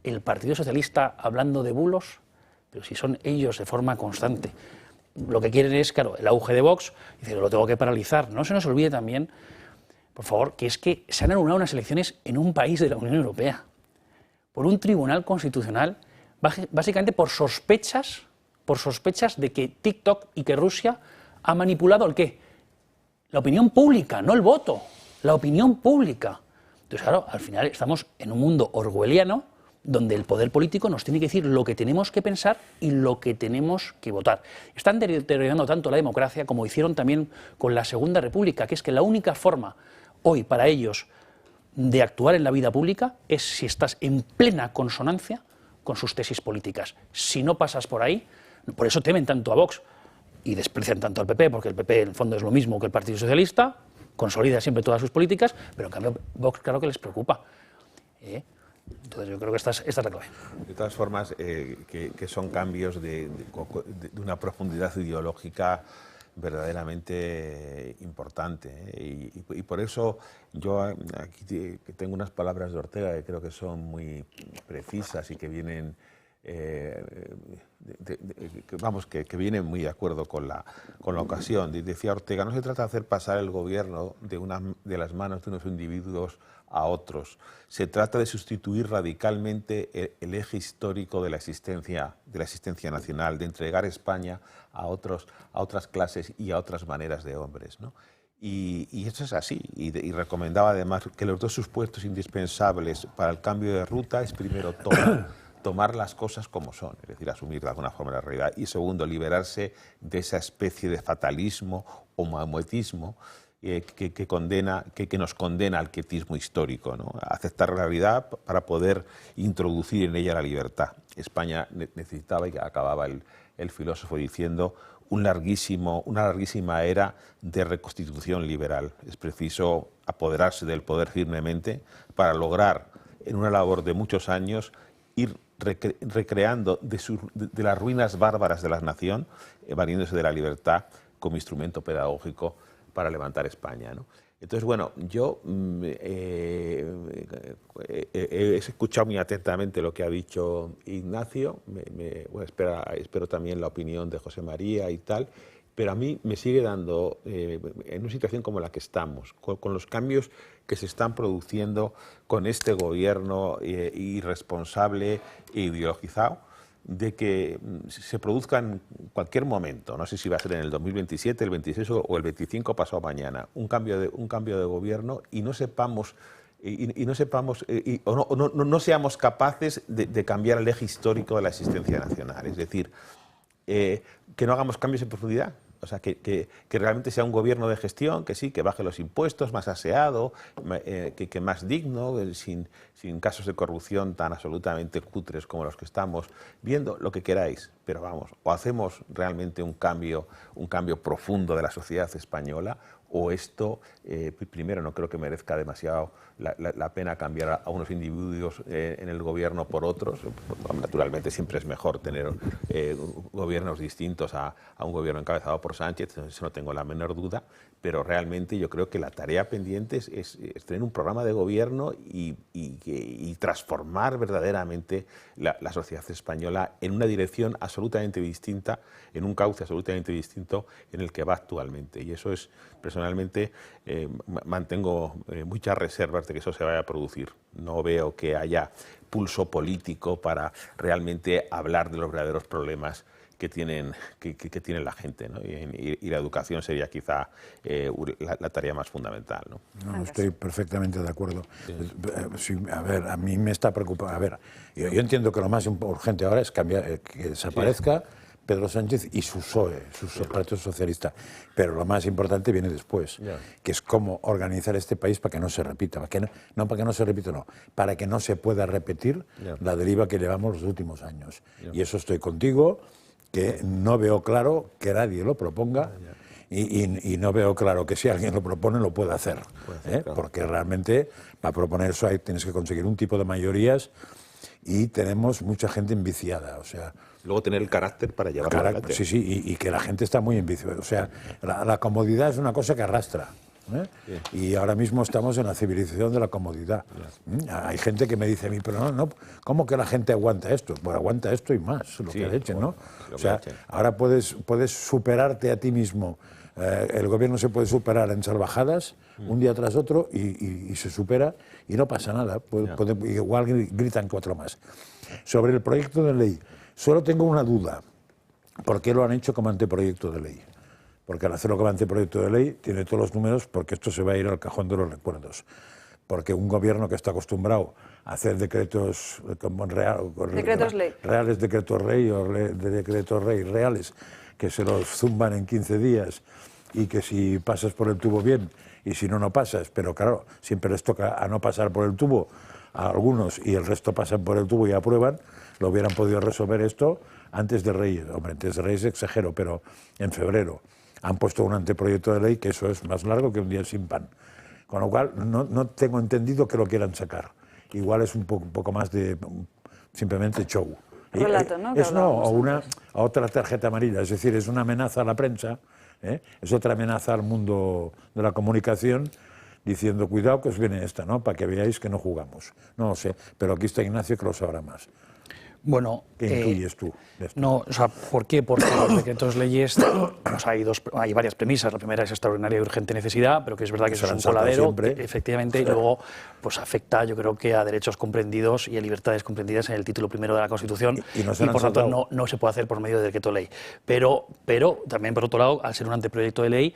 H: El Partido Socialista hablando de bulos, pero si son ellos de forma constante. Lo que quieren es, claro, el auge de Vox, dicen, lo tengo que paralizar. No se nos olvide también, por favor, que es que se han anulado unas elecciones en un país de la Unión Europea, por un tribunal constitucional, básicamente por sospechas de que TikTok y que Rusia ha manipulado el qué, la opinión pública, no el voto, la opinión pública. Entonces, claro, al final estamos en un mundo orwelliano donde el poder político nos tiene que decir lo que tenemos que pensar y lo que tenemos que votar. Están deteriorando tanto la democracia como hicieron también con la Segunda República, que es que la única forma hoy para ellos de actuar en la vida pública es si estás en plena consonancia con sus tesis políticas. Si no pasas por ahí, por eso temen tanto a Vox y desprecian tanto al PP, porque el PP en el fondo es lo mismo que el Partido Socialista, consolida siempre todas sus políticas, pero en cambio Vox claro que les preocupa. Entonces yo creo que esta es la clave.
G: De todas formas, que son cambios de una profundidad ideológica verdaderamente importante, y por eso yo aquí tengo unas palabras de Ortega que creo que son muy precisas y que vienen que vienen muy de acuerdo con la ocasión. Decía Ortega, no se trata de hacer pasar el gobierno de las manos de unos individuos a otros, se trata de sustituir radicalmente el eje histórico de la existencia nacional, de entregar España a otras clases y a otras maneras de hombres, ¿no? Y eso es así, y recomendaba además que los dos supuestos indispensables para el cambio de ruta es primero tomar las cosas como son, es decir, asumir de alguna forma la realidad, y segundo, liberarse de esa especie de fatalismo o maometismo que nos condena al quietismo histórico, ¿no? Aceptar la realidad para poder introducir en ella la libertad. España necesitaba, y acababa el filósofo diciendo, una larguísima era de reconstitución liberal. Es preciso apoderarse del poder firmemente para lograr, en una labor de muchos años, ir recreando de las ruinas bárbaras de la nación, valiéndose de la libertad como instrumento pedagógico para levantar España, ¿no? Entonces, bueno, yo he escuchado muy atentamente lo que ha dicho Ignacio, espero también la opinión de José María y tal, pero a mí me sigue dando, en una situación como la que estamos, con los cambios que se están produciendo con este gobierno irresponsable e ideologizado, de que se produzca en cualquier momento, no sé si va a ser en el 2027, el 26 o el 25 pasado mañana, un cambio de gobierno y no sepamos no seamos capaces de cambiar el eje histórico de la existencia nacional, es decir, que no hagamos cambios en profundidad. O sea, que realmente sea un gobierno de gestión, que sí, que baje los impuestos, más aseado, que más digno, sin casos de corrupción tan absolutamente cutres como los que estamos viendo, lo que queráis. Pero vamos, o hacemos realmente un cambio profundo de la sociedad española, o esto, primero, no creo que merezca demasiado la pena cambiar a unos individuos en el gobierno por otros. Naturalmente siempre es mejor tener gobiernos distintos a un gobierno encabezado por Sánchez, eso no tengo la menor duda, pero realmente yo creo que la tarea pendiente es tener un programa de gobierno y transformar verdaderamente la sociedad española en una dirección absolutamente distinta, en un cauce absolutamente distinto en el que va actualmente. Y eso es, personalmente, mantengo muchas reservas de que eso se vaya a producir. No veo que haya pulso político para realmente hablar de los verdaderos problemas que tiene la gente, ¿no? Y la educación sería quizá la tarea más fundamental, ¿no?
B: No, estoy perfectamente de acuerdo. Sí, a ver, a mí me está preocupando. A ver, yo entiendo que lo más urgente ahora es cambiar, que desaparezca Pedro Sánchez y su PSOE, su Partido Socialista. Pero lo más importante viene después, que es cómo organizar este país para que no se repita. Para que no se pueda repetir la deriva que llevamos los últimos años. Y eso estoy contigo, que no veo claro que nadie lo proponga. Y no veo claro que si alguien lo propone lo pueda hacer, claro. Porque realmente para proponer eso tienes que conseguir un tipo de mayorías y tenemos mucha gente enviciada, o sea...
G: Luego tener el carácter para llevarlo adelante.
B: Sí, y que la gente está muy enviciada, o sea, la comodidad es una cosa que arrastra. Y ahora mismo estamos en la civilización de la comodidad. Hay gente que me dice a mí, pero no, ¿cómo que la gente aguanta esto? Pues aguanta esto y más, lo que le echen, ¿no? O sea, ahora puedes superarte a ti mismo. El gobierno se puede superar en salvajadas un día tras otro y se supera y no pasa nada. Igual gritan 4 más. Sobre el proyecto de ley, solo tengo una duda. ¿Por qué lo han hecho como anteproyecto de ley? Porque al hacerlo como anteproyecto de ley tiene todos los números, porque esto se va a ir al cajón de los recuerdos. Porque un gobierno que está acostumbrado a hacer decretos
A: ley.
B: Reales decretos ley o decretos ley reales, que se los zumban en 15 días y que si pasas por el tubo bien y si no, no pasas. Pero claro, siempre les toca a no pasar por el tubo a algunos y el resto pasan por el tubo y aprueban. Lo hubieran podido resolver esto antes de Reyes. Hombre, antes de Reyes exagero, pero en febrero. Han puesto un anteproyecto de ley que eso es más largo que un día sin pan. Con lo cual, no tengo entendido que lo quieran sacar. Igual es un poco más de simplemente show.
A: Relato, ¿no?
B: O otra tarjeta amarilla, es decir, es una amenaza a la prensa, es otra amenaza al mundo de la comunicación, diciendo, cuidado que os viene esta, ¿no? Para que veáis que no jugamos. No lo sé, pero aquí está Ignacio que lo sabrá más.
H: Bueno,
B: ¿qué intuyes tú de esto?
H: No, o sea, ¿por qué? Porque los decretos leyes, pues hay varias premisas. La primera es extraordinaria y urgente necesidad, pero que es verdad que eso es un coladero, efectivamente, y luego pues afecta, yo creo que a derechos comprendidos y a libertades comprendidas en el título primero de la Constitución, y por tanto no se puede hacer por medio de decreto ley. Pero también, por otro lado, al ser un anteproyecto de ley,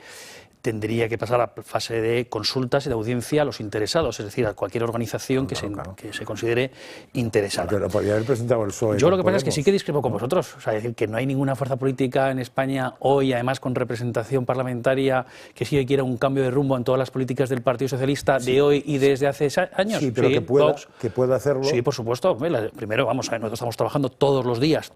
H: tendría que pasar a fase de consultas y de audiencia a los interesados, es decir, a cualquier organización que se considere interesada.
B: Pero podría haber presentado el PSOE.
H: Yo lo que pasa es que sí que discrepo con vosotros, o sea, es decir, que no hay ninguna fuerza política en España hoy, además con representación parlamentaria, que sí que quiera un cambio de rumbo en todas las políticas del Partido Socialista de hoy y desde hace años.
B: Sí, pero que pueda hacerlo.
H: Sí, por supuesto. Primero, nosotros estamos trabajando todos los días,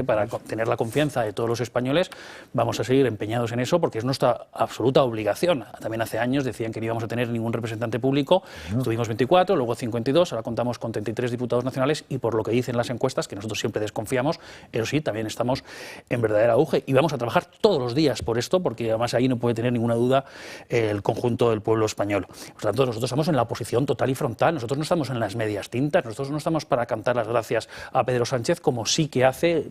H: para tener la confianza de todos los españoles. Vamos a seguir empeñados en eso porque es nuestra absoluta obligación. También hace años decían que no íbamos a tener ningún representante público, tuvimos 24, luego 52, ahora contamos con 33 diputados nacionales y por lo que dicen las encuestas, que nosotros siempre desconfiamos, pero sí, también estamos en verdadera auge y vamos a trabajar todos los días por esto, porque además ahí no puede tener ninguna duda el conjunto del pueblo español. Por tanto, nosotros estamos en la oposición total y frontal, nosotros no estamos en las medias tintas, nosotros no estamos para cantar las gracias a Pedro Sánchez, como sí que hace,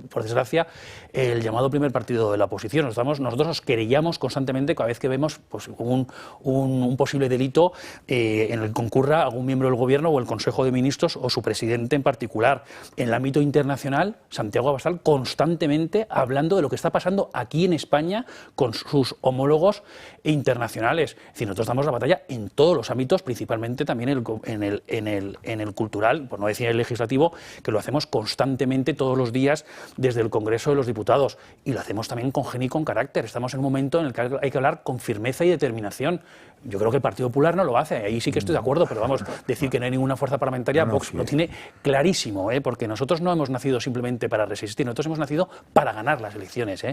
H: por desgracia, el llamado primer partido de la oposición. Nosotros nos querellamos constantemente constantemente cada vez que vemos pues, un posible delito en el que concurra algún miembro del Gobierno o el Consejo de Ministros o su presidente en particular. En el ámbito internacional, Santiago Abascal constantemente hablando de lo que está pasando aquí en España con sus homólogos internacionales. Es decir, nosotros damos la batalla en todos los ámbitos, principalmente también en el cultural, por no decir el legislativo, que lo hacemos constantemente todos los días desde el Congreso de los Diputados. Y lo hacemos también con genio y con carácter. Estamos en un momento en el que hay que hablar con firmeza y determinación. Yo creo que el Partido Popular no lo hace, ahí sí que estoy de acuerdo, pero vamos, decir que no hay ninguna fuerza parlamentaria, Vox lo tiene clarísimo, porque nosotros no hemos nacido simplemente para resistir, nosotros hemos nacido para ganar las elecciones.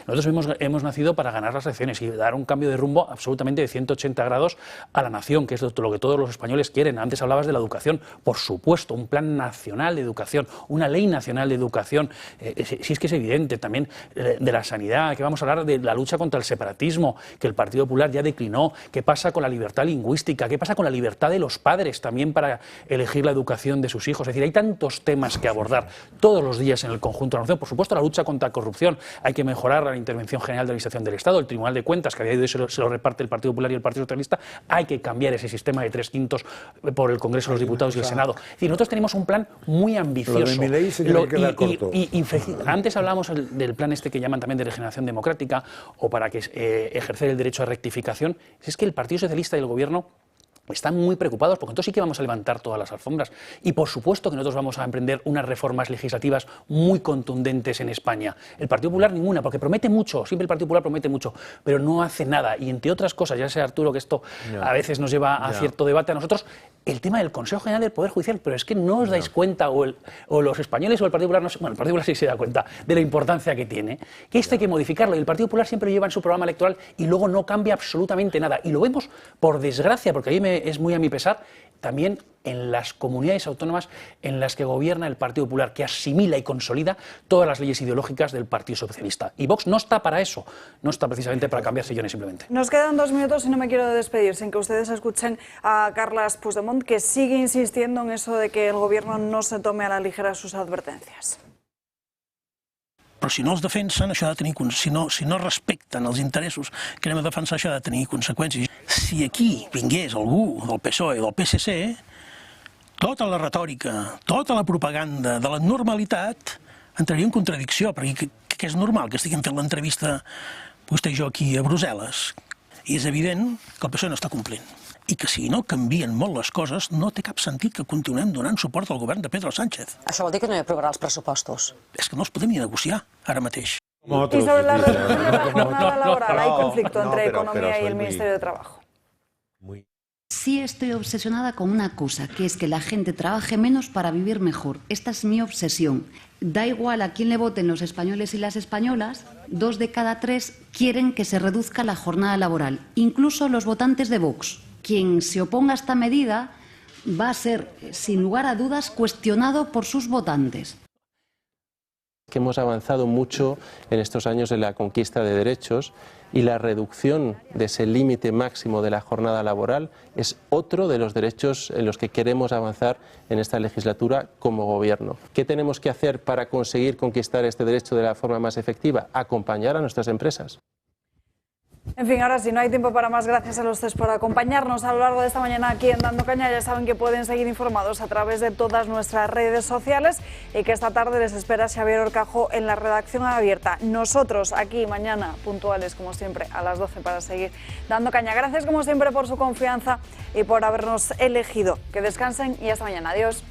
H: Nosotros hemos nacido para ganar las elecciones y dar un cambio de rumbo absolutamente de 180 grados a la nación, que es lo que todos los españoles quieren. Antes hablabas de la educación, por supuesto, un plan nacional de educación, una ley nacional de educación, si es que es evidente, también de la sanidad, que vamos a hablar de la lucha contra el separatismo, que el Partido Popular ya declinó, que pasa con la libertad lingüística, qué pasa con la libertad de los padres también para elegir la educación de sus hijos. Es decir, hay tantos temas que abordar todos los días en el conjunto de la nación. Por supuesto, la lucha contra la corrupción, hay que mejorar la intervención general de la Administración del Estado, el Tribunal de Cuentas, que a día de hoy se lo reparte el Partido Popular y el Partido Socialista, hay que cambiar ese sistema de 3/5 por el Congreso de los Diputados y el Senado. Es decir, nosotros tenemos un plan muy ambicioso. Antes hablábamos del plan este que llaman también de regeneración democrática o para que ejercer el derecho a rectificación. Es que el Partido Socialista y el Gobierno están muy preocupados porque entonces sí que vamos a levantar todas las alfombras y por supuesto que nosotros vamos a emprender unas reformas legislativas muy contundentes en España. El Partido Popular ninguna, porque promete mucho, siempre el Partido Popular promete mucho, pero no hace nada y entre otras cosas, ya sé Arturo que esto a veces nos lleva a cierto debate a nosotros, el tema del Consejo General del Poder Judicial, pero es que no os dais cuenta o los españoles o el Partido Popular, no sé, bueno, el Partido Popular sí se da cuenta de la importancia que tiene, que esto hay que modificarlo y el Partido Popular siempre lo lleva en su programa electoral y luego no cambia absolutamente nada y lo vemos por desgracia, porque ahí es muy a mi pesar, también en las comunidades autónomas en las que gobierna el Partido Popular, que asimila y consolida todas las leyes ideológicas del Partido Socialista. Y Vox no está para eso, no está precisamente para cambiar sillones simplemente.
A: Nos quedan 2 minutos y no me quiero despedir sin que ustedes escuchen a Carles Puigdemont, que sigue insistiendo en eso de que el Gobierno no se tome a la ligera sus advertencias.
S: Però si no els defensen, això ha de tenir, si no respecten els interessos que anem a defensar, això ha de tenir conseqüències. Si aquí vingués algú del PSOE o del PSC, tota la retòrica, tota la propaganda de la normalitat entraria en contradicció, perquè que és normal que estiguem fent l'entrevista vostè i jo aquí a Brussel·les, i és evident que el PSOE no està complint. I que si no canvien molt les coses, no té cap sentit que continuem donant suport al govern de Pedro Sánchez.
T: Això vol dir que no hi aprovarà els pressupostos?
S: És que no els podem ni negociar ara mateix.
A: Y sobre la reducción de la jornada laboral, hay conflicto entre Economía y el Ministerio de Trabajo.
U: Sí estoy obsesionada con una cosa, que es que la gente trabaje menos para vivir mejor. Esta es mi obsesión. Da igual a quién le voten los españoles y las españolas, 2 de cada 3 quieren que se reduzca la jornada laboral, incluso los votantes de Vox. Quien se oponga a esta medida va a ser, sin lugar a dudas, cuestionado por sus votantes.
V: Que hemos avanzado mucho en estos años en la conquista de derechos y la reducción de ese límite máximo de la jornada laboral es otro de los derechos en los que queremos avanzar en esta legislatura como Gobierno. ¿Qué tenemos que hacer para conseguir conquistar este derecho de la forma más efectiva? Acompañar a nuestras empresas.
A: En fin, ahora sí, no hay tiempo para más. Gracias a los tres por acompañarnos a lo largo de esta mañana aquí en Dando Caña. Ya saben que pueden seguir informados a través de todas nuestras redes sociales y que esta tarde les espera Xavier Orcajo en la redacción abierta. Nosotros aquí mañana puntuales, como siempre, a las 12 para seguir Dando Caña. Gracias como siempre por su confianza y por habernos elegido. Que descansen y hasta mañana. Adiós.